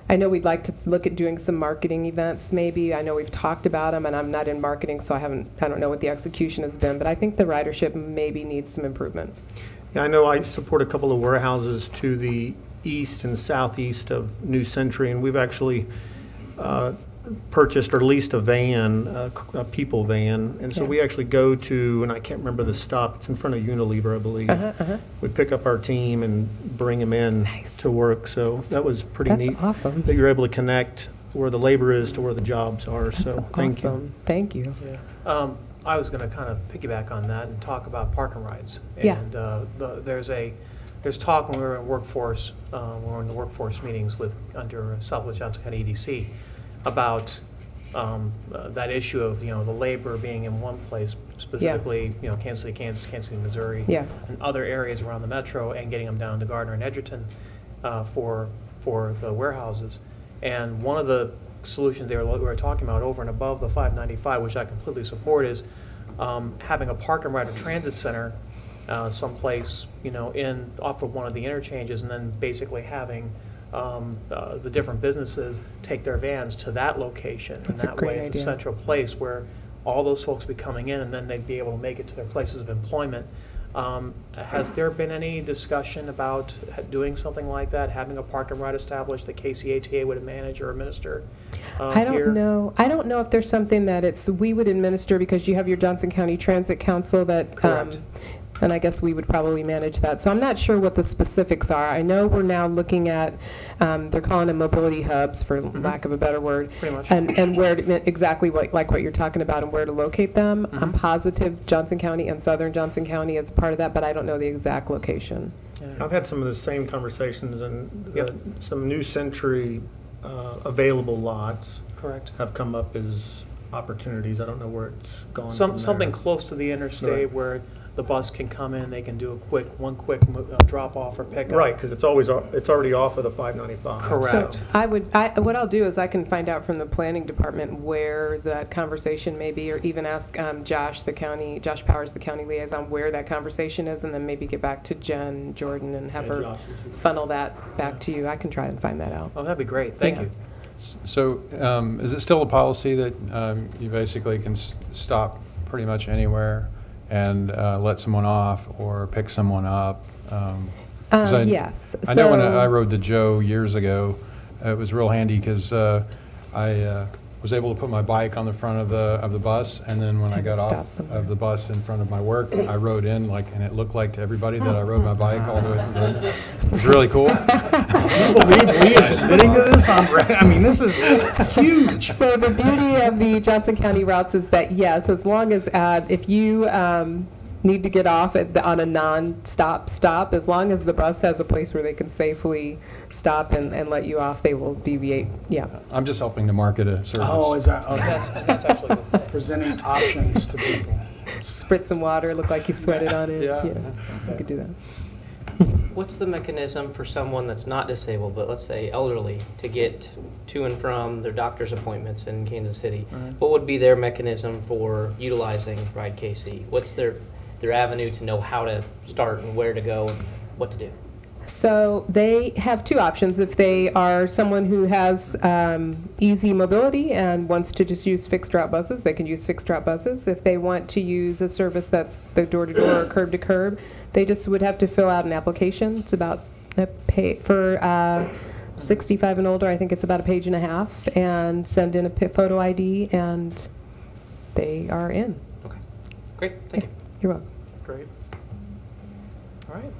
P: I know we'd like to look at doing some marketing events maybe. I know we've talked about them, and I'm not in marketing, so I don't know what the execution has been, but I think the ridership maybe needs some improvement.
O: Yeah, I know I support a couple of warehouses to the east and southeast of New Century, and we've actually purchased or leased a van, a people van, and so we actually go to, and I can't remember the stop, it's in front of Unilever, I believe. We pick up our team and bring them in to work, so that was pretty neat.
P: That's awesome.
O: That you're able to connect where the labor is to where the jobs are, so thank you.
P: Thank you.
C: Yeah. I was going to kind of piggyback on that and talk about park and rides.
P: Yeah.
C: And there's talk when we were in workforce, when we were in the workforce meetings under Southwest Johnson County EDC about that issue of, the labor being in one place, specifically, Kansas City, Kansas City, Missouri.
P: Yes.
C: And other areas around the metro, and getting them down to Gardner and Edgerton for the warehouses. And one of the solutions we were talking about over and above the 595, which I completely support, is having a park and ride or transit center someplace, off of one of the interchanges, and then basically having the different businesses take their vans to that location.
P: That's
C: and
P: a
C: that
P: great
C: way it's a
P: idea.
C: central place where all those folks be coming in, and then they'd be able to make it to their places of employment. Has there been any discussion about doing something like that, having a park and ride established that KCATA would manage or administer
P: I
C: here?
P: don't know. I don't know if there's something that we would administer, because you have your Johnson County Transit Council that,
C: Correct.
P: and I guess we would probably manage that. So I'm not sure what the specifics are. I know we're now looking at, they're calling them mobility hubs, for lack of a better word.
C: Pretty much.
P: And where to, exactly like what you're talking about, and where to locate them. I'm
C: Mhm.
P: positive Johnson County and Southern Johnson County is part of that, but I don't know the exact location.
C: Yeah.
O: I've had some of the same conversations, and
C: Yep.
O: some New Century available lots
C: Correct.
O: have come up as opportunities. I don't know where it's gone from
C: Something
O: there.
C: close to the interstate
O: Right.
C: where the bus can come in, they can do one quick drop off or pick up.
O: Right, because it's already off of the 595.
C: Correct.
P: So what I'll do is I can find out from the planning department where that conversation may be, or even ask Josh Powers, the county liaison, where that conversation is, and then maybe get back to Jen Jordan and have
O: Yeah,
P: her
O: Josh is-
P: funnel that back to you. I can try and find that out.
C: Oh, that'd be great. Thank
P: Yeah.
C: you.
R: So is it still a policy that you basically can stop pretty much anywhere and let someone off or pick someone up? 'Cause
P: Yes.
R: I know when
P: So-
R: I rode the Joe years ago, it was real handy because I was able to put my bike on the front of the bus, and then when I
P: Have it
R: got
P: stop
R: off
P: somewhere.
R: of the bus in front of my work, I rode in and it looked like to everybody that I rode my bike all the way from Gardner. It was really cool.
D: I can't believe Lee is admitting to this this is huge.
P: So the beauty of the Johnson County routes is that, yes, as long as, if you need to get off on a non-stop stop, as long as the bus has a place where they can safely stop and let you off, they will deviate, yeah.
R: I'm just helping to market a service.
D: Oh, is that, okay.
C: That's actually good.
D: Presenting options to people.
P: Spritz some water, look like you sweated on it.
R: Yeah.
P: So you could do that.
B: What's the mechanism for someone that's not disabled, but let's say elderly, to get to and from their doctor's appointments in Kansas City?
C: Mhm.
B: What would be their mechanism for utilizing Ride KC? What's their avenue to know how to start and where to go and what to do?
P: So they have two options. If they are someone who has easy mobility and wants to just use fixed route buses, they can use fixed route buses. If they want to use a service that's the door-to-door or curb-to-curb, they just would have to fill out an application. It's about for 65 and older, I think it's about a page and a half, and send in a photo ID, and they are in.
B: Okay, great, thank you.
P: You're welcome.
C: Great. All right.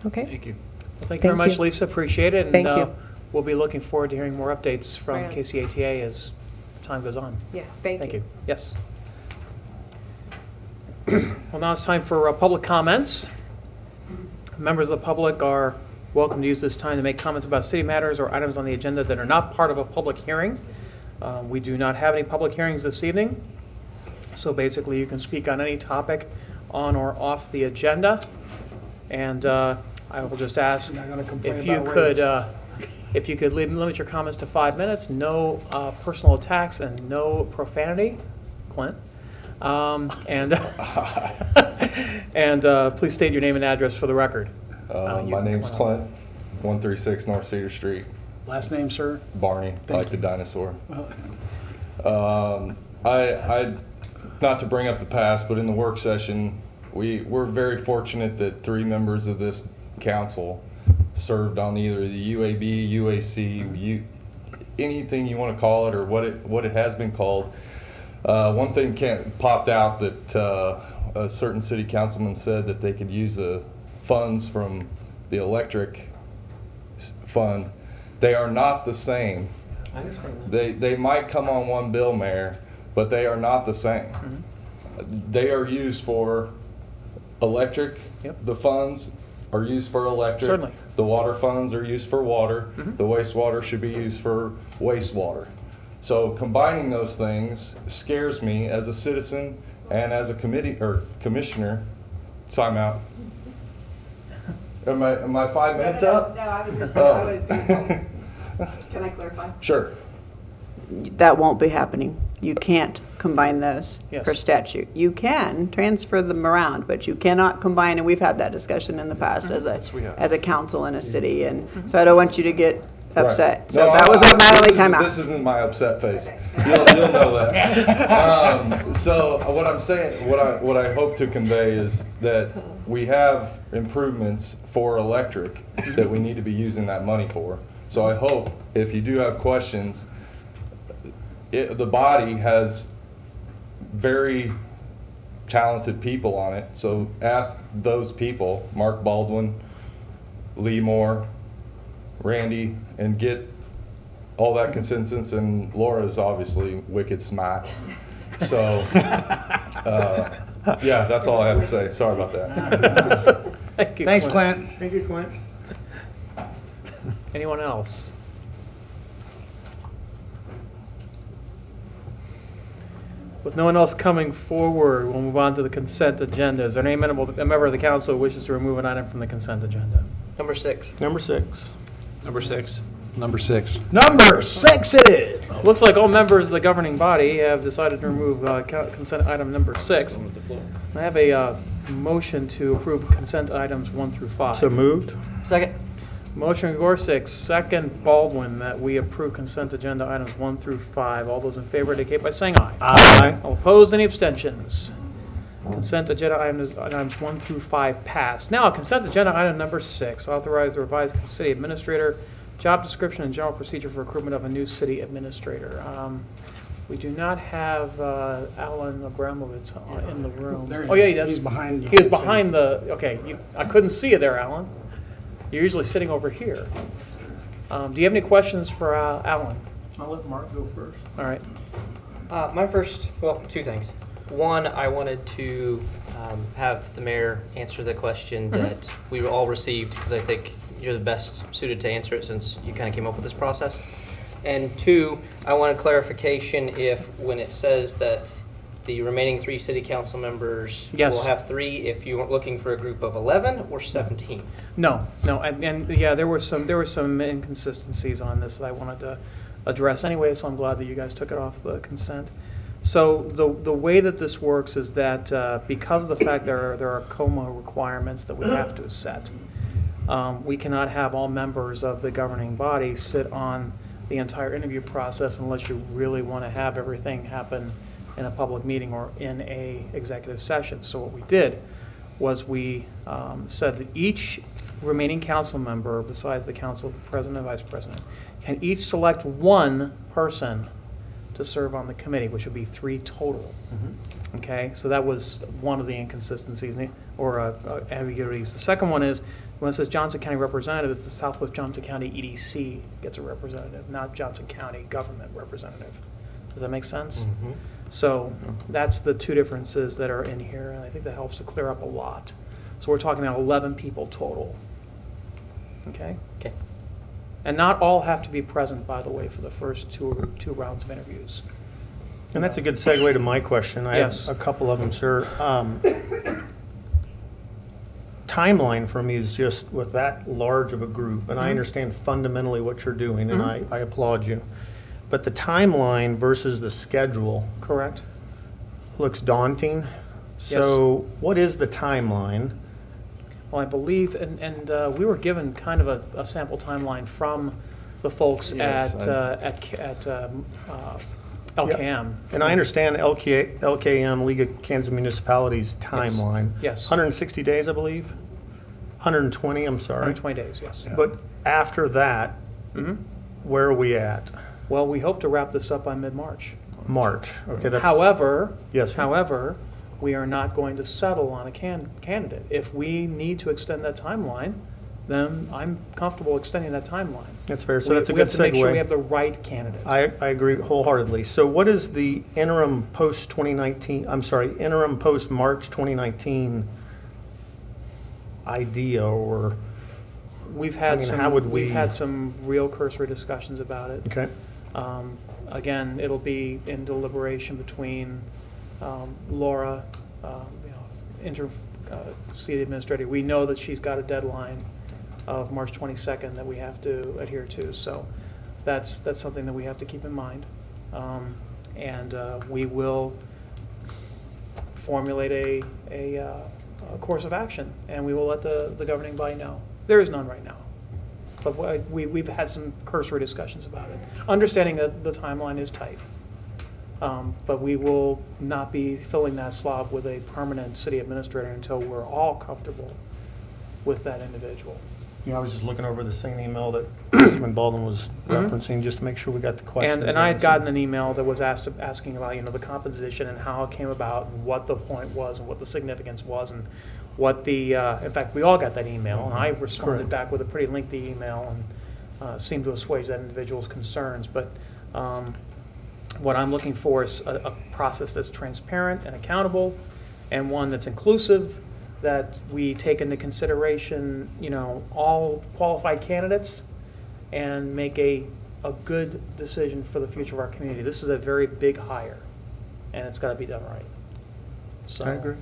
P: Okay.
A: Thank you.
C: Well, thank you very
P: Thank
C: much,
P: you.
C: Lisa. Appreciate it. And
P: Thank you.
C: we'll be looking forward to hearing more updates from
P: Right on.
C: KCATA as time goes on.
P: Yeah, thank
C: Thank
P: you.
C: you. Yes. Well, now it's time for public comments. Members of the public are welcome to use this time to make comments about city matters or items on the agenda that are not part of a public hearing. We do not have any public hearings this evening, so basically you can speak on any topic on or off the agenda. And I will just ask
D: Not gonna complain
C: if you
D: about
C: could,
D: rates.
C: if you could limit your comments to 5 minutes, no personal attacks and no profanity, Clint. And please state your name and address for the record.
S: My name's Clint, 136 North Cedar Street.
D: Last name, sir?
S: Barney,
D: Thank
S: like the dinosaur.
D: Well,
S: I not to bring up the past, but in the work session, we're very fortunate that 3 members of this council served on either the UAB, UAC, anything you want to call it, or what it has been called. One thing popped out that a certain city councilman said that they could use the funds from the electric fund. They are not the same.
B: I understand that.
S: They might come on one bill, Mayor, but they are not the same. They are used for electric.
C: Yep.
S: The funds are used for electric.
C: Certainly.
S: The water funds are used for water.
C: Mhm.
S: The wastewater should be used for wastewater. So combining those things scares me as a citizen and as a committee or commissioner. Time out. Am I 5 minutes up?
E: No, I was going to say, I was going to. Can I clarify?
S: Sure.
E: That won't be happening. You can't combine those
C: Yes.
E: per statute. You can transfer them around, but you cannot combine, and we've had that discussion in the past as a council in a city, and so I don't want you to get upset.
S: Right.
E: So
S: No,
E: that was my only timeout.
S: This isn't my upset face. You'll know that. So what I'm saying, what I hope to convey is that we have improvements for electric that we need to be using that money for. So I hope if you do have questions, the body has very talented people on it. So ask those people, Mark Baldwin, Lee Moore, Randy, and get all that consensus. And Laura's obviously wicked smart. So, yeah, that's all I have to say. Sorry about that.
C: Thank you,
D: Thanks, Clint.
O: Thank you, Clint.
C: Anyone else? With no one else coming forward, we'll move on to the consent agenda. Is there any member of the council who wishes to remove an item from the consent agenda?
B: Number 6.
O: Number 6.
A: Number 6.
R: Number 6.
D: Number 6 it is.
C: Looks like all members of the governing body have decided to remove consent item number 6. I have a motion to approve consent items 1 through 5.
O: So moved.
B: Second.
C: Motion Gorsuch, second Baldwin, that we approve consent agenda items 1 through 5. All those in favor indicate by saying aye.
O: Aye.
C: All opposed, any abstentions? Consent agenda items 1 through 5 passed. Now, consent agenda item number 6, authorize the revised city administrator job description and general procedure for recruitment of a new city administrator. We do not have Alan Abramovitz in the room.
D: There he
C: Oh, yeah,
D: is.
C: he does.
D: He's behind you.
C: He was
D: Can't see
C: behind the, okay, I couldn't see you there, Alan. You're usually sitting over here. Do you have any questions for Alan?
D: I'll let Mark go first.
C: All right.
B: My first, well, 2 things. One, I wanted to have the mayor answer the question that we all received, because I think you're the best suited to answer it since you kind of came up with this process. And 2, I wanted clarification if, when it says that the remaining 3 city council members will have 3, if you were looking for a group of 11 or 17.
C: No, and yeah, there were some inconsistencies on this that I wanted to address anyway, so I'm glad that you guys took it off the consent. So the way that this works is that because of the fact there are COMA requirements that we have to set, we cannot have all members of the governing body sit on the entire interview process unless you really want to have everything happen in a public meeting or in a executive session. So what we did was we said that each remaining council member, besides the council president and vice president, can each select 1 person to serve on the committee, which would be 3 total. Okay, so that was one of the inconsistencies or ambiguities. The second one is when it says Johnson County representative, it's the Southwest Johnson County EDC gets a representative, not Johnson County government representative. Does that make sense? So that's the 2 differences that are in here, and I think that helps to clear up a lot. So we're talking about 11 people total. Okay?
B: Okay.
C: And not all have to be present, by the way, for the first two rounds of interviews.
O: And that's a good segue to my question. I
C: Yes.
O: have a couple of them, sir. Timeline for me is just with that large of a group, and I understand fundamentally what you're doing, and I applaud you. But the timeline versus the schedule.
C: Correct.
O: Looks daunting. So what is the timeline?
C: Well, I believe, and we were given kind of a sample timeline from the folks
O: Yes,
C: at LKM.
O: And I understand LKM, League of Kansas Municipalities timeline.
C: Yes.
O: 160 days, I believe. 120, I'm sorry.
C: 120 days, yes.
O: But after that, where are we at?
C: Well, we hope to wrap this up by mid-March.
O: March. Okay, that's.
C: However,
O: yes, sir.
C: however, we are not going to settle on a candidate. If we need to extend that timeline, then I'm comfortable extending that timeline.
O: That's fair. So that's a good segue.
C: We have to make sure we have the right candidates.
O: I agree wholeheartedly. So what is the interim interim post-March 2019 idea, or
C: we've had
O: we've
C: had some real cursory discussions about it.
O: Okay.
C: Again, it'll be in deliberation between Laura, interim city administrator. We know that she's got a deadline of March 22nd that we have to adhere to, so that's something that we have to keep in mind. And we will formulate a course of action, and we will let the governing body know. There is none right now, but we've had some cursory discussions about it, understanding that the timeline is tight. But we will not be filling that slot with a permanent city administrator until we're all comfortable with that individual.
O: Yeah, I was just looking over the same email that Councilman Baldwin was referencing, just to make sure we got the questions.
C: And I had gotten an email that was asking about, the composition and how it came about and what the point was and what the significance was and what the, in fact, we all got that email, and I responded back with a pretty lengthy email and seemed to assuage that individual's concerns. But what I'm looking for is a process that's transparent and accountable, and one that's inclusive, that we take into consideration, all qualified candidates and make a good decision for the future of our community. This is a very big hire, and it's got to be done right. So,
O: I agree.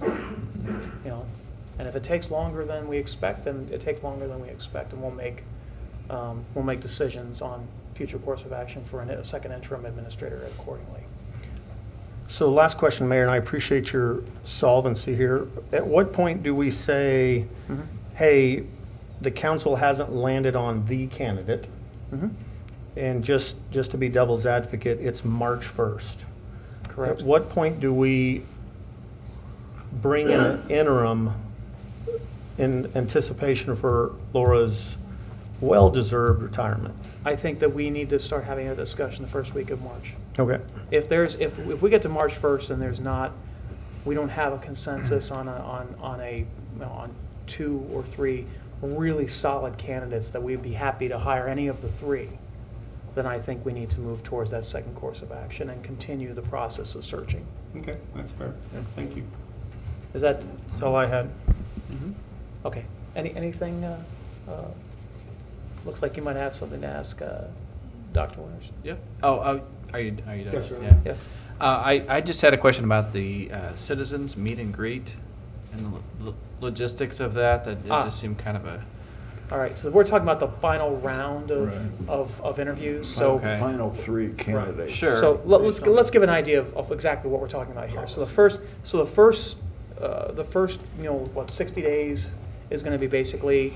C: And if it takes longer than we expect, then it takes longer than we expect, and we'll make decisions on future course of action for a second interim administrator accordingly.
O: So last question, Mayor, and I appreciate your solvency here. At what point do we say, hey, the council hasn't landed on the candidate, and just to be devil's advocate, it's March 1st?
C: Correct.
O: At what point do we bring in an interim in anticipation for Laura's well-deserved retirement?
C: I think that we need to start having a discussion the first week of March.
O: Okay.
C: If we get to March 1st and we don't have a consensus on two or three really solid candidates that we'd be happy to hire any of the three, then I think we need to move towards that second course of action and continue the process of searching.
O: Okay, that's fair. Yeah, thank you.
C: That's
O: all I had.
C: Okay. Anything? Looks like you might have something to ask Dr. Winters.
A: Yeah. Oh, are you done?
O: Yes, sir.
A: Yeah.
C: Yes.
A: I just had a question about the citizens meet and greet and the logistics of that. That it just seemed kind of a.
C: All right, so we're talking about the final round of interviews. So
T: final three candidates.
A: Right. Sure.
C: So let's give an idea of exactly what we're talking about here. So the first 60 days is going to be basically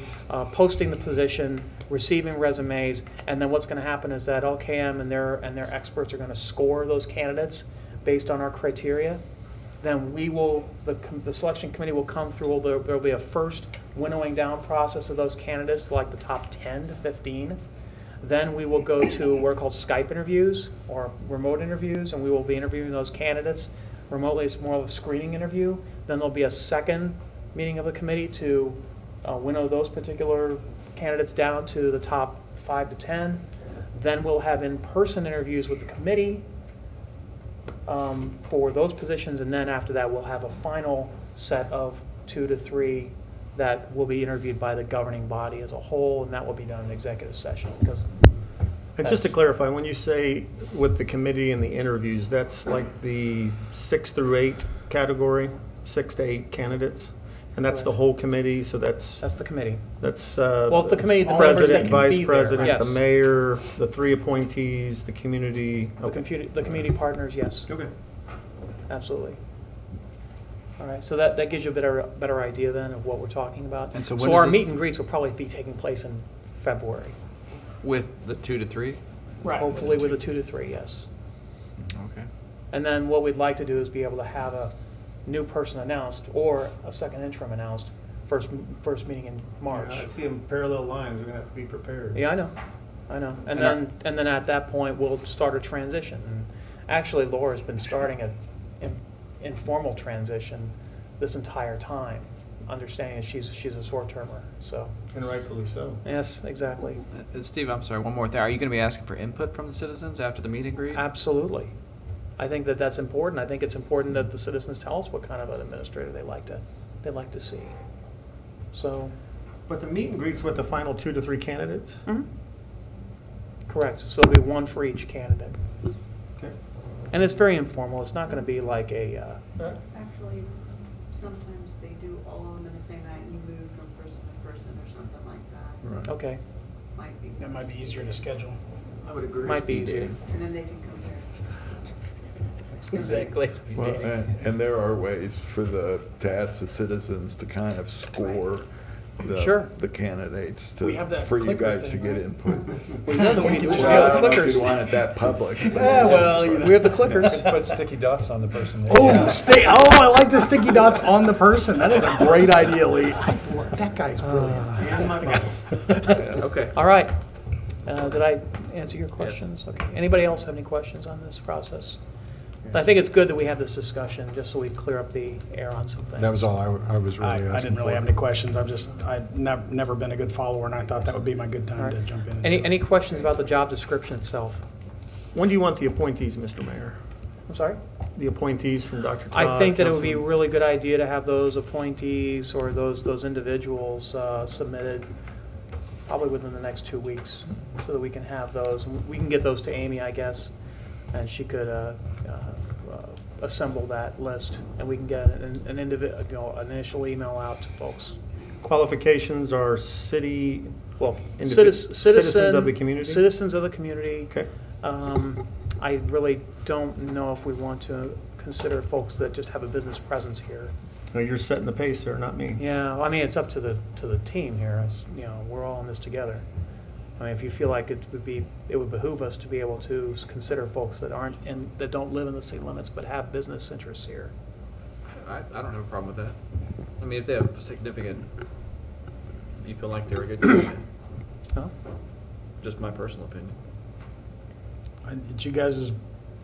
C: posting the position, receiving resumes, and then what's going to happen is that LKM and their experts are going to score those candidates based on our criteria. Then the selection committee will come through. There'll be a first winnowing down process of those candidates, like the top 10 to 15. Then we will go to what are called Skype interviews or remote interviews, and we will be interviewing those candidates remotely. It's more of a screening interview. Then there'll be a second meeting of the committee to winnow those particular candidates down to the top 5 to 10. Then we'll have in-person interviews with the committee for those positions, and then after that we'll have a final set of 2 to 3 that will be interviewed by the governing body as a whole, and that will be done in executive session.
O: And just to clarify, when you say with the committee and the interviews, that's like the 6 through 8 category, 6 to 8 candidates? And that's the whole committee, so that's
C: the committee.
O: That's
C: well, it's the committee, the
O: president, vice president,
C: yes.
O: the mayor, the 3 appointees, the community.
C: Okay. The community partners, yes.
O: Okay.
C: Absolutely. All right, so that gives you a better idea then of what we're talking about.
A: And so
C: our meet and greets will probably be taking place in February.
A: With the 2 to 3?
C: Right. Hopefully with the 2 to 3, yes.
A: Okay.
C: And then what we'd like to do is be able to have a new person announced or a second interim announced first meeting in March.
O: I see them parallel lines. We're gonna have to be prepared.
C: Yeah, I know. And then at that point we'll start a transition. And actually, Laura's been starting an informal transition this entire time. understanding that she's a short-termer, so.
O: And rightfully so.
C: Yes, exactly.
A: Steve, I'm sorry, one more thing. Are you going to be asking for input from the citizens after the meet and greet?
C: Absolutely. I think that that's important. I think it's important that the citizens tell us what kind of an administrator they'd like to see. So.
O: But the meet and greets with the final 2 to 3 candidates?
C: Mm-hmm. Correct. So there'll be one for each candidate.
O: Okay.
C: And it's very informal. It's not going to be like a.
E: Actually, sometimes they do all of them in the same night, and you move from person to person or something like that.
A: Right.
C: Okay.
D: That might be easier to schedule.
B: I would agree.
C: Might be easier.
E: And then they can compare.
B: Exactly.
T: Well, and there are ways to ask the citizens to kind of score the candidates
D: We have that
T: for you
D: clicker
T: guys to
D: thing,
T: get
D: right?
T: input.
C: We know that we can just
T: Well, I
C: get
T: don't
C: the
T: know if
C: clickers.
T: you'd want it that public. But
D: Yeah, well, you know.
C: We have the clickers.
R: You can put sticky dots on the person.
D: Oh, I like the sticky dots on the person. That is a great idea, Lee. That guy's brilliant.
C: Okay. All right. Did I answer your questions? Okay. Anybody else have any questions on this process? I think it's good that we have this discussion, just so we clear up the air on some things.
R: That was all I was really asking
D: I didn't really
R: for.
D: have any questions. I've never been a good follower, and I thought that would be my good time to jump in. and do it.
C: Any questions about the job description itself?
O: When do you want the appointees, Mr. Mayor?
C: I'm sorry?
O: The appointees from Dr. Todd?
C: I think that it would be a
O: Councilman-
C: really good idea to have those appointees or those individuals submitted probably within the next 2 weeks, so that we can have those. And we can get those to Amy, I guess, and she could assemble that list, and we can get an initial email out to folks.
O: Qualifications are city,
C: Well,
O: citizens of the community?
C: Citizens of the community.
O: Okay.
C: I really don't know if we want to consider folks that just have a business presence here.
O: No, you're setting the pace, sir, not me.
C: Yeah, well, I mean, it's up to the team here. We're all in this together. I mean, if you feel like it would behoove us to be able to consider folks that that don't live in the city limits but have business interests here.
A: I don't have a problem with that. I mean, if they have a significant, if you feel like they're a good candidate.
C: Huh?
A: Just my personal opinion.
D: It's you guys'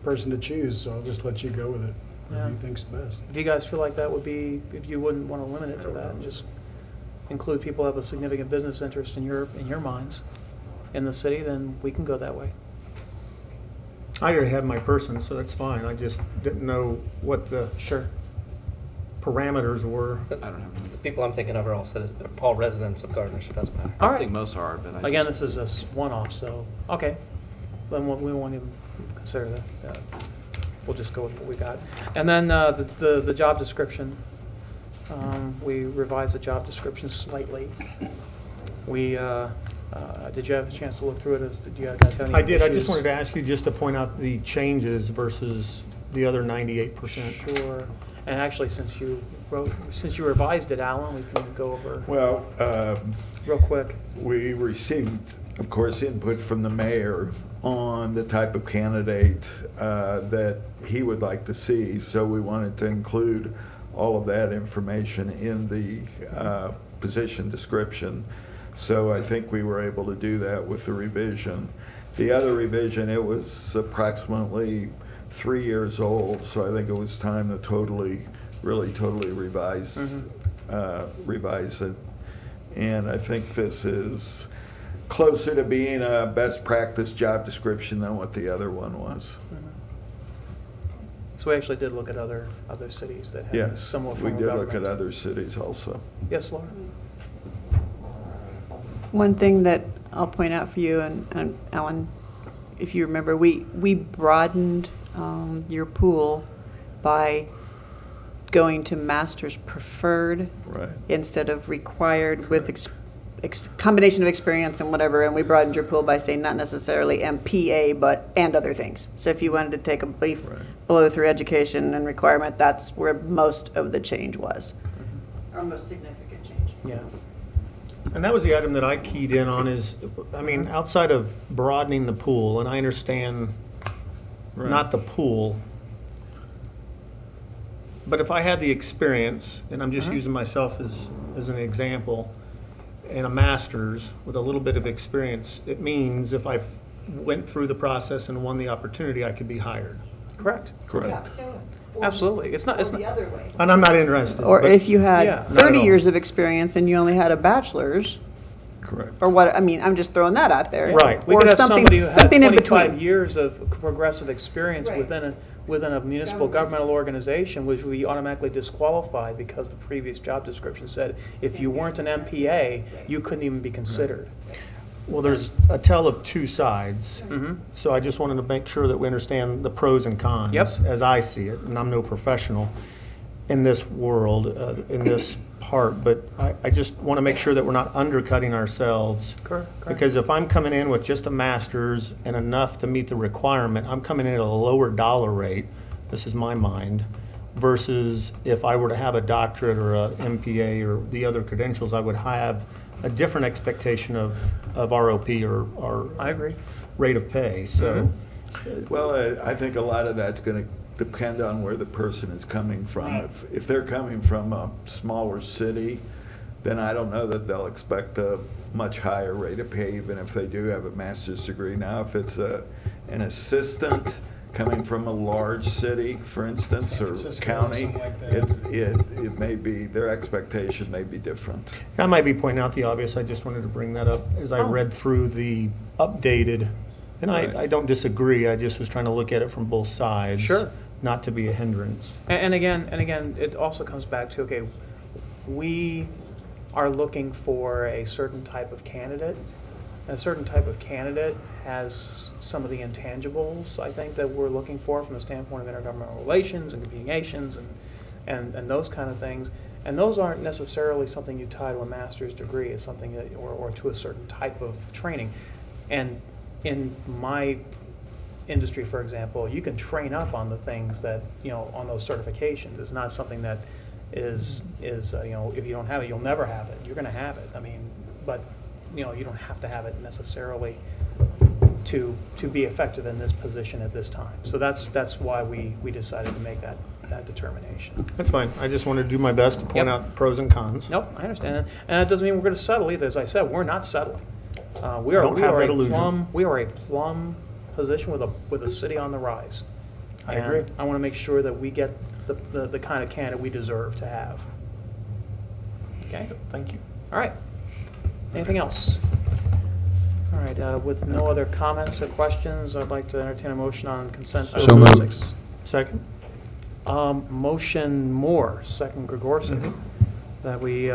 D: person to choose, so I'll just let you go with it.
C: Yeah.
D: Whatever you think's best.
C: If you guys feel like that would be, if you wouldn't want to limit it to that, and just include people who have a significant business interest in your minds in the city, then we can go that way.
O: I already have my person, so that's fine. I just didn't know what the parameters were.
B: I don't know. The people I'm thinking of are all residents of Gardner, so it doesn't matter.
C: All right.
A: I think most are, but
C: Again, this is a one-off, so, okay. Then we won't even consider that. We'll just go with what we got. And then the job description, we revised the job description slightly. We, did you have a chance to look through it? Did you guys have any
O: I did. I
C: issues?
O: just wanted to ask you just to point out the changes versus the other 98%.
C: Sure. And actually, since you revised it, Alan, we can go over.
T: Well,
C: real quick.
T: We received, of course, input from the mayor on the type of candidate that he would like to see. So we wanted to include all of that information in the position description. So I think we were able to do that with the revision. The other revision, it was approximately 3 years old, so I think it was time to really totally revise it. And I think this is closer to being a best practice job description than what the other one was.
C: So we actually did look at other cities that have similar
T: Yes,
C: form
T: we
C: of
T: did look at
C: government.
T: other cities also.
C: Yes, Laura?
E: One thing that I'll point out for you, and Alan, if you remember, we broadened your pool by going to master's preferred instead of required with combination of experience and whatever, and we broadened your pool by saying not necessarily MPA, and other things. So if you wanted to take a brief below through education and requirement, that's where most of the change was. Our most significant change.
C: Yeah.
O: And that was the item that I keyed in on is, I mean, outside of broadening the pool, and I understand not the pool, but if I had the experience, and I'm just using myself as an example, and a master's with a little bit of experience, it means if I went through the process and won the opportunity, I could be hired.
C: Correct.
T: Correct.
C: Absolutely. It's not,
E: the other way.
O: And I'm not interested.
E: Or
O: but-
E: if you
C: Yeah.
E: had
O: Not at
E: 30
O: all.
E: years of experience and you only had a bachelor's,
T: Correct.
E: or what, I mean, I'm just throwing that out there.
O: Right.
C: We
E: Or
C: could have
E: something,
C: somebody who had
E: something in
C: 25
E: between.
C: years of progressive experience
E: Right.
C: within a municipal governmental organization, which would be automatically disqualified because the previous job description said if you weren't an MPA, you couldn't even be considered.
O: Well, there's a tale of two sides.
C: Mhm.
O: So I just wanted to make sure that we understand the pros and cons
C: Yep.
O: as I see it. And I'm no professional in this world, in this part, but I just want to make sure that we're not undercutting ourselves.
C: Correct.
O: Because if I'm coming in with just a master's and enough to meet the requirement, I'm coming in at a lower dollar rate, this is my mind, versus if I were to have a doctorate or a MPA or the other credentials, I would have a different expectation of ROP or
C: I agree.
O: rate of pay. So
T: Well, I think a lot of that's going to depend on where the person is coming from. If they're coming from a smaller city, then I don't know that they'll expect a much higher rate of pay, even if they do have a master's degree. Now, if it's an assistant coming from a large city, for instance,
D: San
T: or
D: Francisco or
T: county,
D: something like that.
T: it may be, their expectation may be different.
O: I might be pointing out the obvious. I just wanted to bring that up as I read through the updated. And I don't disagree. I just was trying to look at it from both sides.
C: Sure.
O: Not to be a hindrance.
C: And again, it also comes back to, okay, we are looking for a certain type of candidate. A certain type of candidate has some of the intangibles, I think, that we're looking for from the standpoint of intergovernmental relations and communications and those kind of things. And those aren't necessarily something you tie to a master's degree. It's something that, or to a certain type of training. And in my industry, for example, you can train up on the things that, on those certifications. It's not something that is if you don't have it, you'll never have it. You're going to have it. I mean, but, you don't have to have it necessarily to be effective in this position at this time. So that's why we decided to make that determination.
O: That's fine. I just wanted to do my best to point
C: Yep.
O: out pros and cons.
C: Nope, I understand that. And that doesn't mean we're going to settle either. As I said, we're not settling. We
O: I
C: are
O: don't have that illusion.
C: we are a plum position with a city on the rise.
O: I
C: And
O: agree.
C: I want to make sure that we get the kind of candidate we deserve to have. Okay?
O: Thank you.
C: All right. Anything else? All right, with no other comments or questions, I'd like to entertain a motion on consent.
R: So
C: item
R: moved.
C: 6.
O: Second?
C: Motion Moore, second Gregorczyk, that we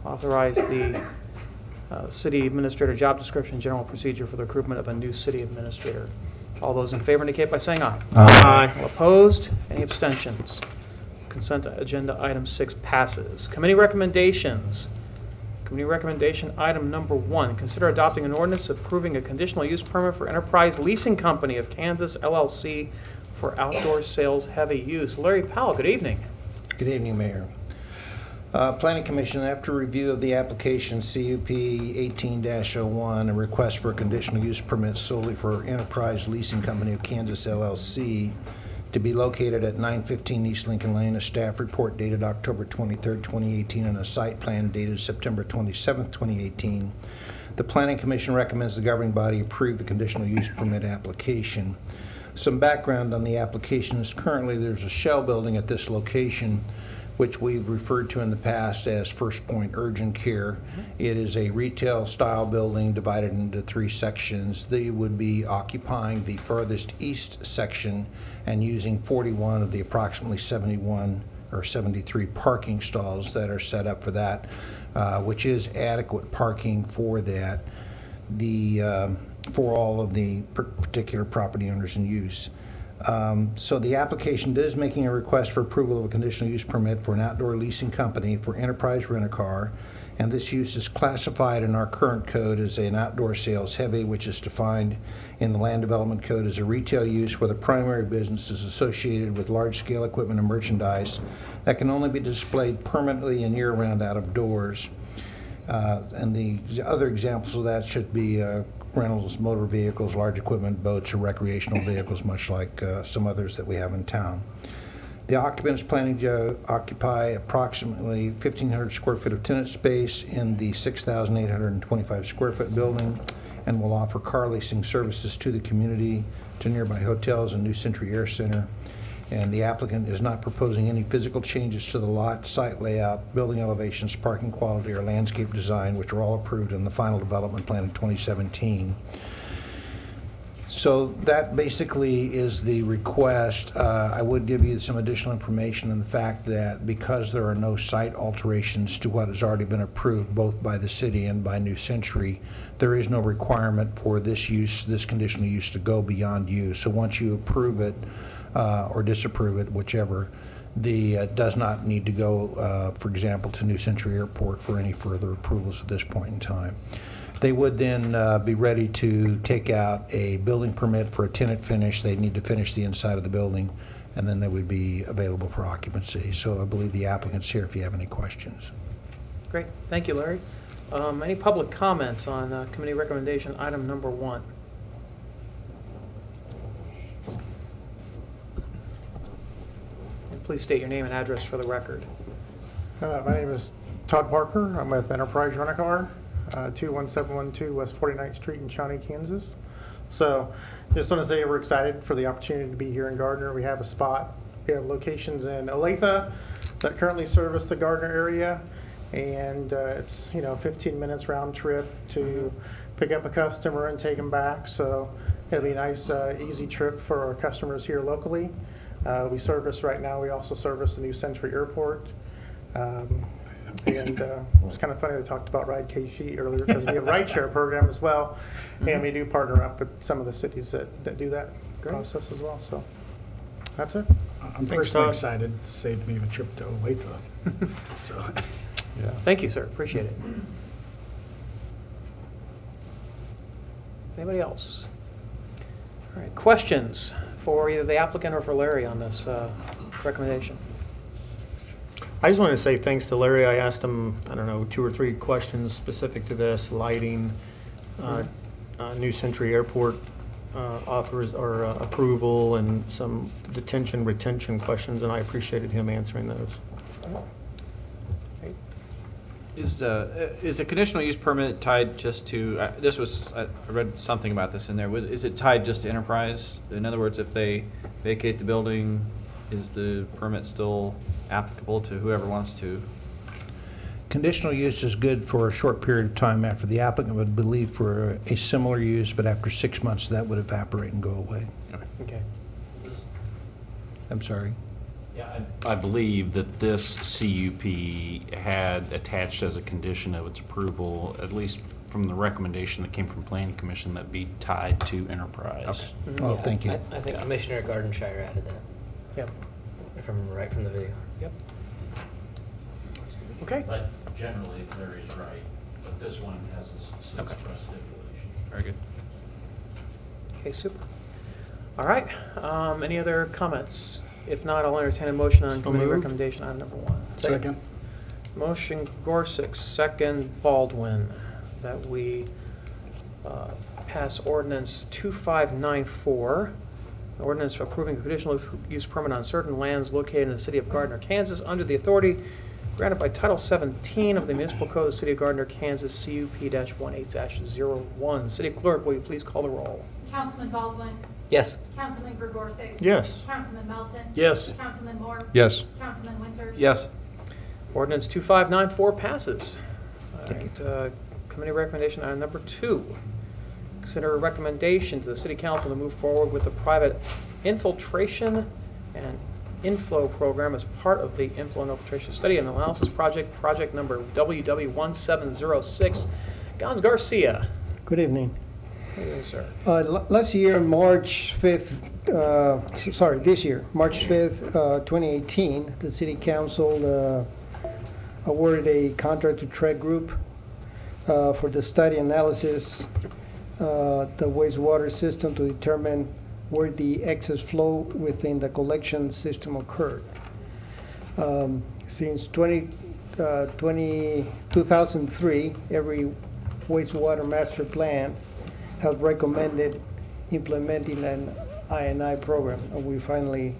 C: authorize the city administrator job description, general procedure for the recruitment of a new city administrator. All those in favor indicate by saying aye.
O: Aye.
C: All opposed? Any abstentions? Consent agenda item 6 passes. Committee recommendations. Committee recommendation item number 1, consider adopting an ordinance approving a conditional use permit for Enterprise Leasing Company of Kansas LLC for outdoor sales heavy use. Larry Powell, good evening.
U: Good evening, Mayor. Planning Commission, after review of the application CUP 18-01, a request for a conditional use permit solely for Enterprise Leasing Company of Kansas LLC to be located at 915 East Lincoln Lane, a staff report dated October 23rd, 2018, and a site plan dated September 27th, 2018. The Planning Commission recommends the governing body approve the conditional use permit application. Some background on the application is currently there's a shell building at this location which we've referred to in the past as First Point Urgent Care. It is a retail-style building divided into 3 sections. They would be occupying the furthest east section and using 41 of the approximately 71 or 73 parking stalls that are set up for that, which is adequate parking for that, for all of the particular property owners in use. So the application is making a request for approval of a conditional use permit for an outdoor leasing company for Enterprise Rent-A-Car, and this use is classified in our current code as an outdoor sales heavy, which is defined in the Land Development Code as a retail use where the primary business is associated with large-scale equipment and merchandise that can only be displayed permanently and year-round out of doors. And the other examples of that should be rentals, motor vehicles, large equipment, boats, or recreational vehicles, much like some others that we have in town. The occupant is planning to occupy approximately 1,500 square feet of tenant space in the 6,825 square foot building and will offer car leasing services to the community, to nearby hotels and New Century Air Center. And the applicant is not proposing any physical changes to the lot, site layout, building elevations, parking quality, or landscape design, which are all approved in the final development plan in 2017. So that basically is the request. I would give you some additional information in the fact that because there are no site alterations to what has already been approved both by the city and by New Century, there is no requirement for this use, this conditional use, to go beyond use. So once you approve it or disapprove it, whichever, does not need to go, for example, to New Century Airport for any further approvals at this point in time. They would then be ready to take out a building permit for a tenant finish. They'd need to finish the inside of the building, and then they would be available for occupancy. So I believe the applicant's here if you have any questions.
C: Great. Thank you, Larry. Any public comments on committee recommendation item number 1? And please state your name and address for the record.
G: My name is Todd Parker. I'm with Enterprise Rent-A-Car, 21712 West 49th Street in Shawnee, Kansas. So just want to say we're excited for the opportunity to be here in Gardner. We have a spot. We have locations in Olathe that currently service the Gardner area, and it's 15 minutes round trip to pick up a customer and take them back. So it'll be a nice, easy trip for our customers here locally. We service right now. We also service the New Century Airport. And it was kind of funny they talked about Ride KC earlier because we have a rideshare program as well, and we do partner up with some of the cities that do that process as well. So that's it.
D: I'm personally excited. It saved me a trip to Olathe. So,
C: yeah. Thank you, sir. Appreciate it. Anybody else? All right. Questions for either the applicant or for Larry on this recommendation?
O: I just wanted to say thanks to Larry. I asked him, I don't know, 2 or 3 questions specific to this, lighting, New Century Airport approval, and some detention, retention questions, and I appreciated him answering those.
A: Is a conditional use permit tied just to, I read something about this in there, is it tied just to Enterprise? In other words, if they vacate the building, is the permit still applicable to whoever wants to?
U: Conditional use is good for a short period of time after the applicant would believe for a similar use, but after 6 months that would evaporate and go away.
C: Okay.
U: I'm sorry.
V: Yeah, I believe that this CUP had attached as a condition of its approval, at least from the recommendation that came from Planning Commission, that be tied to Enterprise.
U: Okay. Oh, thank you.
B: I think Commissioner Gardenshire added that.
C: Yep.
B: If I remember right from the video.
C: Yep. Okay.
I: But generally, Larry's right, but this one has a express stipulation.
A: Very good.
C: Okay, super. All right. Any other comments? If not, I'll entertain a motion on committee recommendation item number 1.
D: Second.
C: Motion Gorsuch, second Baldwin, that we pass ordinance 2594, an ordinance for approving a conditional use permit on certain lands located in the city of Gardner, Kansas, under the authority granted by Title 17 of the Municipal Code of the City of Gardner, Kansas, CUP-18-01. City Clerk, will you please call the roll?
W: Councilman Baldwin.
B: Yes.
W: Councilman Gregorczyk.
O: Yes.
W: Councilman Melton.
D: Yes.
W: Councilman Moore.
R: Yes.
W: Councilman Winters.
A: Yes.
C: Ordinance 2594 passes. All right, committee recommendation item number 2. Consider a recommendation to the City Council to move forward with the private infiltration and inflow program as part of the inflow and infiltration study and analysis project number WW1706. Gons Garcia.
F: Good evening.
C: Good evening, sir.
F: Last year, March 5th, this year, March 5th, 2018, the City Council awarded a contract to Trek Group for the study analysis the wastewater system to determine where the excess flow within the collection system occurred. Since 2003, every wastewater master plan has recommended implementing an I&I program, and we finally,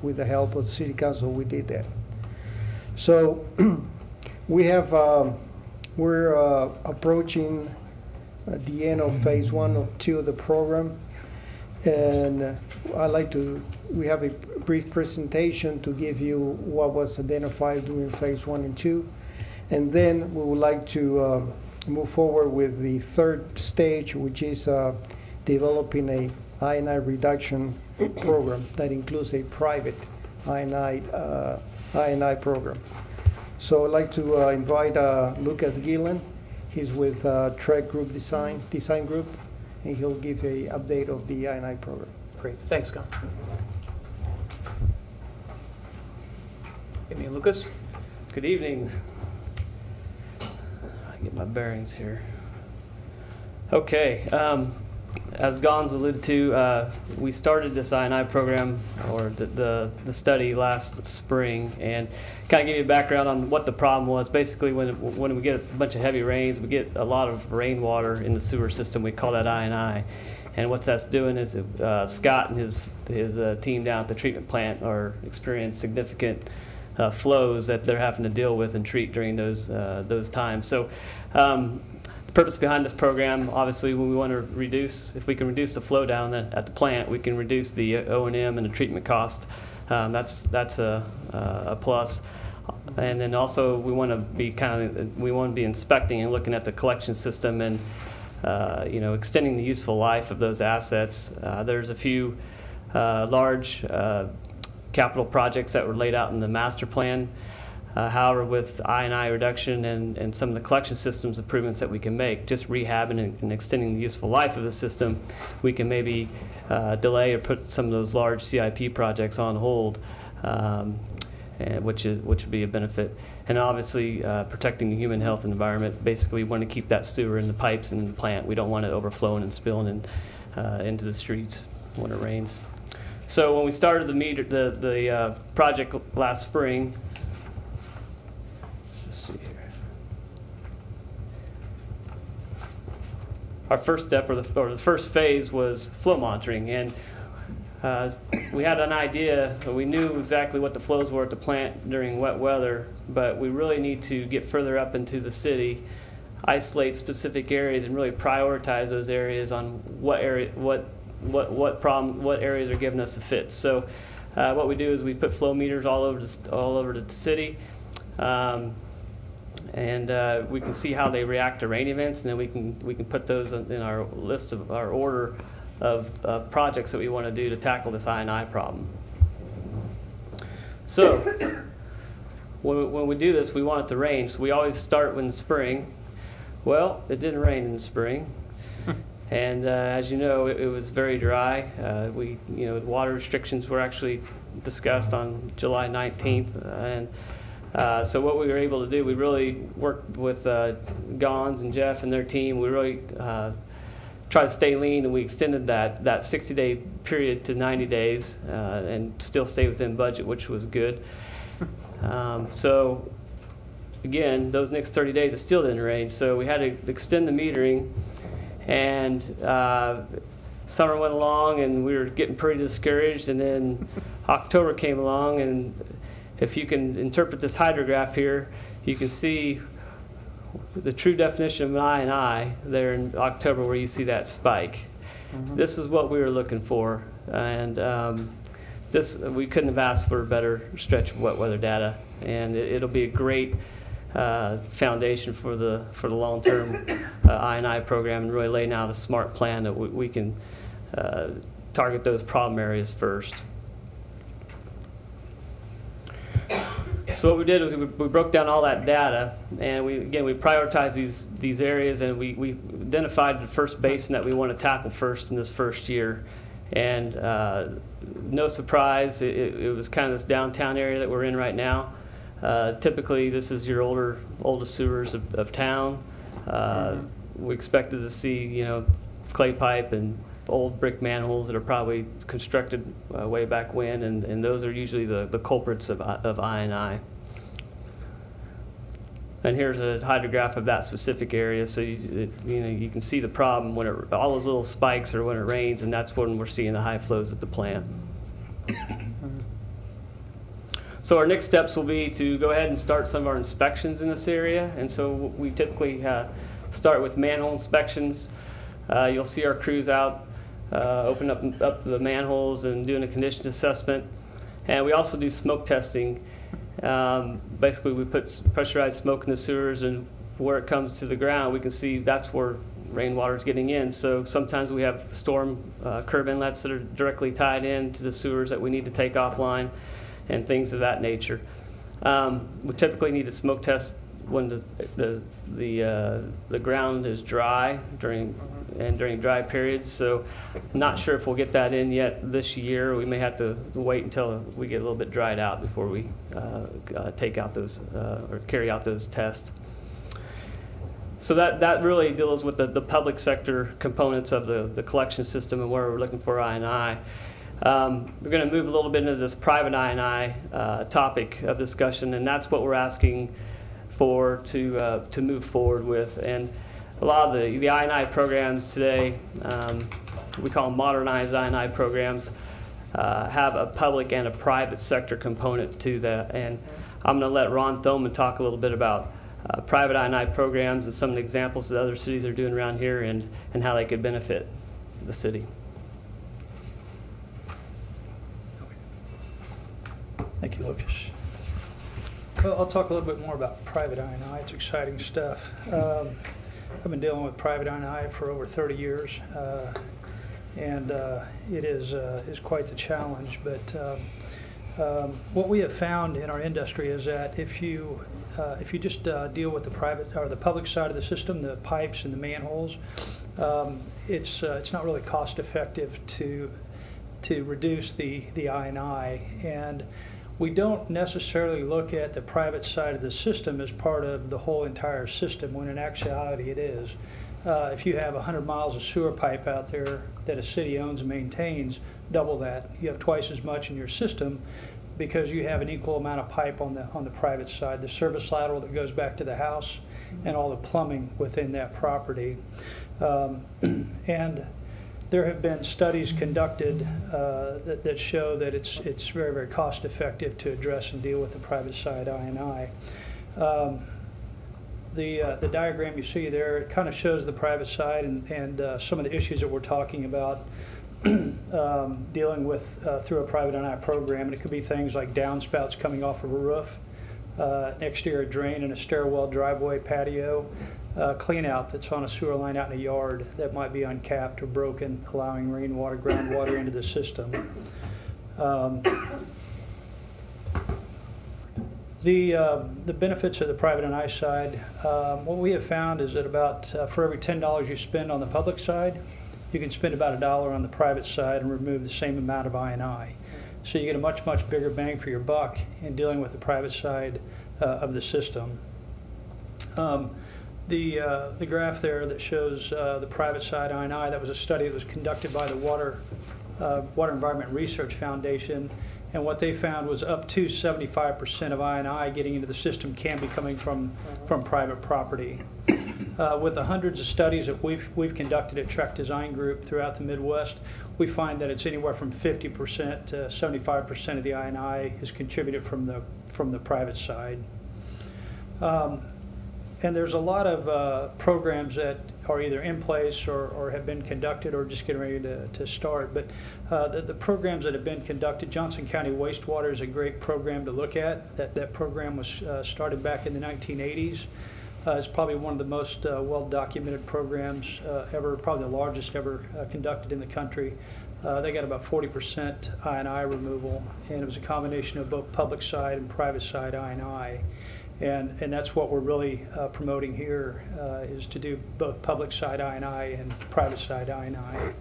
F: with the help of the City Council, we did that. So we have, we're approaching the end of phase 1 of 2 of the program, And we have a brief presentation to give you what was identified during phase 1 and 2. And then we would like to move forward with the third stage, which is developing a I&I reduction program that includes a private I&I program. So I'd like to invite Lucas Gillen. He's with Trek Group Design Group, and he'll give a update of the I&I program.
C: Great, thanks, Scott. Give me Lucas.
K: Good evening. I get my bearings here. Okay, as Gonz alluded to, we started this I&I program, or the study, last spring, and kind of give you a background on what the problem was. Basically, when we get a bunch of heavy rains, we get a lot of rainwater in the sewer system. We call that I&I. And what that's doing is Scott and his team down at the treatment plant are experiencing significant flows that they're having to deal with and treat during those times. So the purpose behind this program, obviously, when we want to reduce, if we can reduce the flow down at the plant, we can reduce the O&M and the treatment cost. That's a plus. And then also we want to be inspecting and looking at the collection system and extending the useful life of those assets. There's a few large capital projects that were laid out in the master plan. However, with I&I reduction and some of the collection systems improvements that we can make, just rehabbing and extending the useful life of the system, we can maybe delay or put some of those large CIP projects on hold, which would be a benefit. And obviously, protecting the human health and environment. Basically, we want to keep that sewer in the pipes and in the plant. We don't want it overflowing and spilling into the streets when it rains. So when we started the project last spring, let's see here. Our first step, or the first phase, was flow monitoring, and we had an idea. We knew exactly what the flows were at the plant during wet weather, but we really need to get further up into the city, isolate specific areas, and really prioritize those areas on what areas are giving us a fit. So what we do is we put flow meters all over the city, and we can see how they react to rain events, and then we can put those in our list of our order of projects that we want to do to tackle this I&I problem. So when we do this, we want it to rain. So we always start in the spring. Well, it didn't rain in the spring. And as you know, it was very dry. Water restrictions were actually discussed on July 19th. And so what we were able to do, we really worked with Gonz and Jeff and their team. We really tried to stay lean, and we extended that 60-day period to 90 days and still stay within budget, which was good. So again, those next 30 days, it still didn't rain. So we had to extend the metering. And summer went along, and we were getting pretty discouraged. And then October came along, and if you can interpret this hydrograph here, you can see the true definition of an I&I there in October, where you see that spike. Mm-hmm. This is what we were looking for, and we couldn't have asked for a better stretch of wet weather data, and it'll be a great foundation for the long-term I&I program, and really laying out a smart plan that we can target those problem areas first. So what we did was we broke down all that data, and we prioritized these areas, and we identified the first basin that we want to tackle first in this first year. And no surprise, it was kind of this downtown area that we're in right now. Typically, this is your oldest sewers of town. We expected to see, clay pipe and old brick manholes that are probably constructed way back when, and those are usually the culprits of I&I. And here's a hydrograph of that specific area, so you can see the problem when all those little spikes are when it rains, and that's when we're seeing the high flows at the plant. So our next steps will be to go ahead and start some of our inspections in this area, and so we typically start with manhole inspections. You'll see our crews out opening up the manholes and doing a condition assessment. And we also do smoke testing. Basically, we put pressurized smoke in the sewers, and where it comes to the ground, we can see that's where rainwater is getting in. So sometimes we have storm curb inlets that are directly tied in to the sewers that we need to take offline and things of that nature. We typically need a smoke test when the ground is dry during dry periods. So not sure if we'll get that in yet this year. We may have to wait until we get a little bit dried out before we take out those or carry out those tests. So that really deals with the public sector components of the collection system and where we're looking for I&I. We're going to move a little bit into this private I&I topic of discussion, and that's what we're asking for to move forward with. And a lot of the I&I programs today, we call them modernized I&I programs, have a public and a private sector component to that. And I'm going to let Ron Thoman talk a little bit about private I&I programs and some of the examples that other cities are doing around here and how they could benefit the city.
H: Thank you, Lucas. Well, I'll talk a little bit more about private I&I. It's exciting stuff. I've been dealing with private I&I for over 30 years, and it is quite the challenge. But what we have found in our industry is that if you just deal with the private or the public side of the system, the pipes and the manholes, it's not really cost effective to reduce the I&I. And we don't necessarily look at the private side of the system as part of the whole entire system, when in actuality it is. If you have 100 miles of sewer pipe out there that a city owns and maintains, double that. You have twice as much in your system because you have an equal amount of pipe on the private side. The service lateral that goes back to the house and all the plumbing within that property. And there have been studies conducted that show that it's very, very cost effective to address and deal with the private side I&I. The diagram you see there, it kind of shows the private side and some of the issues that we're talking about dealing with through a private I&I program. And it could be things like downspouts coming off of a roof, an exterior drain in a stairwell, driveway, patio, clean out that's on a sewer line out in a yard that might be uncapped or broken, allowing rainwater, groundwater into the system. The benefits of the private I&I side, what we have found is that about for every $10 you spend on the public side, you can spend about $1 on the private side and remove the same amount of I&I. So you get a much, much bigger bang for your buck in dealing with the private side of the system. The graph there that shows the private side I&I, that was a study that was conducted by the Water Environment Research Foundation, and what they found was up to 75% of I&I getting into the system can be coming from private property. With the hundreds of studies that we've conducted at Trek Design Group throughout the Midwest, we find that it's anywhere from 50% to 75% of the I&I is contributed from the private side. And there's a lot of programs that are either in place or have been conducted or just getting ready to start. But the programs that have been conducted, Johnson County Wastewater is a great program to look at. That program was started back in the 1980s. It's probably one of the most well-documented programs ever, probably the largest ever conducted in the country. They got about 40% I&I removal, and it was a combination of both public side and private side I&I. And that's what we're really promoting here, is to do both public side I&I and private side I&I.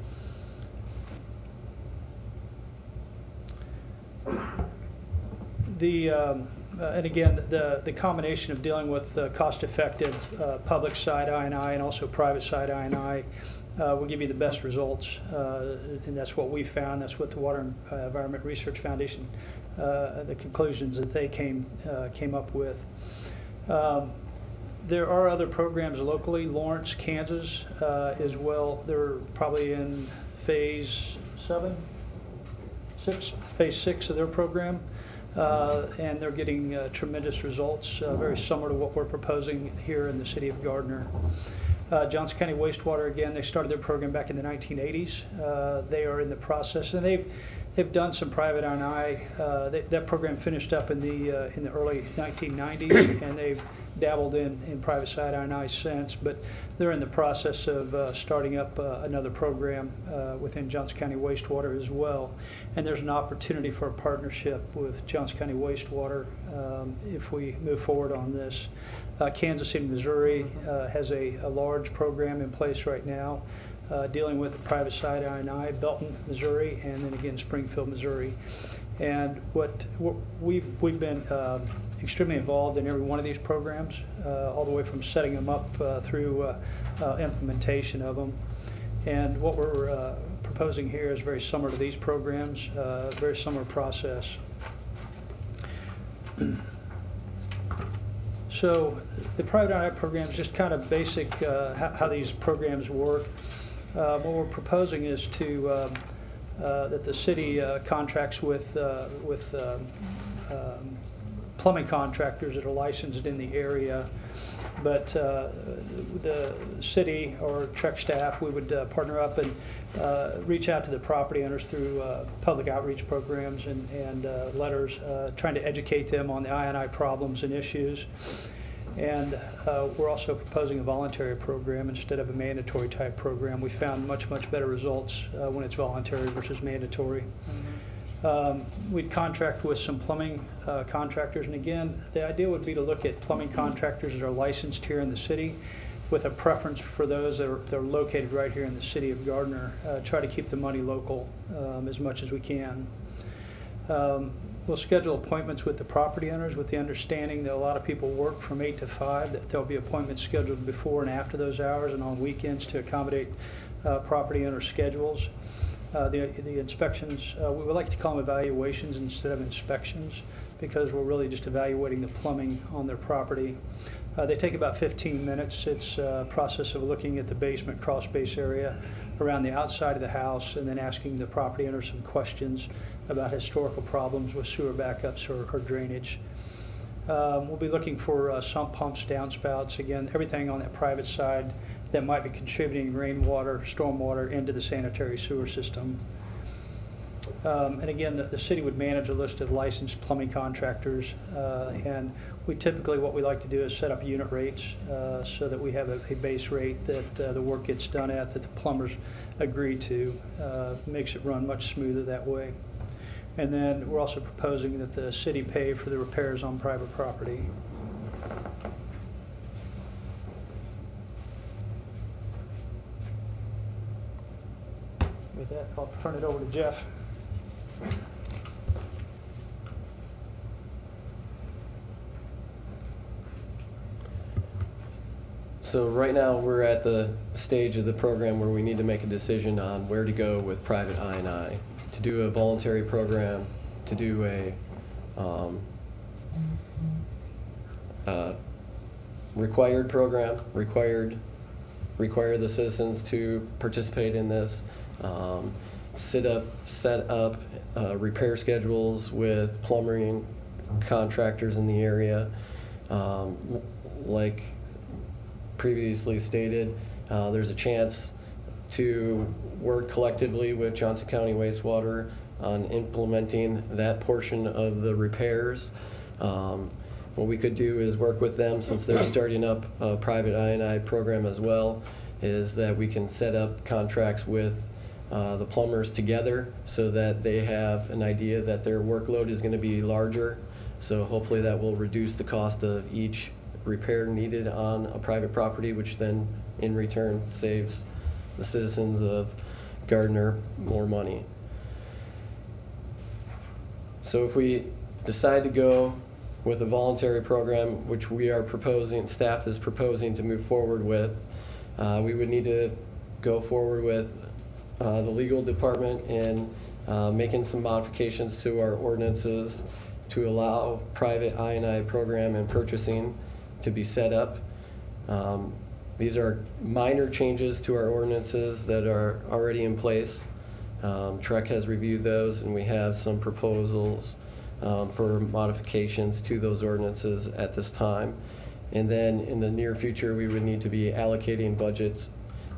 H: And again, the combination of dealing with cost-effective public side I&I and also private side I&I will give you the best results, and that's what we found. That's what the Water Environment Research Foundation, the conclusions that they came up with. There are other programs locally. Lawrence, Kansas, as well. They're probably in phase 6 of their program. And they're getting tremendous results, very similar to what we're proposing here in the city of Gardner. Johnson County Wastewater, again, they started their program back in the 1980s. They are in the process, and they've done some private I&I. That program finished up in the early 1990s, and they've dabbled in private side I&I since, but they're in the process of starting up another program within Johnson County Wastewater as well. And there's an opportunity for a partnership with Johnson County Wastewater if we move forward on this. Kansas City, Missouri has a large program in place right now dealing with the private side I&I, Belton, Missouri, and then again Springfield, Missouri. And what we've been extremely involved in every one of these programs, all the way from setting them up through implementation of them. And what we're proposing here is very similar to these programs, very similar process. So the private I&I program is just kind of basic how these programs work. What we're proposing is to that the city contracts with plumbing contractors that are licensed in the area, but the city or Trek staff, we would partner up and reach out to the property owners through public outreach programs and letters, trying to educate them on the I&I problems and issues. And we're also proposing a voluntary program instead of a mandatory type program. We found much better results when it's voluntary versus mandatory. We'd contract with some plumbing contractors, and again, the idea would be to look at plumbing contractors that are licensed here in the city, with a preference for those that are located right here in the city of Gardner. Try to keep the money local as much as we can. We'll schedule appointments with the property owners with the understanding that a lot of people work from 8 to 5, that there'll be appointments scheduled before and after those hours and on weekends to accommodate property owner schedules. The inspections, we would like to call them evaluations instead of inspections, because we're really just evaluating the plumbing on their property. They take about 15 minutes. It's a process of looking at the basement, crawl space area around the outside of the house, and then asking the property owner some questions about historical problems with sewer backups or drainage. We'll be looking for sump pumps, downspouts, again, everything on that private side that might be contributing rainwater, stormwater into the sanitary sewer system. And again, the city would manage a list of licensed plumbing contractors, and we typically, what we like to do is set up unit rates so that we have a base rate that the work gets done at, that the plumbers agree to. Makes it run much smoother that way. And then we're also proposing that the city pay for the repairs on private property. With that, I'll turn it over to Jeff.
J: So right now we're at the stage of the program where we need to make a decision on where to go with private I&I. To do a voluntary program, to do a required program, require the citizens to participate in this, set up repair schedules with plumbing contractors in the area. Like previously stated, there's a chance to work collectively with Johnson County Wastewater on implementing that portion of the repairs. What we could do is work with them, since they're starting up a private I&I program as well, is that we can set up contracts with the plumbers together so that they have an idea that their workload is going to be larger. So hopefully that will reduce the cost of each repair needed on a private property, which then in return saves the citizens of Gardner more money. So if we decide to go with a voluntary program, which we are proposing, staff is proposing to move forward with, we would need to go forward with the legal department in making some modifications to our ordinances to allow private I&I program and purchasing to be set up. These are minor changes to our ordinances that are already in place. Trek has reviewed those, and we have some proposals for modifications to those ordinances at this time. And then in the near future, we would need to be allocating budgets,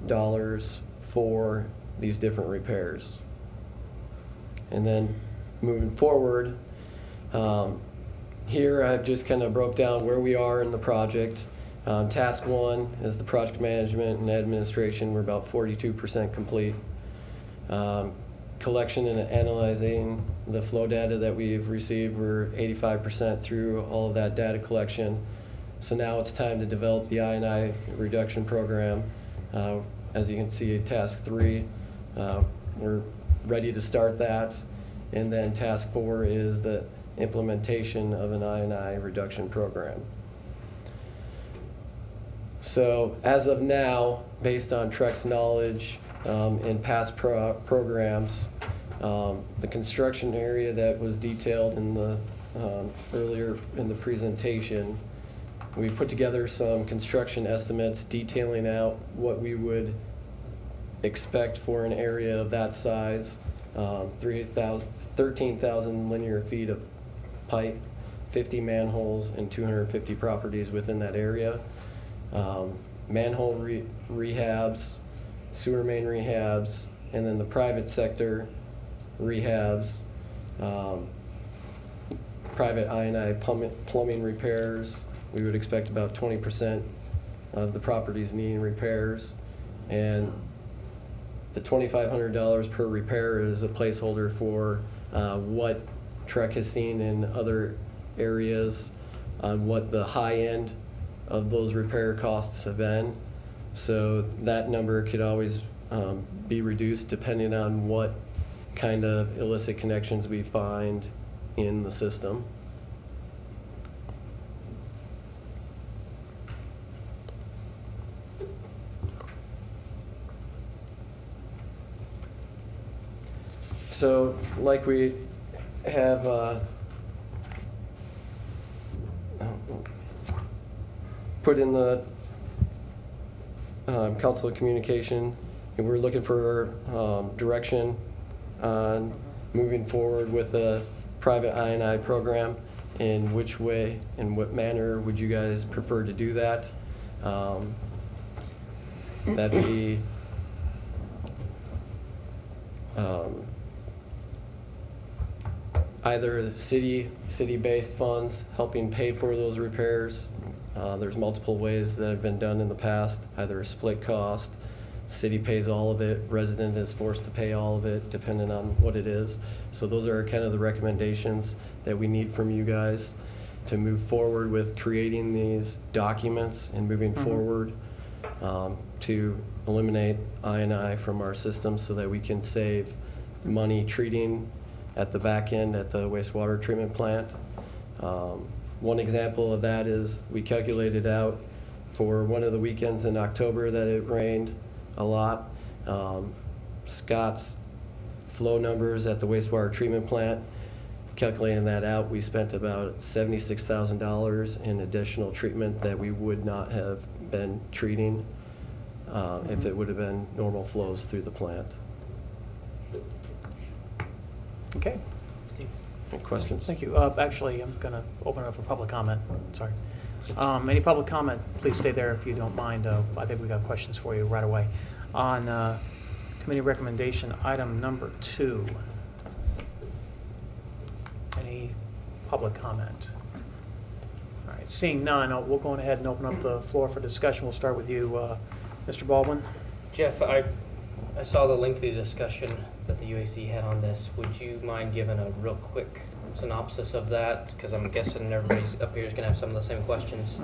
J: dollars for these different repairs. And then moving forward, here I've just kind of broke down where we are in the project. Task 1 is the project management and administration. We're about 42% complete. Collection and analyzing the flow data that we've received, we're 85% through all of that data collection. So now it's time to develop the I&I reduction program. As you can see, task 3, we're ready to start that. And then task 4 is the implementation of an I&I reduction program. So as of now, based on Trek's knowledge in past programs, the construction area that was detailed in the earlier in the presentation, we put together some construction estimates detailing out what we would expect for an area of that size. 13,000 linear feet of pipe, 50 manholes, and 250 properties within that area. Manhole rehabs, sewer main rehabs, and then the private sector rehabs, private I&I plumbing repairs. We would expect about 20% of the properties needing repairs. And the $2,500 per repair is a placeholder for what Trek has seen in other areas on what the high end of those repair costs have been. So that number could always be reduced depending on what kind of illicit connections we find in the system. So like we have put in the Council of Communication, and we're looking for direction on moving forward with a private I&I program. In which way, in what manner would you guys prefer to do that? That'd be either city-based funds helping pay for those repairs. There's multiple ways that have been done in the past, either a split cost, city pays all of it, resident is forced to pay all of it, depending on what it is. So those are kind of the recommendations that we need from you guys to move forward with creating these documents and moving forward to eliminate I&I from our system so that we can save money treating at the back end at the wastewater treatment plant. One example of that is we calculated out for one of the weekends in October that it rained a lot. Scott's flow numbers at the wastewater treatment plant, calculating that out, we spent about $76,000 in additional treatment that we would not have been treating if it would have been normal flows through the plant.
C: Okay.
J: Any questions?
C: Thank you. Actually, I'm going to open it up for public comment. Sorry. Any public comment, please stay there if you don't mind. I think we got questions for you right away. On committee recommendation, item number 2. Any public comment? All right, seeing none, we'll go ahead and open up the floor for discussion. We'll start with you, Mr. Baldwin.
B: Jeff, I saw the lengthy discussion that the UAC had on this. Would you mind giving a real quick synopsis of that? Because I'm guessing everybody's up here is going to have some of the same questions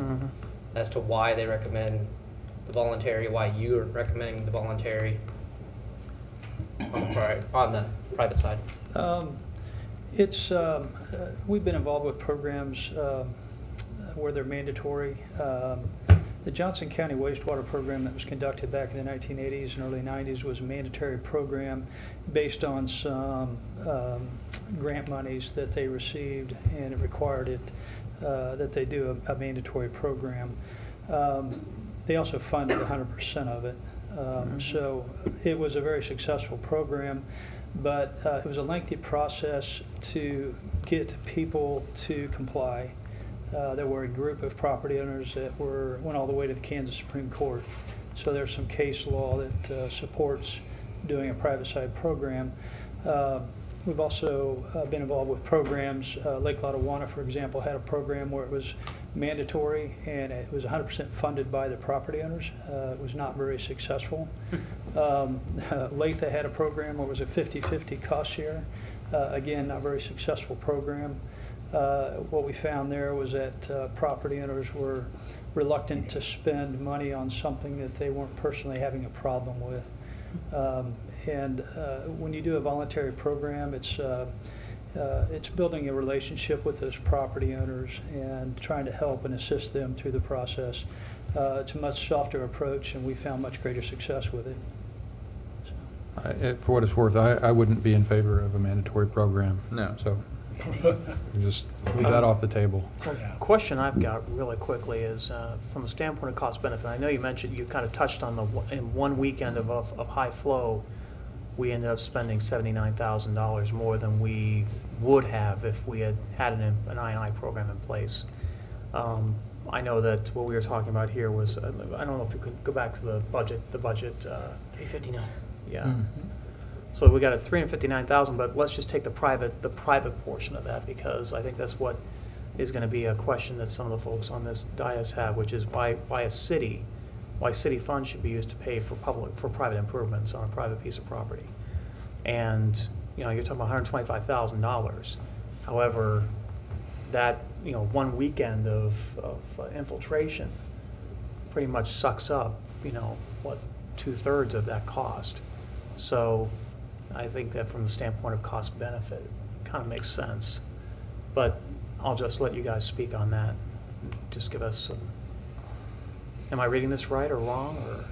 B: as to why they recommend the voluntary, why you are recommending the voluntary on the private side.
H: We've been involved with programs where they're mandatory. The Johnson County wastewater program that was conducted back in the 1980s and early 90s was a mandatory program based on some grant monies that they received, and it required it that they do a mandatory program. They also funded 100% of it. So it was a very successful program, but it was a lengthy process to get people to comply. There were a group of property owners that went all the way to the Kansas Supreme Court. So there's some case law that supports doing a private side program. We've also been involved with programs. Lake Lotawana, for example, had a program where it was mandatory and it was 100% funded by the property owners. It was not very successful. Latha had a program where it was a 50-50 cost share. Again, not a very successful program. What we found there was that property owners were reluctant to spend money on something that they weren't personally having a problem with. When you do a voluntary program, it's building a relationship with those property owners and trying to help and assist them through the process. It's a much softer approach, and we found much greater success with it.
R: For what it's worth, I wouldn't be in favor of a mandatory program.
A: No.
R: So just leave that off the table.
C: Question I've got really quickly is from the standpoint of cost benefit. I know you mentioned, you kind of touched on in one weekend of high flow, we ended up spending $79,000 more than we would have if we had an I&I program in place. I know that what we were talking about here was, I don't know if you could go back to the budget.
B: 359.
C: Yeah.
B: Mm-hmm.
C: So we got a $359,000, but let's just take the private portion of that, because I think that's what is going to be a question that some of the folks on this dais have, which is why city funds should be used to pay for private improvements on a private piece of property. And you're talking about $125,000. However, that one weekend of infiltration pretty much sucks up 2/3 of that cost. So I think that from the standpoint of cost benefit, it kind of makes sense. But I'll just let you guys speak on that. Just give us some. Am I reading this right or wrong? Or?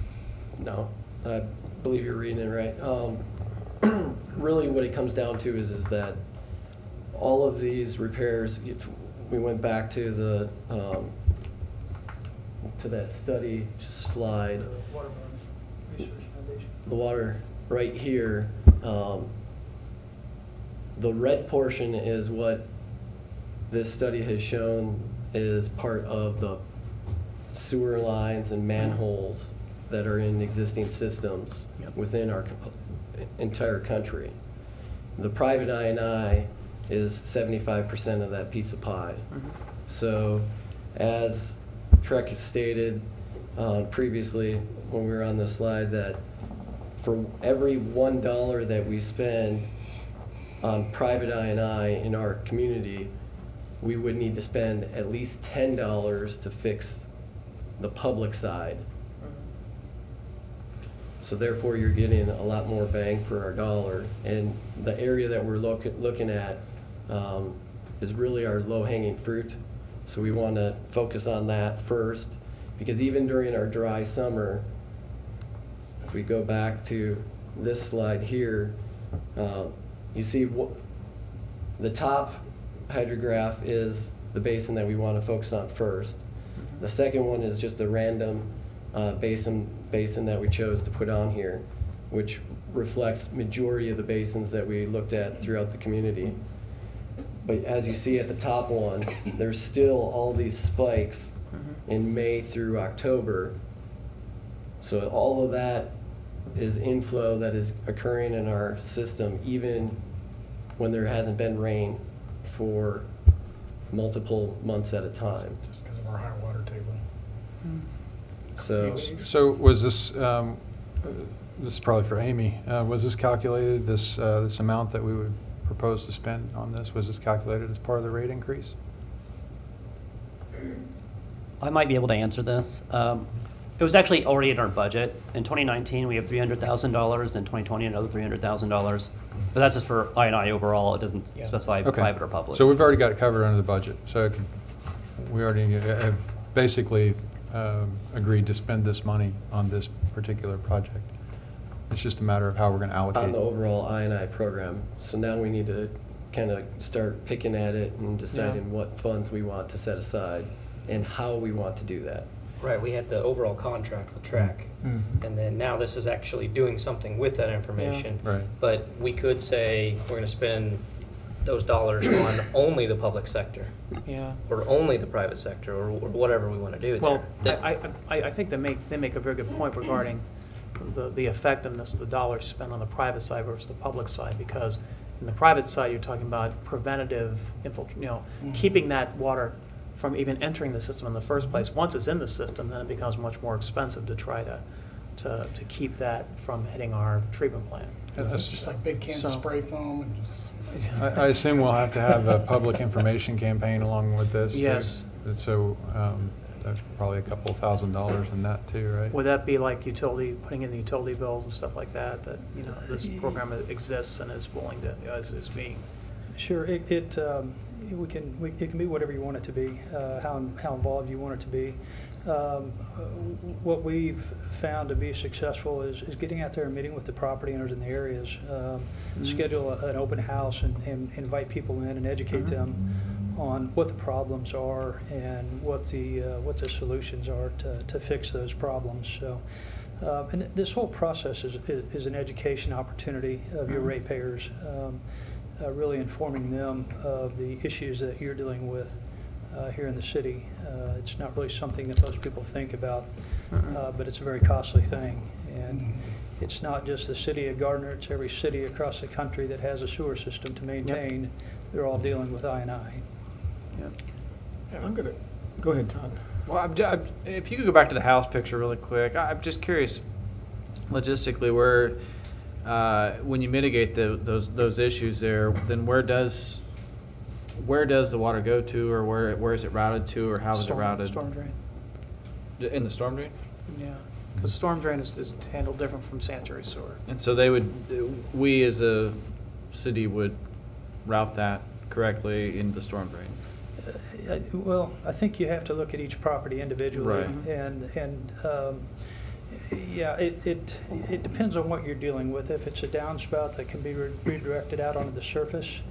J: No, I believe you're reading it right. Really what it comes down to is that all of these repairs, if we went back to the to that study slide, the water right here, the red portion is what this study has shown is part of the sewer lines and manholes that are in existing systems within our entire country. The private I&I is 75% of that piece of pie. So as Trek stated previously when we were on this slide, that for every $1 that we spend on private I&I in our community, we would need to spend at least $10 to fix the public side. So therefore, you're getting a lot more bang for our dollar. And the area that we're looking at is really our low-hanging fruit. So we want to focus on that first, because even during our dry summer, if we go back to this slide here, you see the top hydrograph is the basin that we want to focus on first. The second one is just a random basin that we chose to put on here, which reflects majority of the basins that we looked at throughout the community. But as you see at the top one, there's still all these spikes in May through October. So all of that is inflow that is occurring in our system, even when there hasn't been rain for multiple months at a time.
D: Just because of our high water table.
R: So was this, this is probably for Amy, was this calculated, this amount that we would propose to spend on this, was this calculated as part of the rate increase?
L: I might be able to answer this. It was actually already in our budget. In 2019, we have $300,000. In 2020, another $300,000. But that's just for I&I overall. It doesn't specify private or public.
R: So we've already got it covered under the budget. So we already have basically agreed to spend this money on this particular project. It's just a matter of how we're going to allocate.
J: On the overall I&I program. So now we need to kind of start picking at it and deciding what funds we want to set aside and how we want to do that.
B: Right, we had the overall contract with Trek, and then now this is actually doing something with that information.
R: Right.
B: But we could say we're going to spend those dollars on only the public sector.
C: Yeah.
B: Or only the private sector, or whatever we want to do
C: Well,
B: there.
C: I think they make a very good point regarding the effectiveness of the dollars spent on the private side versus the public side, because in the private side, you're talking about preventative, keeping that water from even entering the system in the first place. Once it's in the system, then it becomes much more expensive to try to keep that from hitting our treatment plant.
D: It's just like big cans of spray foam and just.
R: I assume we'll have to have a public information campaign along with this. too.
C: Yes.
R: So that's probably a couple $1,000s in that too, right?
C: Would that be like putting in the utility bills and stuff like that, this program exists and is willing to, is being?
H: Sure, it can be whatever you want it to be, how involved you want it to be. What we've found to be successful is getting out there and meeting with the property owners in the areas, schedule an open house and invite people in and educate them on what the problems are and what the solutions are to fix those problems. So, and this whole process is an education opportunity of your ratepayers, really informing them of the issues that you're dealing with here in the city. It's not really something that most people think about, but it's a very costly thing. And it's not just the city of Gardner, it's every city across the country that has a sewer system to maintain. Yep. They're all dealing with I&I.
O: Yeah, I'm gonna go ahead, Todd.
A: Well, if you could go back to the house picture really quick, I'm just curious, logistically, where when you mitigate those issues there, then where does the water go to, or where is it routed to, or how is it routed?
C: Storm drain.
A: In the storm drain?
C: Yeah, because storm drain is handled different from sanitary sewer.
A: And so we as a city would route that correctly into the storm drain.
H: Well, I think you have to look at each property individually,
A: right.
H: and yeah, it depends on what you're dealing with. If it's a downspout that can be redirected out onto the surface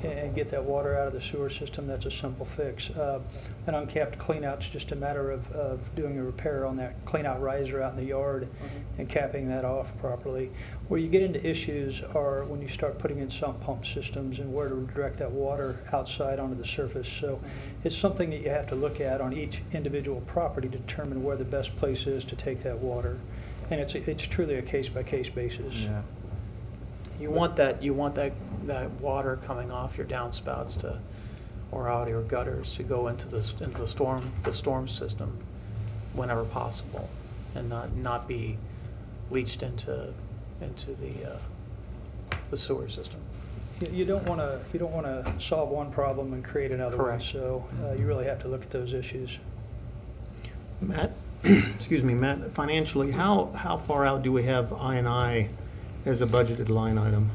H: and get that water out of the sewer system, that's a simple fix. An uncapped cleanout's just a matter of doing a repair on that cleanout riser out in the yard and capping that off properly. Where you get into issues are when you start putting in sump pump systems and where to direct that water outside onto the surface. So it's something that you have to look at on each individual property to determine where the best place is to take that water. And it's truly a case-by-case basis.
C: Yeah. You want that water coming off your downspouts or out of your gutters to go into the storm system whenever possible, and not be leached into the sewer system.
H: You don't want to solve one problem and create another. Correct. One. So you really have to look at those issues.
O: Matt, excuse me, Matt. Financially, how far out do we have I&I as a budgeted line item?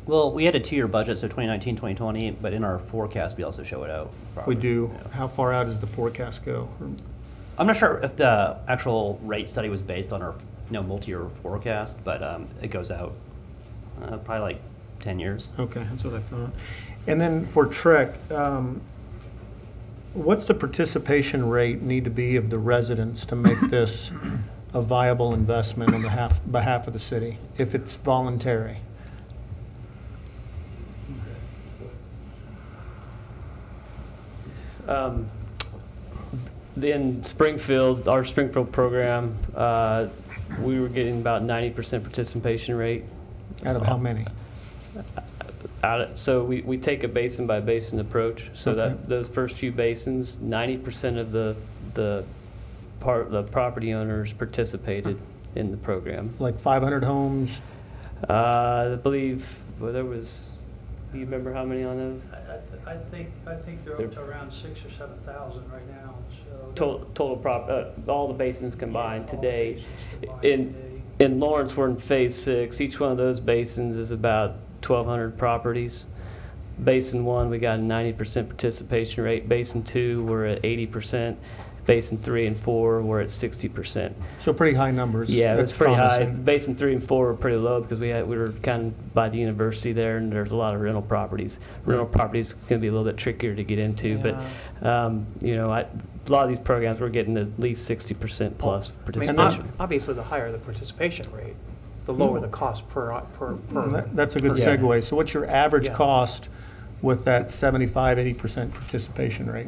L: Well, we had a 2-year budget, so 2019, 2020, but in our forecast, we also show it out.
O: We do. Yeah. How far out does the forecast go?
L: I'm not sure if the actual rate study was based on our multi-year forecast, but it goes out probably like 10 years.
O: Okay, that's what I thought. And then for Trek, what's the participation rate need to be of the residents to make this a viable investment on behalf of the city, if it's voluntary?
K: In Springfield, our Springfield program, we were getting about 90% participation rate.
O: Out of how many?
K: So we take a basin by basin approach. So
O: okay.
K: that those first few basins, 90% of the property owners participated in the program.
O: Like 500 homes?
K: I believe there was. Do you remember how many on those?
H: I think they're up to around 6,000 or 7,000 right now. So
K: total all the basins combined today. In Lawrence, we're in phase 6. Each one of those basins is about 1,200 properties. Basin 1, we got a 90% participation rate. Basin 2, we're at 80%. Basin 3 and 4, we're at 60%.
O: So pretty high numbers.
K: Yeah,
O: that's
K: pretty
O: promising.
K: high. Basin 3 and 4 were pretty low because we were kind of by the university there, and there's a lot of rental properties. Rental properties can be a little bit trickier to get into, but a lot of these programs we're getting at least 60% plus participation.
C: Obviously, the higher the participation rate, the lower the cost per.
O: That's a good
C: per-
O: segue. So what's your average
C: Yeah.
O: cost with that 75-80% participation rate?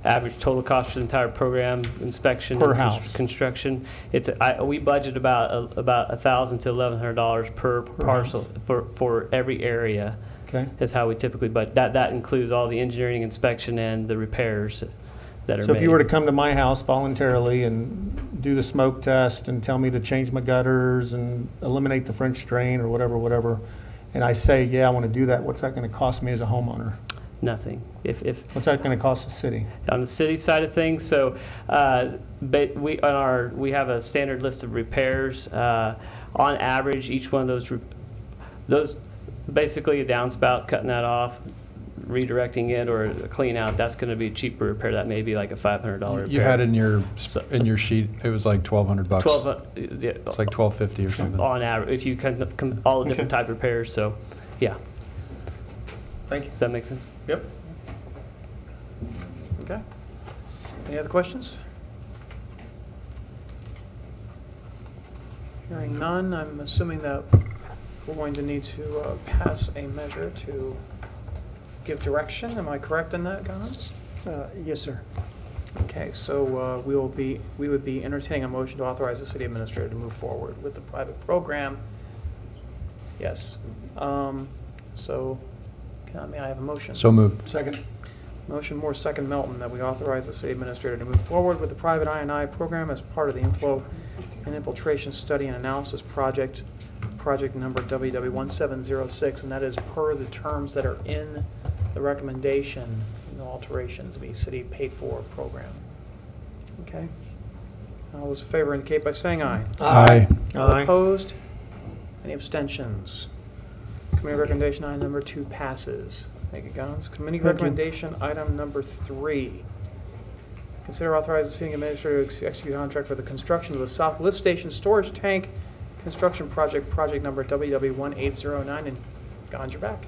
K: Average total cost for the entire program, inspection.
O: Per
K: and
O: house.
K: Construction. We budget about $1,000 to $1,100 per parcel for every area.
O: Okay.
K: Is how we typically budget. That includes all the engineering, inspection, and the repairs that are
O: So
K: made.
O: if you were to come to my house voluntarily and do the smoke test and tell me to change my gutters and eliminate the French drain or whatever, and I say, yeah, I want to do that, what's that going to cost me as a homeowner?
K: Nothing.
O: What's that going to cost the city?
K: On the city side of things, so we have a standard list of repairs. On average, each one of those basically a downspout, cutting that off, redirecting it, or a clean out. That's going to be a cheaper repair. That may be like a $500 repair.
R: You had in your sheet, it was like $1,200.
K: Yeah,
R: It's like $1,250 or something.
K: on average, if you can all the different type of repairs. So, yeah.
O: Thank you.
K: Does that make sense?
O: Yep.
C: Okay. Any other questions? Hearing none, I'm assuming that we're going to need to pass a measure to give direction. Am I correct in that, Gons?
F: Yes, sir.
C: Okay, so we would be entertaining a motion to authorize the city administrator to move forward with the private program. Yes. So, may I have a motion?
R: So moved.
D: Second.
C: Motion Moore, second Melton, that we authorize the city administrator to move forward with the private I&I program as part of the inflow and infiltration study and analysis project number WW1706, and that is per the terms that are in the recommendation, no alterations, to be city paid for program. Okay. All those in favor indicate by saying aye.
R: Aye.
C: All
O: Aye.
C: opposed? Any abstentions? Committee recommendation item number 2 passes. Thank you, Gons. Committee
F: Thank you.
C: recommendation item number 3. Consider authorizing the city administrator to execute a contract for the construction of the South Lift Station Storage Tank Construction Project, project number WW1809. And Gons, you're back.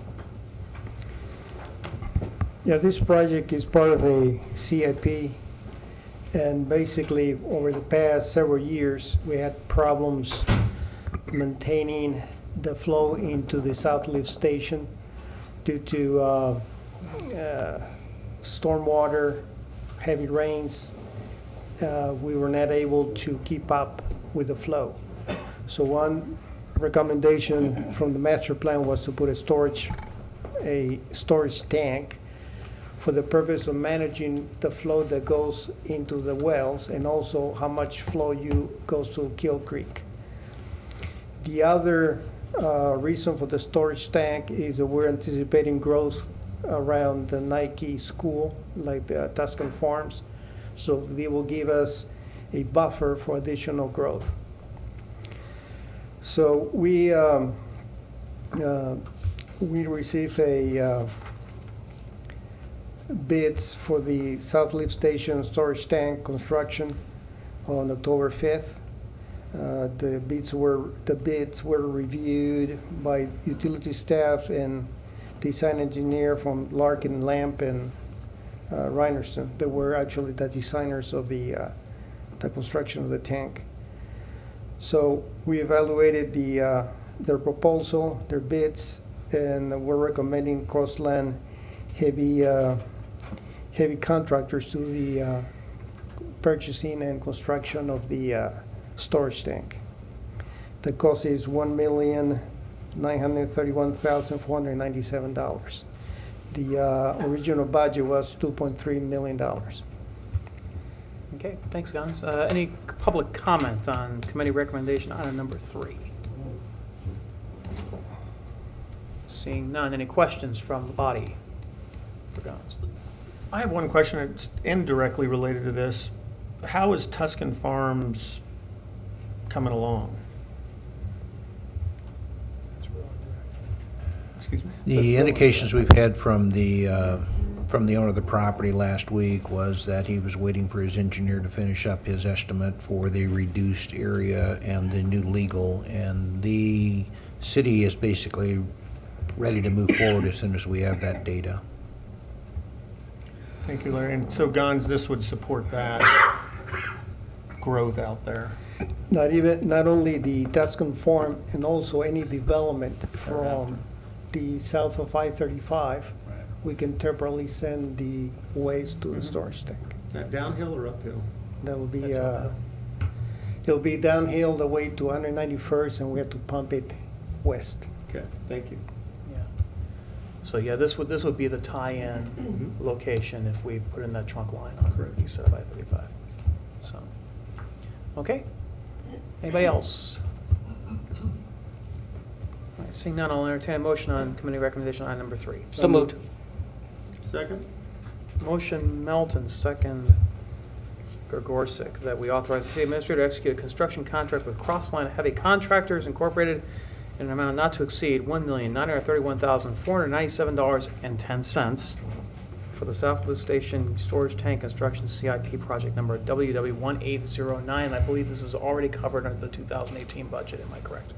F: Yeah, this project is part of a CIP, and basically over the past several years, we had problems maintaining the flow into the South Lift Station due to stormwater, heavy rains. We were not able to keep up with the flow. So one recommendation from the master plan was to put a storage tank for the purpose of managing the flow that goes into the wells and also how much flow goes to Kill Creek. The other reason for the storage tank is that we're anticipating growth around the Nike school, like the Tuscan Farms. So they will give us a buffer for additional growth. So we received bids for the South Lift Station storage tank construction on October 5th. The bids were reviewed by utility staff and design engineer from Larkin, Lamp, and Reinerson. They were actually the designers of the construction of the tank. So we evaluated their proposal, their bids, and we're recommending Crossland heavy contractors to the purchasing and construction of the storage tank. The cost is $1,931,497. The original budget was $2.3 million.
C: Okay, thanks, Gons. Any public comment on committee recommendation item number 3? Seeing none, any questions from the body for Gons?
O: I have one question that's indirectly related to this. How is Tuscan Farms coming along? Excuse me?
U: The indications we've had from the owner of the property last week was that he was waiting for his engineer to finish up his estimate for the reduced area and the new legal, and the city is basically ready to move forward as soon as we have that data.
O: Thank you, Larry. And so, Gons, this would support that growth out there?
F: not only the tax conform, and also any development from the south of I-35, we can temporarily send the waste to the storage tank.
O: That downhill or uphill?
F: That will be,
C: That's uphill.
F: it'll be downhill the way to 191st, and we have to pump it west.
O: Okay, thank you.
C: Yeah. So yeah, this would be the tie-in location if we put in that trunk line on the east side of I-35. So, okay. Anybody else? All right, seeing none, I'll entertain a motion on committee recommendation item number 3.
K: So moved.
O: Second?
C: Motion Melton, second Gregorczyk, that we authorize the city administrator to execute a construction contract with Crossline Heavy Contractors Incorporated in an amount not to exceed $1,931,497.10 for the Southwest Station Storage Tank Construction CIP project number WW1809. I believe this is already covered under the 2018 budget. Am I correct?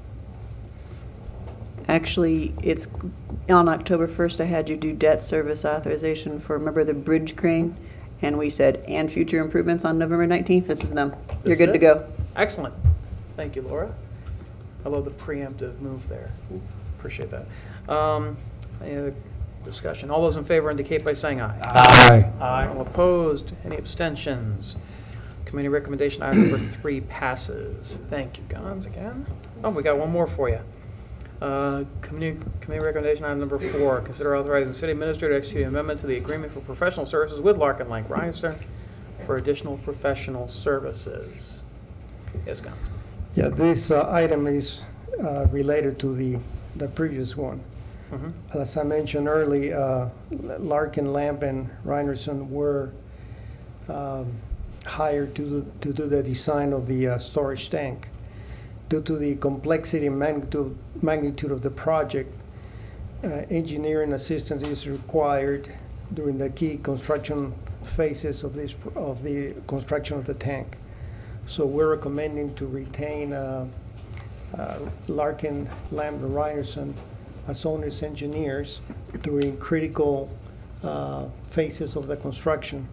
E: Actually, it's on October 1st, I had you do debt service authorization for, remember the bridge crane? And we said, and future improvements on November 19th. This is them. You're
C: This
E: good
C: is
E: to
C: it?
E: go.
C: Excellent. Thank you, Laura. I love the preemptive move there. Appreciate that. Any other discussion? All those in favor indicate by saying aye.
R: Aye.
C: Aye. All opposed? Any abstentions? Committee recommendation item number 3 passes. Thank you, Gons, again. Oh, we got one more for you. Committee recommendation item number 4, consider authorizing city administrator to execute an amendment to the agreement for professional services with Larkin Lank Ryerson for additional professional services. Yes, Gons.
F: Yeah, this item is related to the previous one. As I mentioned earlier, Larkin, Lamp, and Reinerson were hired to do the design of the storage tank. Due to the complexity and magnitude of the project, engineering assistance is required during the key construction phases of the construction of the tank. So we're recommending to retain Larkin, Lamb, and Ryerson as owners engineers during critical phases of the construction,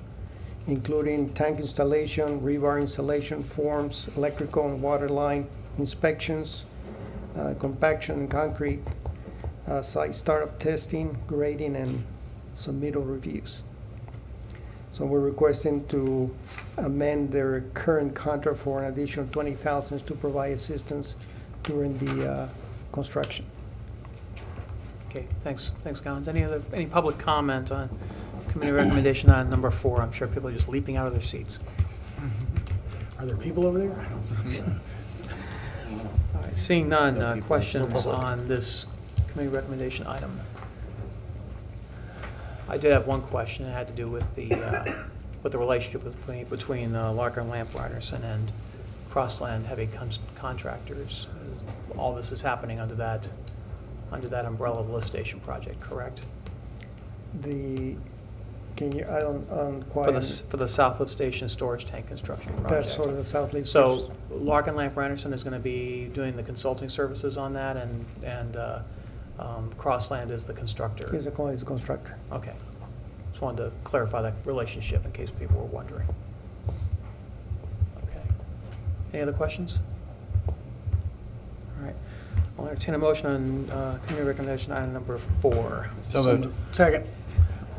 F: including tank installation, rebar installation, forms, electrical and water line inspections, compaction and concrete, site startup testing, grading, and submittal reviews. So we're requesting to amend their current contract for an additional $20,000 to provide assistance during the construction.
C: Okay, thanks, Gons. Any public comment on committee recommendation item number 4? I'm sure people are just leaping out of their seats.
D: Are there people over there? I don't think so.
C: All right, seeing none, questions on this committee recommendation item? I did have one question. It had to do with the relationship between Larkin, Lamp, Ryerson, and Crossland Heavy Contractors. All this is happening under that umbrella of the lift station project, correct?
F: I don't quite.
C: For the South Lift Station storage tank construction project.
F: That's sort of the South Lift
C: So
F: Station.
C: Larkin, Lamp, Ryerson is going to be doing the consulting services on that, and Crossland is the constructor.
F: He's the constructor.
C: Okay. Just wanted to clarify that relationship in case people were wondering. Okay. Any other questions? All right. I'll entertain a motion on committee recommendation item number 4.
A: So moved.
D: Second.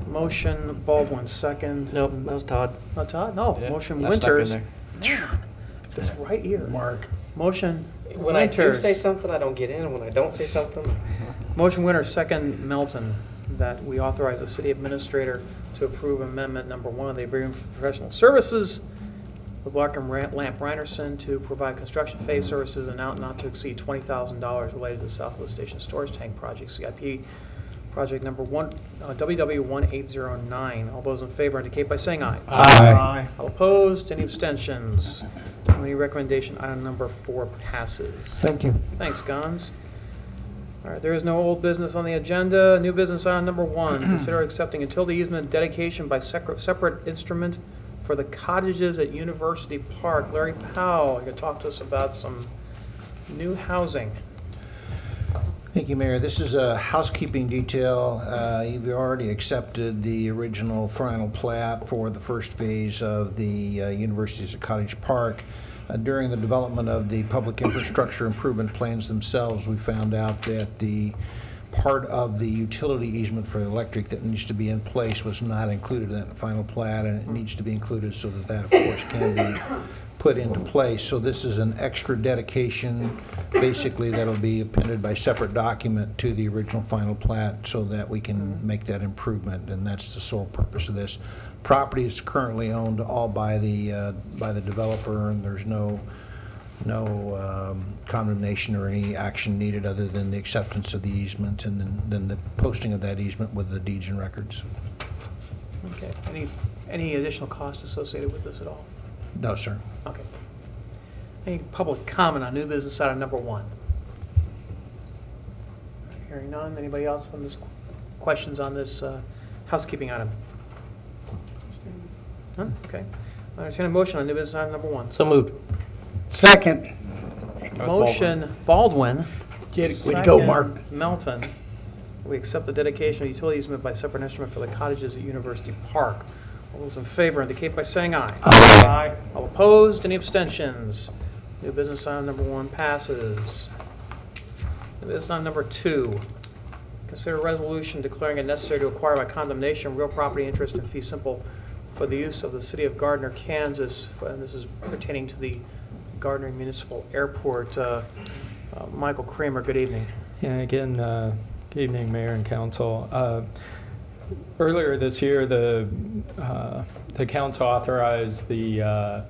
C: Motion Baldwin, second.
K: Nope, that was Todd.
C: Oh, Todd? No.
A: Yeah,
C: Motion
A: that's stuck in
C: Winters.
A: there.
C: Man, it's this right here.
D: Mark.
C: Motion
B: When I do
C: Winters.
B: say something, I don't get in, and when I don't say something,
C: Motion Winter, second Melton, that we authorize the city administrator to approve amendment number 1 of the agreement for professional services with Larkin Lamp Reinerson to provide construction phase services and not to exceed $20,000 related to the Southwest Station Storage Tank Project, CIP project number WW1809. All those in favor indicate by saying aye.
R: Aye.
C: All opposed? Any abstentions? Committee recommendation item number 4 passes.
F: Thank you.
C: Thanks, Gons. All right, there is no old business on the agenda. New business item number 1, consider accepting utility easement dedication by separate instrument for the cottages at University Park. Larry Powell, you can talk to us about some new housing.
U: Thank you, Mayor. This is a housekeeping detail. You've already accepted the original final plat for the first phase of the University's at Cottage Park. During the development of the public infrastructure improvement plans themselves, we found out that the part of the utility easement for electric that needs to be in place was not included in that final plat, and it needs to be included so that that, of course, can be put into place. So this is an extra dedication, basically, that'll be appended by separate document to the original final plat so that we can make that improvement, and that's the sole purpose of this. Property is currently owned all by the developer, and there's no condemnation or any action needed other than the acceptance of the easement and then the posting of that easement with the deeds and records.
C: Okay. Any additional cost associated with this at all?
U: No, sir.
C: Okay. Any public comment on new business item number 1? Hearing none. Anybody else on this? Questions on this housekeeping item? None? Okay. I entertain a motion on new business item number 1.
K: So moved.
D: Second.
C: Motion Baldwin.
D: Way to go,
C: Second,
D: Mark.
C: Melton. We accept the dedication of utility easement by separate instrument for the cottages at University Park. All those in favor indicate by saying aye. Aye. All opposed? Any abstentions? New business item number 1 passes. New business item number 2. Consider a resolution declaring it necessary to acquire by condemnation real property interest in fee simple for the use of the city of Gardner, Kansas. And this is pertaining to the Gardner Municipal Airport. Michael Kramer, good evening.
M: Yeah, again, good evening, Mayor and Council. Earlier this year, the council authorized the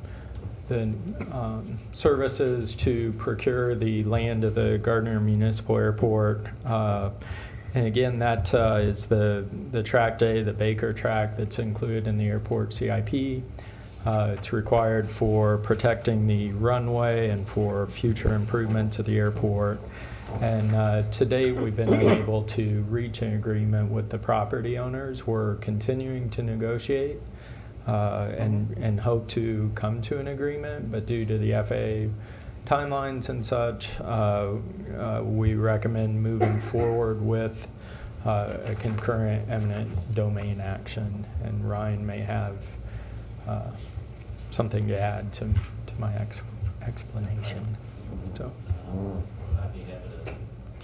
M: services to procure the land of the Gardner Municipal Airport. And again, that is the track day, the Baker track that's included in the airport CIP. It's required for protecting the runway and for future improvement to the airport. And to date, we've been unable to reach an agreement with the property owners. We're continuing to negotiate and hope to come to an agreement, but due to the FAA timelines and such, we recommend moving forward with a concurrent eminent domain action. And Ryan may have something to add to my explanation. So.
I: I'd be happy to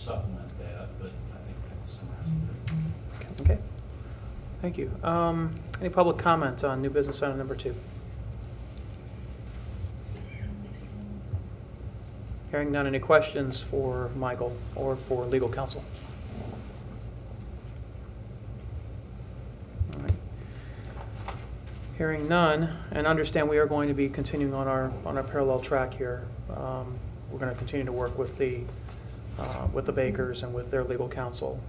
I: supplement that, but I think that's
C: Okay. Thank you. Any public comment on new business item number 2? Hearing none, any questions for Michael or for legal counsel? All right. Hearing none, and understand we are going to be continuing on our parallel track here. We're going to continue to work with the Bakers and with their legal counsel,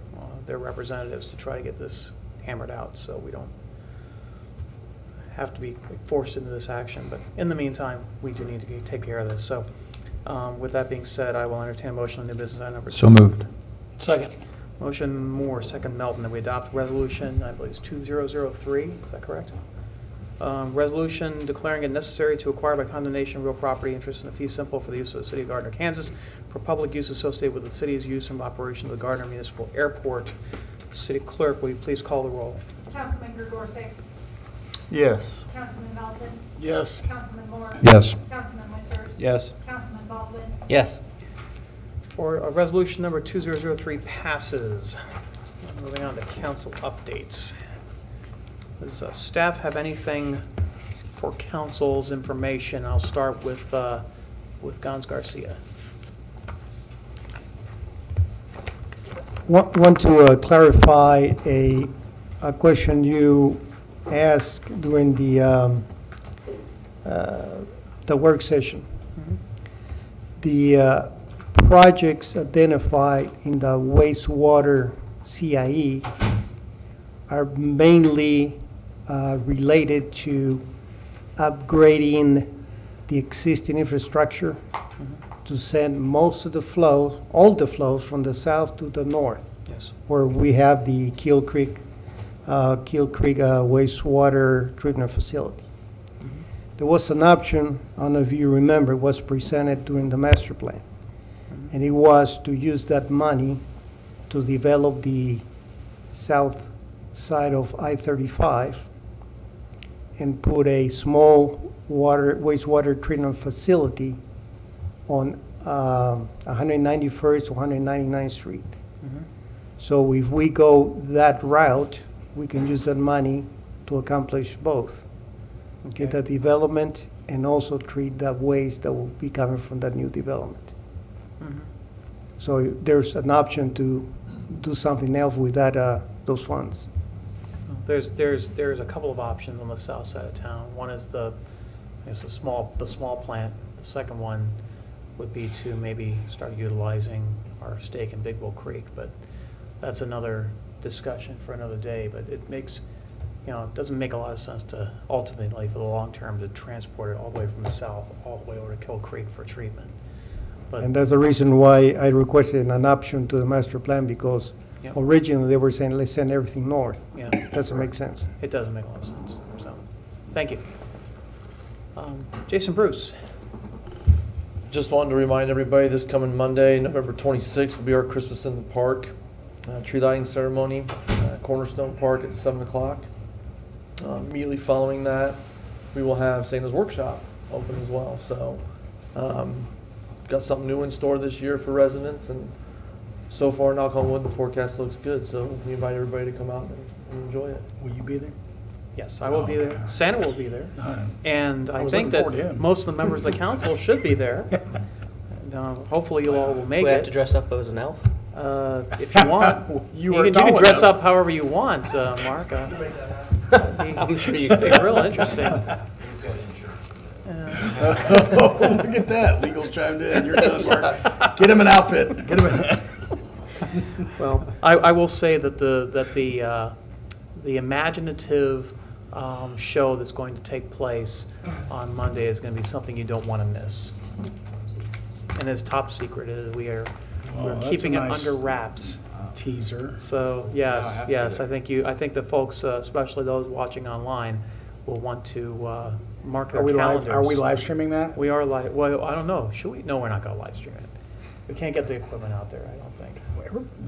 C: their representatives, to try to get this hammered out so we don't have to be forced into this action. But in the meantime, we do need to take care of this. So with that being said, I will entertain a motion on new business item number 2.
R: So moved.
D: Second.
C: Motion Moore, second Melton, that we adopt resolution, I believe it's 2003, is that correct? Resolution declaring it necessary to acquire by condemnation real property interest in a fee simple for the use of the city of Gardner, Kansas, for public use associated with the city's use and operation of the Gardner Municipal Airport. City Clerk, will you please call the roll?
W: Councilman Gorsick.
O: Yes.
W: Councilman Melton.
D: Yes.
W: Councilman Moore.
R: Yes.
W: Councilman Winters.
K: Yes.
W: Councilman Baldwin.
K: Yes.
C: For resolution number 2003 passes. Moving on to council updates. Does staff have anything for council's information? I'll start with Gons Garcia.
F: Want to clarify a question you asked during the work session. The projects identified in the wastewater CIE are mainly related to upgrading the existing infrastructure to send most of the flows, all the flows from the south to the north.
C: Yes.
F: Where we have the Kill Creek wastewater treatment facility. There was an option, I don't know if you remember, was presented during the master plan. And it was to use that money to develop the south side of I-35 and put a small wastewater treatment facility on 191st to 199th Street. So if we go that route, we can use that money to accomplish both. Get the development and also treat that waste that will be coming from that new development. So there's an option to do something else with that, those funds.
C: There's a couple of options on the south side of town. One is the small plant. The second one would be to maybe start utilizing our stake in Big Bull Creek, but that's another discussion for another day. But it makes, it doesn't make a lot of sense to ultimately, for the long term, to transport it all the way from the south all the way over to Kill Creek for treatment. But
F: And that's the reason why I requested an option to the master plan, because originally they were saying, let's send everything north.
C: Yeah.
F: Doesn't make sense.
C: It doesn't make a lot of sense. So, thank you. Jason Bruce.
N: Just wanted to remind everybody this coming Monday, November 26th, will be our Christmas in the Park tree lighting ceremony, Cornerstone Park at 7 o'clock. Immediately following that, we will have Santa's Workshop open as well. So, got something new in store this year for residents, and so far, knock on wood, the forecast looks good. So we invite everybody to come out and enjoy it.
D: Will you be there?
C: Yes, I will be there. Santa will be there. And I
D: was
C: think
D: looking forward to
C: that
D: him.
C: most of the members of the council should be there. And, hopefully you all will make
B: Do we have
C: it.
B: to dress up as an elf?
C: If you want.
D: You
C: you
D: were
C: can
D: tall
C: dress
D: enough.
C: up however you want, Mark.
B: I'm sure you
C: It'd be
B: could.
C: real interesting.
D: Oh, look at that. Legal's chimed in. You're done, Mark. Get him an outfit. Get him an
C: Well, I will say that the imaginative show that's going to take place on Monday is going to be something you don't want to miss. And it's top secret. We're
D: that's
C: keeping
D: a
C: it
D: nice
C: under wraps.
D: teaser.
C: So yes, yes, I think the folks, especially those watching online, will want to mark their calendars.
D: Are we live streaming that?
C: We are live. Well, I don't know. Should we? No, we're not going to live stream it. We can't get the equipment out there, I don't think.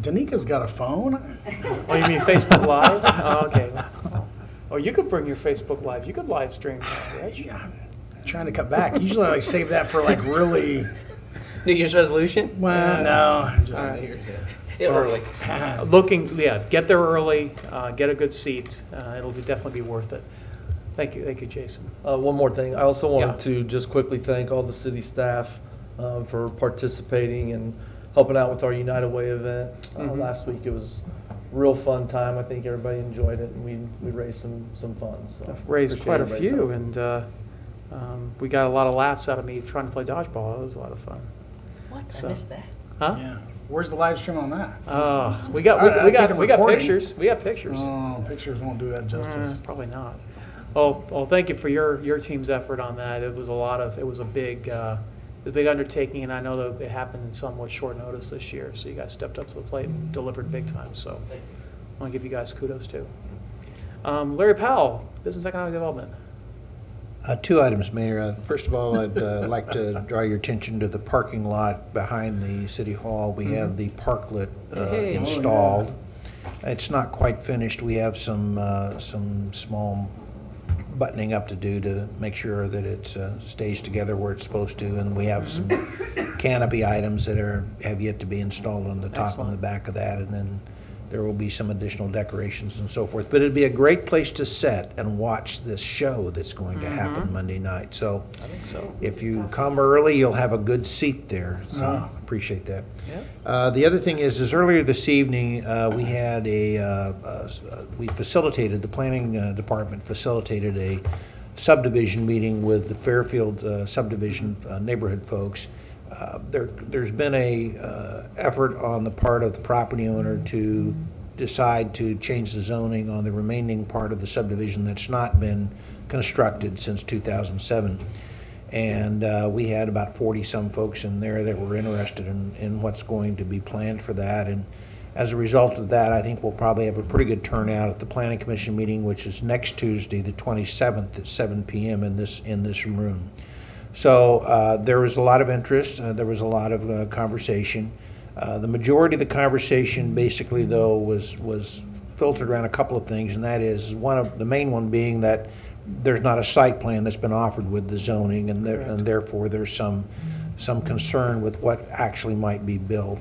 D: Danika's got a phone.
C: Oh, you mean Facebook Live? Oh, okay. Oh, you could bring your Facebook Live. You could live stream that, right?
D: Yeah, I'm trying to cut back. Usually I save that for like really.
B: New Year's resolution?
D: Well, no, just
B: early.
C: Get there early, get a good seat. It'll definitely be worth it. Thank you, Jason.
N: One more thing. I also wanted to just quickly thank all the city staff for participating and helping out with our United Way event. Last week it was a real fun time. I think everybody enjoyed it, and we raised some funds. So
C: Raised quite a
N: appreciate
C: few,
N: everybody's
C: and we got a lot of laughs out of me trying to play dodgeball. It was a lot of fun.
B: What?
C: So-
B: I missed that.
C: Huh?
D: Yeah. Where's the live stream on that?
C: We got
D: recording.
C: pictures. We got pictures.
D: Oh, pictures won't do that justice.
C: Probably not. Well, thank you for your team's effort on that. It was a big undertaking, and I know that it happened in somewhat short notice this year. So you guys stepped up to the plate and delivered big time. So I want to give you guys kudos too. Larry Powell, Business Economic Development.
U: Two items, Mayor. First of all, I'd like to draw your attention to the parking lot behind the City Hall. We have the parklet installed. It's not quite finished. We have some small buttoning up to do to make sure that it stays together where it's supposed to, and we have some canopy items that have yet to be installed on the top and the back of that, and then there will be some additional decorations and so forth. But it'd be a great place to sit and watch this show that's going to happen Monday night. So
C: I think so.
U: if you come early, you'll have a good seat there. So appreciate that. The other thing is earlier this evening, we had we facilitated, the planning department facilitated a subdivision meeting with the Fairfield subdivision neighborhood folks. There's been a effort on the part of the property owner to decide to change the zoning on the remaining part of the subdivision that's not been constructed since 2007. And we had about 40-some folks in there that were interested in what's going to be planned for that. And as a result of that, I think we'll probably have a pretty good turnout at the Planning Commission meeting, which is next Tuesday, the 27th at 7 p.m. in this room. So there was a lot of interest. There was a lot of conversation. The majority of the conversation, basically, though, was filtered around a couple of things, and that is the main one being that there's not a site plan that's been offered with the zoning, and therefore there's some concern with what actually might be built.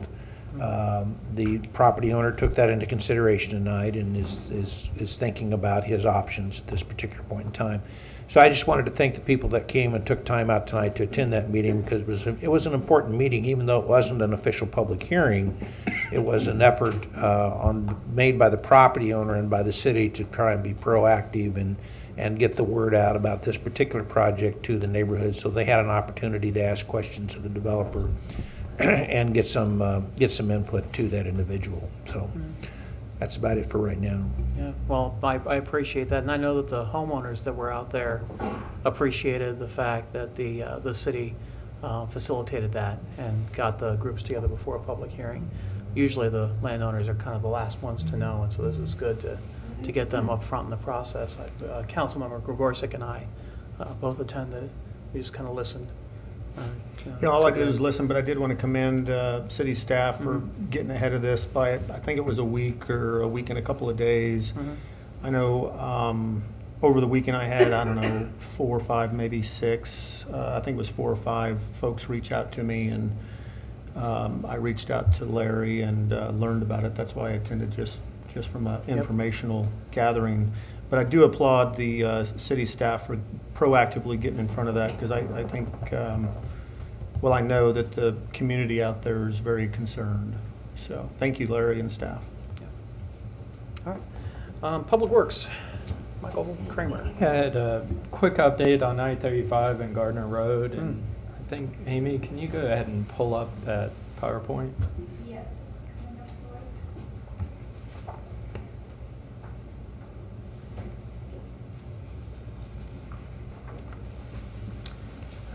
U: The property owner took that into consideration tonight and is thinking about his options at this particular point in time. So I just wanted to thank the people that came and took time out tonight to attend that meeting, because it was an important meeting, even though it wasn't an official public hearing. It was an effort made by the property owner and by the city to try and be proactive and get the word out about this particular project to the neighborhood, so they had an opportunity to ask questions of the developer and get some input to that individual. So that's about it for right now.
C: Yeah, well, I appreciate that, and I know that the homeowners that were out there appreciated the fact that the city facilitated that and got the groups together before a public hearing. Usually the landowners are kind of the last ones to know, and so this is good to get them up front in the process. Councilmember Gregorczyk and I both attended. We just kind of listened.
O: Yeah, all I did was listen, but I did want to commend city staff for getting ahead of this by, I think it was a week and a couple of days. I know over the weekend I had, I don't know, 4 or 5, maybe 6. I think it was 4 or 5 folks reach out to me, and I reached out to Larry and learned about it. That's why I attended, just from an informational gathering. But I do applaud the city staff for proactively getting in front of that, because I think, well, I know that the community out there is very concerned. So thank you, Larry and staff.
C: All right. Public Works, Michael Kramer.
M: I had a quick update on I-35 and Gardner Road. And I think, Amy, can you go ahead and pull up that PowerPoint?
W: Yes. It's coming up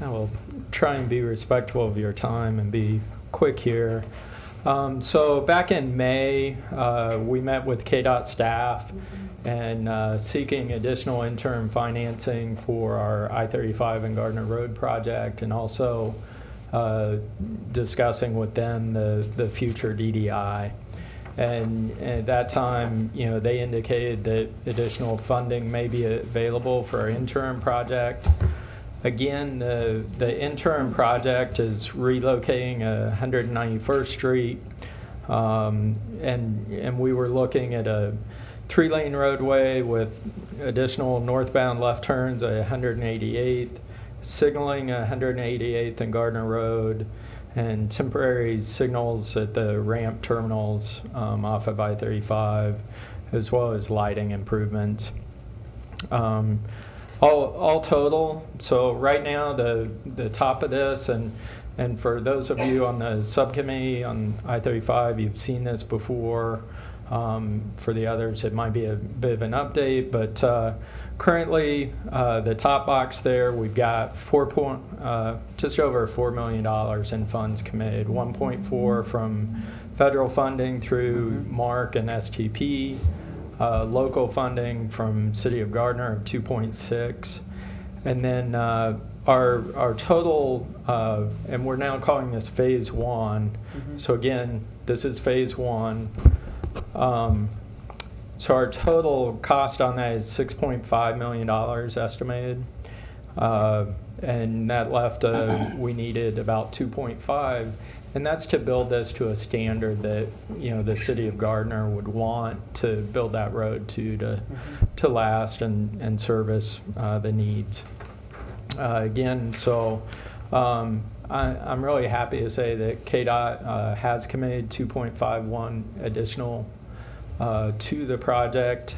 W: right.
M: I will try and be respectful of your time and be quick here. So back in May, we met with KDOT staff and seeking additional interim financing for our I-35 and Gardner Road project, and also discussing with them the future DDI. And at that time, you know, they indicated that additional funding may be available for our interim project. Again, the interim project is relocating 191st Street, and we were looking at a 3-lane roadway with additional northbound left turns at 188th, signaling 188th and Gardner Road, and temporary signals at the ramp terminals off of I-35, as well as lighting improvements. All total, so right now the top of this, and for those of you on the subcommittee on I-35, you've seen this before. For the others, it might be a bit of an update, but currently the top box there, we've got just over $4 million in funds committed, 1.4 from federal funding through MARC and STP. Local funding from City of Gardner of 2.6, and then our total, and we're now calling this phase 1. So again, this is phase 1. So our total cost on that is $6.5 million estimated, and that left we needed about 2.5. And that's to build this to a standard that, you know, the city of Gardner would want to build that road to last and service the needs. Again, so I'm really happy to say that KDOT has committed 2.51 additional to the project.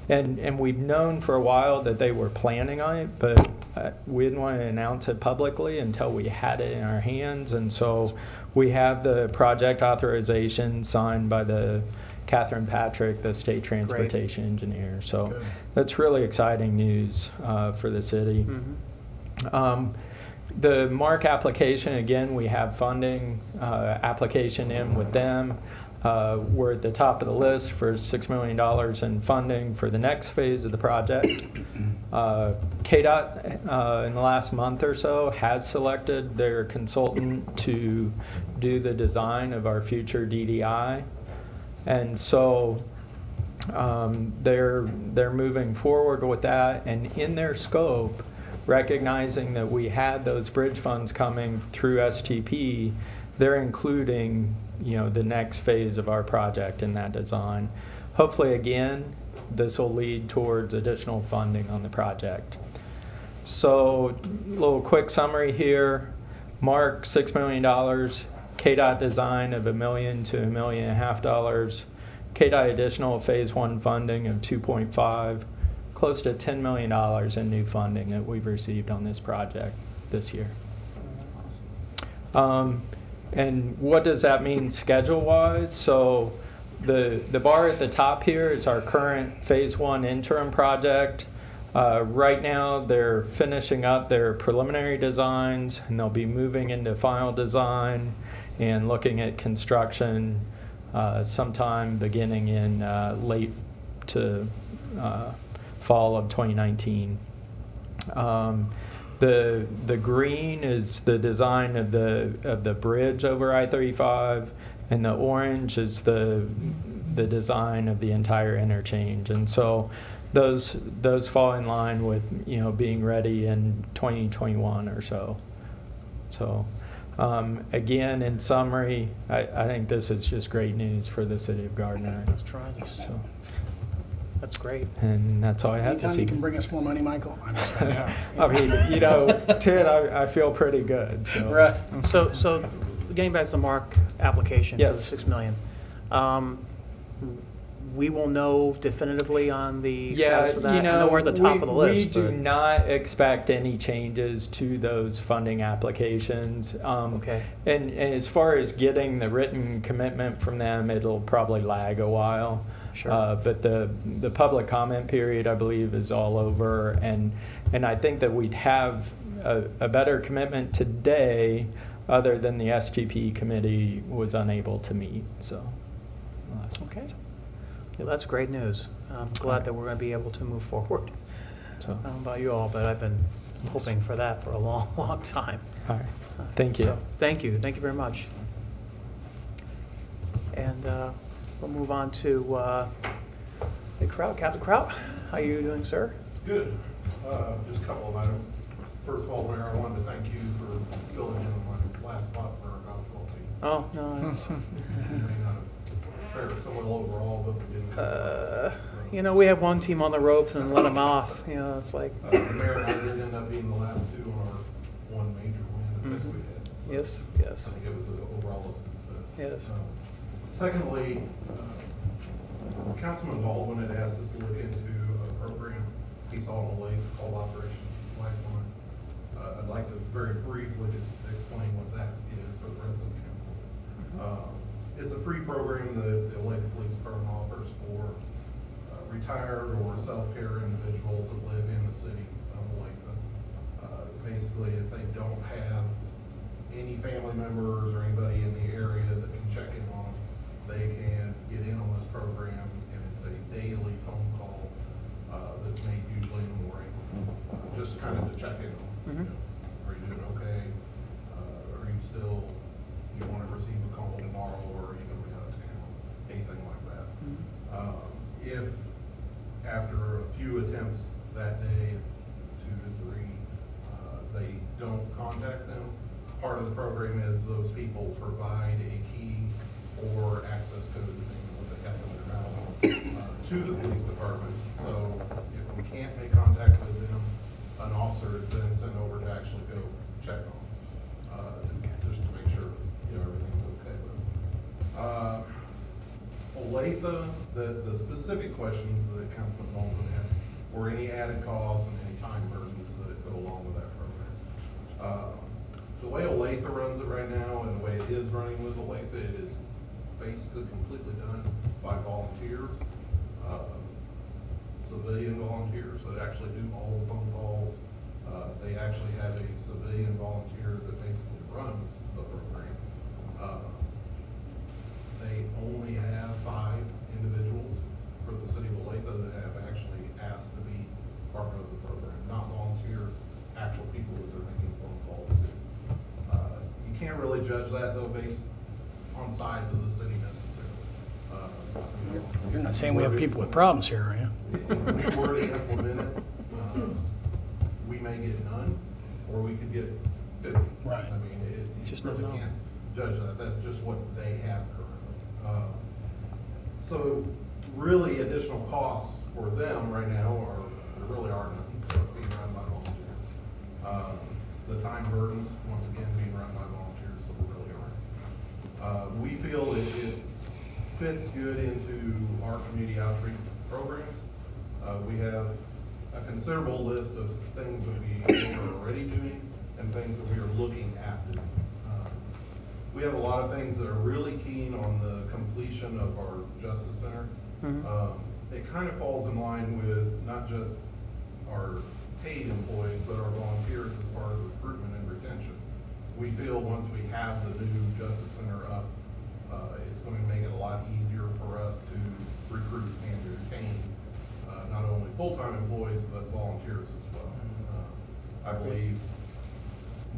M: And we've known for a while that they were planning on it, but we didn't want to announce it publicly until we had it in our hands. And so we have the project authorization signed by the Catherine Patrick, the state transportation engineer. So that's really exciting news for the city. The MARC application, again, we have funding application in with them. We're at the top of the list for $6 million in funding for the next phase of the project. KDOT, in the last month or so, has selected their consultant to do the design of our future DDI. And so They're moving forward with that, and in their scope, recognizing that we had those bridge funds coming through STP, they're including, you know, the next phase of our project in that design. Hopefully, again, this will lead towards additional funding on the project. So, little quick summary here. Mark, $6 million. KDOT design of $1 million to $1.5 million. KDOT additional phase 1 funding of 2.5, close to $10 million in new funding that we've received on this project this year. And what does that mean schedule-wise? So the bar at the top here is our current phase 1 interim project. Right now they're finishing up their preliminary designs, and they'll be moving into final design and looking at construction sometime beginning in late to fall of 2019. The green is the design of the bridge over I-35, and the orange is the design of the entire interchange. And so those fall in line with, you know, being ready in 2021 or so. So. Again, in summary, I think this is just great news for the city of Gardner.
C: That's tremendous.
M: So,
C: that's great.
M: And that's all I have to
D: Anytime
M: say.
D: you can bring us more money, Michael, I'm just
M: I mean, you know, Ted, I feel pretty good. So.
D: Right.
C: So getting back to the Mark application
M: Yes.
C: for the $6 million, we will know definitively on the status of that.
M: You know,
C: I know we're at the top of the list.
M: We do
C: but-
M: not expect any changes to those funding applications.
C: Okay.
M: And as far as getting the written commitment from them, it'll probably lag a while.
C: Sure.
M: But the public comment period, I believe, is all over, and I think that we'd have a better commitment today, other than the SGP committee was unable to meet. So.
C: Okay. Yeah, that's great news. I'm glad that we're going to be able to move forward.
M: So.
C: I don't know about you all, but I've been hoping for that for a long, long time.
M: All right. Thank you.
C: So, thank you. Thank you very much. And we'll move on to the Kraut. Captain Kraut, how are you doing, sir?
P: Good. Just a couple of items. First of all, Mayor, I wanted to thank you for filling in on my last spot for our golf ball team.
C: Oh, no. It's,
P: You may not have fared so well overall, but we didn't.
C: you know, we have one team on the ropes and let them off. You know, it's like.
P: The Mayor and I did end up being the last two on our one major win I think we had. So
C: Yes, yes.
P: I think it was overall a success.
C: Yes.
P: Secondly, Councilman Baldwin had asked us to look into a program he saw on the lake called Operation Lifeline. I'd like to very briefly just explain what that is for the rest of the council. It's a free program that the Olathe Police Department offers for retired or self-care individuals that live in the city of Olathe. Basically, if they don't have any family members or anybody in the area that can check in on them, they can get in on this program, and it's a daily phone call that's made usually in the morning, just kind of to check in on them. You know, are you doing okay? Are you still, you want to receive a call tomorrow, or are you going to be out of town? Anything like that. If after a few attempts that day, 2 to 3, they don't contact them, part of the program is those people provide a key or access code, depending on what they have in their house, to the police department. So if we can't make contact with them, an officer is then sent over to actually go check on them, just to make sure, you know, everything's okay with them. Olathe, the specific questions that Councilman Baldwin had were any added costs and any time burdens that go along with that program. The way Olathe runs it right now, and the way it is running with Olathe, it is basically completely done by volunteers, civilian volunteers that actually do all the phone calls. They actually have a civilian volunteer that basically runs the program. They only have 5 individuals for the city of Olathe that have actually asked to be part of the program, not volunteers, actual people that they're making phone calls to. You can't really judge that though based on size of the city necessarily.
D: You're not saying we have people with problems here, are you?
P: If we were to implement it, we may get none, or we could get 50.
D: Right.
P: I mean, you
C: Just
P: really
C: don't know.
P: can't judge that. That's just what they have currently. So really additional costs for them right now there really are none. So it's being run by volunteers. The time burdens, once again, being run by volunteers, so there really aren't. We feel it fits good into our community outreach programs. We have a considerable list of things that we are already doing and things that we are looking at doing. We have a lot of things that are really keen on the completion of our Justice Center. It kind of falls in line with not just our paid employees, but our volunteers as far as recruitment and retention. We feel once we have the new Justice Center up, it's going to make it a lot easier for us to recruit and retain not only full-time employees, but volunteers as well. I believe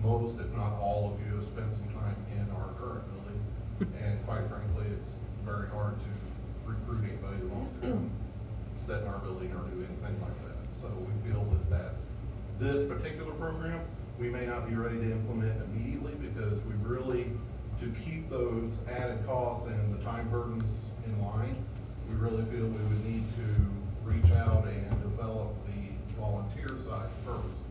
P: most, if not all of you have spent some time in our current building, and quite frankly, it's very hard to recruit anybody who wants to come sit in our building or do anything like that. So we feel that this particular program, we may not be ready to implement immediately because we really, to keep those added costs and the time burdens in line, we really feel we would need to reach out and develop the volunteer side first.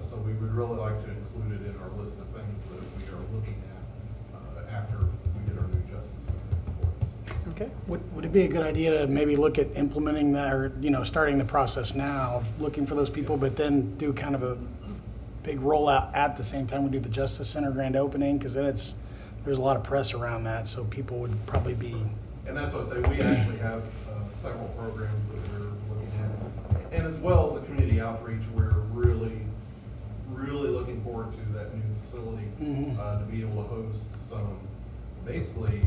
P: So we would really like to include it in our list of things that we are looking at after we get our new Justice Center in place.
C: Okay.
D: Would it be a good idea to maybe look at implementing that, or, starting the process now, of looking for those people, but then do kind of a big rollout at the same time we do the Justice Center grand opening? Because then there's a lot of press around that, so people would probably be.
P: And that's what I say, we actually have several programs that we're looking at. And as well as the community outreach, we're really looking forward to that new facility to be able to host some basically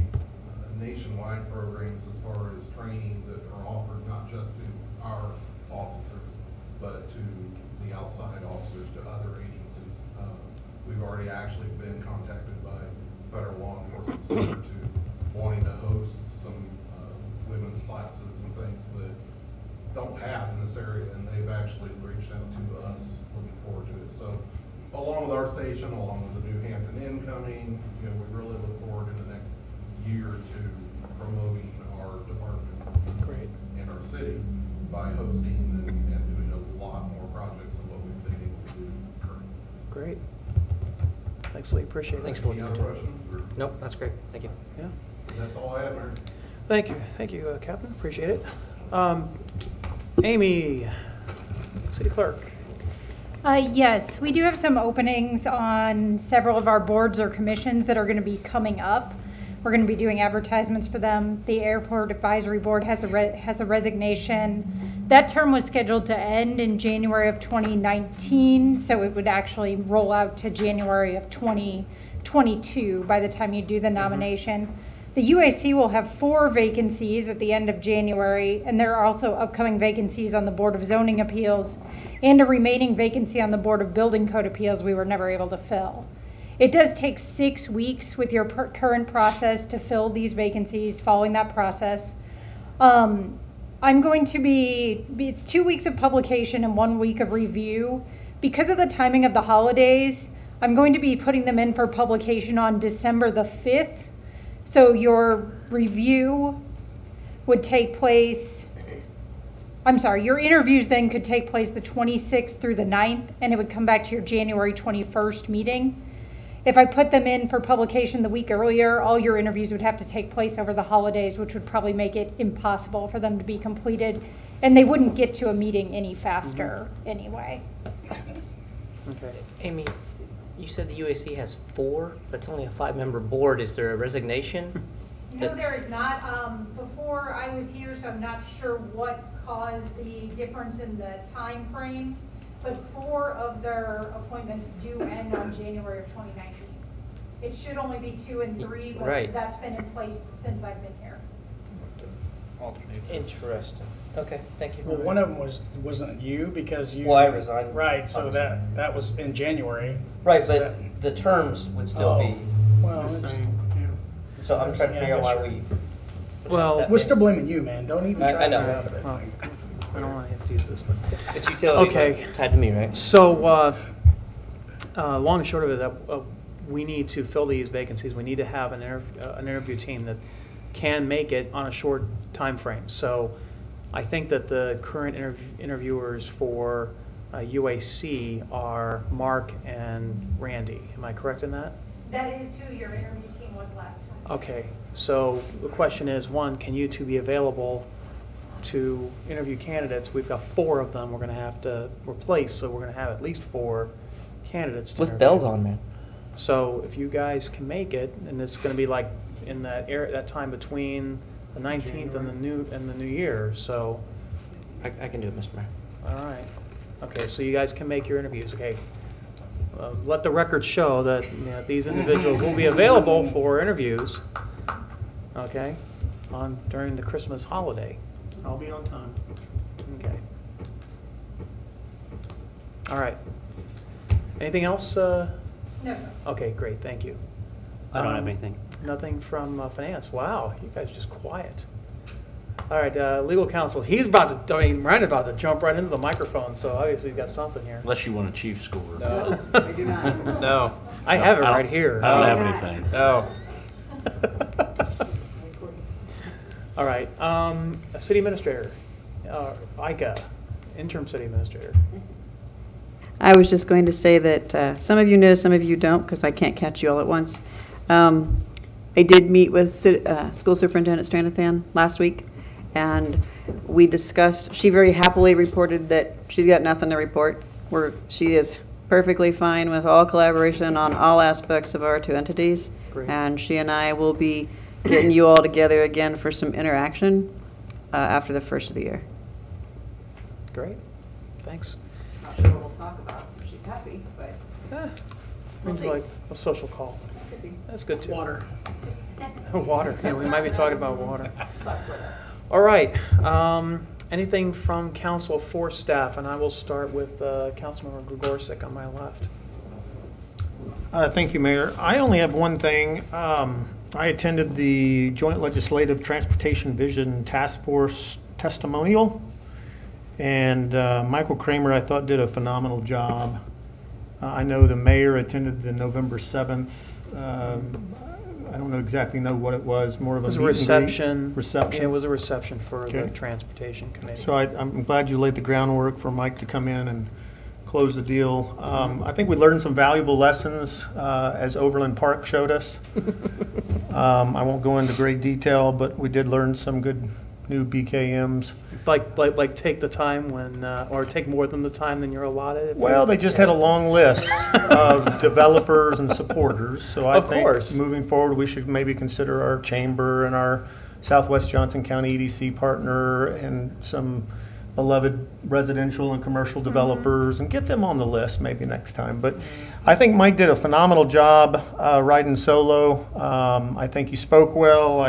P: nationwide programs as far as training that are offered not just to our officers, but to the outside officers, to other agencies. We've already actually been contacted by federal law enforcement center to wanting to host some women's classes and things that don't have in this area, and they've actually reached out to us looking forward to it. So along with our station, along with the new Hampton Inn coming, we really look forward in the next year to promoting our department in our city by hosting and doing a lot more projects than what we've been able to do currently.
C: Great. Thanks, Lee. Appreciate it.
B: Thanks for looking
P: Any
B: into
P: other
B: it.
P: questions?
B: Nope, that's great. Thank you.
C: Yeah.
P: That's all I have, Mayor.
C: Thank you, Captain. Appreciate it. Amy, City Clerk.
W: Yes, we do have some openings on several of our boards or commissions that are going to be coming up. We're going to be doing advertisements for them. The Airport Advisory Board has a resignation. That term was scheduled to end in January of 2019, so it would actually roll out to January of 2022 by the time you do the nomination. The UAC will have 4 vacancies at the end of January, and there are also upcoming vacancies on the Board of Zoning Appeals and a remaining vacancy on the Board of Building Code Appeals we were never able to fill. It does take 6 weeks with your current process to fill these vacancies. Following that process, I'm going to it's 2 weeks of publication and 1 week of review. Because of the timing of the holidays, I'm going to be putting them in for publication on December the 5th. So your review would take place, your interviews then could take place the 26th through the 9th, and it would come back to your January 21st meeting. If I put them in for publication the week earlier, all your interviews would have to take place over the holidays, which would probably make it impossible for them to be completed, and they wouldn't get to a meeting any faster anyway.
C: Okay.
B: Amy, you said the UAC has 4, but it's only a 5-member board. Is there a resignation?
W: No, there is not. Before I was here, so I'm not sure what caused the difference in the time frames, but 4 of their appointments do end on January of 2019. It should only be 2 and 3, but
B: Right.
W: that's been in place since I've been here.
B: Interesting. Okay, thank you.
D: Well, one of them wasn't you because you.
B: Well, I resigned.
D: Right, so that was in January.
B: Right,
D: So
B: but the terms would still be.
D: Well, it's,
B: So I'm trying to figure out why we
C: Well,
D: We're still blaming you, man. Don't even
B: I
D: try to
B: know.
D: get out of it.
C: Well, I don't want to have to use this, but.
B: It's utilities.
C: Okay.
B: Tied to me, right?
C: So, long and short of it, we need to fill these vacancies. We need to have an interview team that can make it on a short time frame. So I think that the current interviewers for UAC are Mark and Randy. Am I correct in that?
W: That is who your interview team was last time.
C: Okay. So the question is, one, can you two be available to interview candidates? We've got 4 of them we're going to have to replace, so we're going to have at least 4 candidates to
B: With
C: interview.
B: bells on, man.
C: So if you guys can make it, and it's going to be like in that time between the 19th and the new year. So
B: I can do it, Mr. Mayor.
C: all right, okay. So you guys can make your interviews. Okay. Let the record show that these individuals will be available for interviews. Okay, during the Christmas holiday.
D: I'll be on time.
C: Okay. All right. Anything else? No. Okay, great. Thank you.
L: I don't have anything.
C: Nothing from finance. Wow, you guys are just quiet. All right, legal counsel. He's about to. I mean, Ryan's about to jump right into the microphone. So obviously, you've got something here.
V: Unless you want a chief score.
A: No.
E: We do not.
A: No.
C: I have it right here.
V: I don't have anything.
A: No.
C: All right, city administrator, Ika, interim city administrator.
E: I was just going to say that some of you know, some of you don't, because I can't catch you all at once. I did meet with School Superintendent Stranathan last week, and we discussed, she very happily reported that she's got nothing to report. She is perfectly fine with all collaboration on all aspects of our 2 entities.
C: Great.
E: And she and I will be getting you all together again for some interaction after the first of the year.
C: Great, thanks.
E: Not sure what we'll talk about, so she's happy, but
C: Seems like a social call.
E: could be.
C: That's good too.
D: Water.
C: Water, yeah, we might be talking about water. All right, anything from council for staff, and I will start with Councilmember Gregorczyk on my left.
O: Thank you, Mayor. I only have one thing. I attended the Joint Legislative Transportation Vision Task Force testimonial, and Michael Kramer, I thought, did a phenomenal job. I know the mayor attended the November 7th. I don't exactly know what it was, more of a
C: It was a
O: meet and greet.
C: reception.
O: Reception.
C: Yeah, it was a reception for the
O: Okay.
C: Transportation Committee.
O: So I'm glad you laid the groundwork for Mike to come in and close the deal. I think we learned some valuable lessons as Overland Park showed us. I won't go into great detail, but we did learn some good new BKMs.
C: Like take the time when, or take more than the time than you're allotted? if
O: Well,
C: you-
O: they just had a long list of developers and supporters. So I
C: Of
O: think
C: course.
O: moving forward, we should maybe consider our chamber and our Southwest Johnson County EDC partner and some beloved residential and commercial developers and get them on the list maybe next time. But I think Mike did a phenomenal job riding solo. I think he spoke well.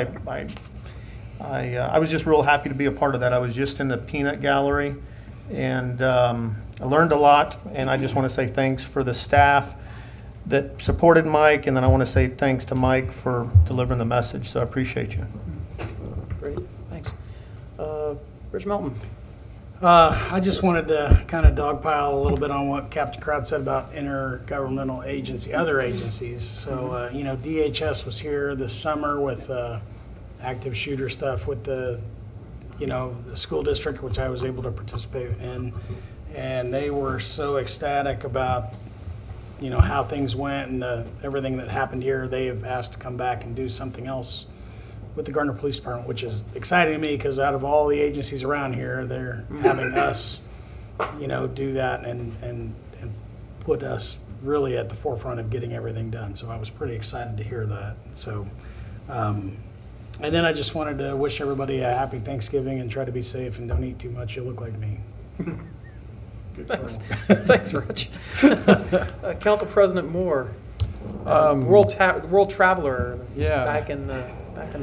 O: I was just real happy to be a part of that. I was just in the peanut gallery, and I learned a lot, and I just want to say thanks for the staff that supported Mike, and then I want to say thanks to Mike for delivering the message, so I appreciate you.
C: Great, thanks. Rich Melton.
D: I just wanted to kind of dogpile a little bit on what Captain Crowd said about intergovernmental agency, other agencies. So, DHS was here this summer with active shooter stuff with the school district, which I was able to participate in. And they were so ecstatic about, how things went and everything that happened here. They have asked to come back and do something else with the Gardner Police Department, which is exciting to me because out of all the agencies around here, they're having us, do that and put us really at the forefront of getting everything done. So I was pretty excited to hear that. So, and then I just wanted to wish everybody a happy Thanksgiving and try to be safe and don't eat too much. You look like me.
C: Thanks. Thanks, Rich. Council President Moore, world traveler. He's back in the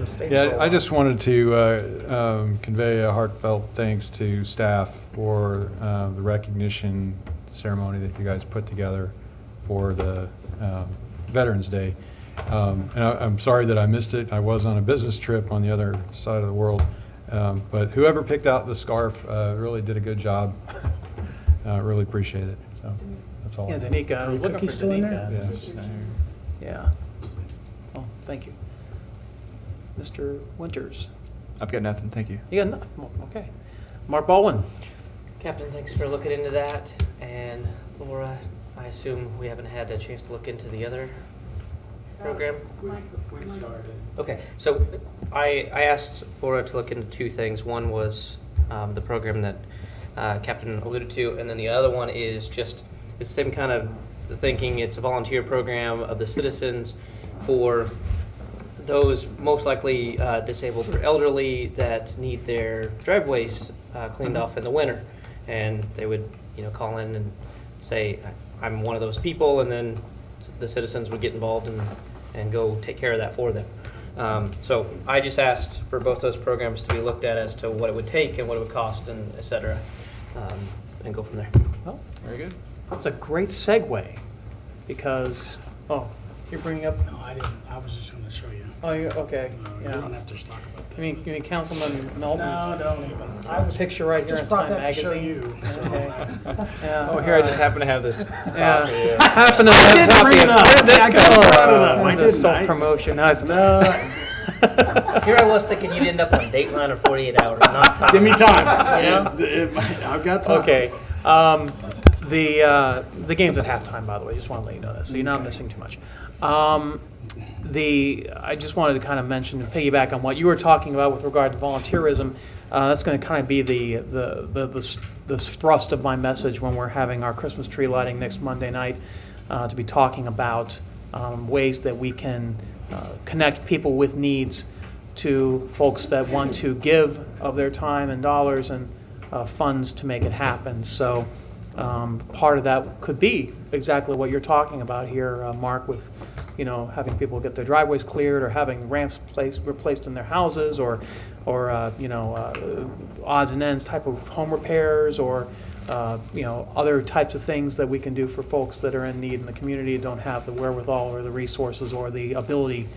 C: States.
R: Yeah, I just wanted to convey a heartfelt thanks to staff for the recognition ceremony that you guys put together for the Veterans Day. And I'm sorry that I missed it. I was on a business trip on the other side of the world. But whoever picked out the scarf really did a good job. Really appreciate it. So that's all.
C: Yeah, Danica, I was looking for
D: cookies still in
C: Danica.
D: there?
R: Yes.
C: Yeah. Well, thank you. Mr. Winters.
A: I've got nothing, thank you.
C: You got nothing? Okay. Mark Baldwin.
B: Captain, thanks for looking into that. And Laura, I assume we haven't had a chance to look into the other program?
D: We started.
B: Okay, so I asked Laura to look into two things. One was the program that Captain alluded to, and then the other one is just, it's the same kind of thinking. It's a volunteer program of the citizens for those most likely disabled or elderly that need their driveways cleaned off in the winter. And they would, call in and say, I'm one of those people, and then the citizens would get involved and go take care of that for them. So I just asked for both those programs to be looked at as to what it would take and what it would cost and et cetera, and go from there.
C: Well,
A: Very good.
C: that's a great segue because, you're bringing up,
D: No, I didn't. I was just going to show you.
C: okay.
D: You don't have to talk about that.
C: You mean Councilman Melton's
D: No, don't even. I was
C: picture right here
D: just
C: in
D: brought
C: Time
D: that to show
C: Magazine?
D: you. So.
C: Okay. Yeah.
A: Oh, here I just happen to have this.
C: Yeah,
A: copy.
C: just happen to have
D: I didn't bring it up.
C: Where did this
D: I
C: go?
D: could've brought it up. I
C: The
D: didn't.
C: self-promotion. No.
B: Here I was thinking you'd end up on Dateline or 48 Hours, not time.
D: Give me time.
B: You know?
D: I've got time.
C: Okay. The game's at halftime, by the way. Just want to let you know that, so you're not missing too much. I just wanted to kind of mention and piggyback on what you were talking about with regard to volunteerism. That's going to kind of be the thrust of my message when we're having our Christmas tree lighting next Monday night, to be talking about ways that we can connect people with needs to folks that want to give of their time and dollars and funds to make it happen. So part of that could be exactly what you're talking about here, Mark, with having people get their driveways cleared or having ramps replaced in their houses or odds and ends type of home repairs or other types of things that we can do for folks that are in need in the community, don't have the wherewithal or the resources or the ability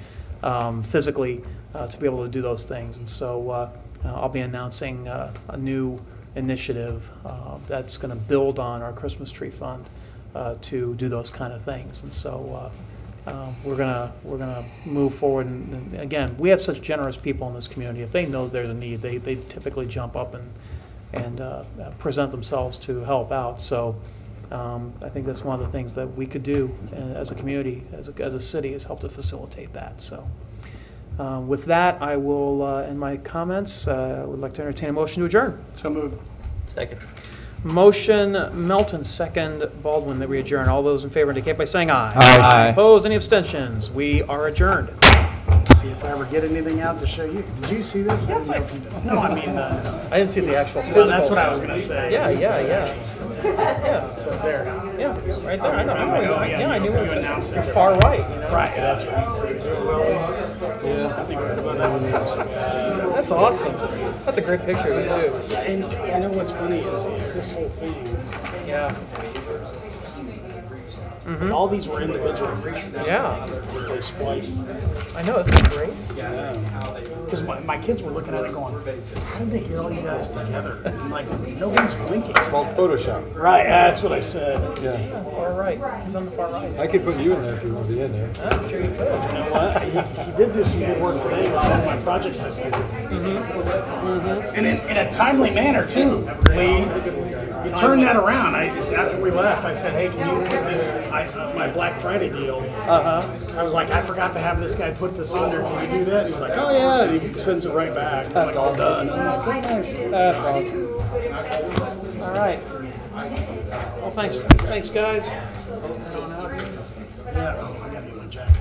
C: physically to be able to do those things. And so I'll be announcing a new initiative that's going to build on our Christmas tree fund to do those kind of things. And so we're gonna move forward. And again, we have such generous people in this community. If they know there's a need, they typically jump up and present themselves to help out. So I think that's one of the things that we could do as a community, as a city, is help to facilitate that. So with that, I will end my comments. I would like to entertain a motion to adjourn.
D: So moved.
B: Second.
C: Motion Melton, second Baldwin, that we adjourn. All those in favor indicate by saying aye.
A: Aye.
C: Opposed? Any abstentions? We are adjourned.
D: See if I ever get anything out to show you. Did you see this?
C: Yes, I
D: didn't know if you did. No, I mean,
C: I didn't see the actual
D: well,
C: physical.
D: that's what I was going to say.
C: Yeah. Yeah.
D: So there.
C: Yeah, right there. I know.
D: Yeah,
C: I knew
D: you
C: it was
D: announced it.
C: far right.
D: Right, that's right. Yeah. I think that was
C: That's awesome. That's a great picture of it too.
D: And you know what's funny is this whole thing.
C: Yeah.
D: All these were individual pictures.
C: Yeah.
D: They splice.
C: I know, it's great.
D: Yeah. Because my kids were looking at it going, how did they get all you guys together? And like, nobody's blinking.
R: It's called Photoshop.
D: Right, that's what I said.
R: Yeah.
C: Far right. He's on the far right.
R: I could put you in there if you want to be in there.
C: I'm sure you could.
D: You know what? He did do some good work today with one of my projects I sent him. And in a timely manner, too, Lee. You turned that around. After we left, I said, hey, can you put this, my Black Friday deal. I was like, I forgot to have this guy put this on there. Can you do that? And he's like, oh, yeah. And he sends it right back. It's like all done. I'm like, oh, nice.
C: That's awesome. All right. Well, thanks, guys.
D: Yeah, oh, I got to get my jacket.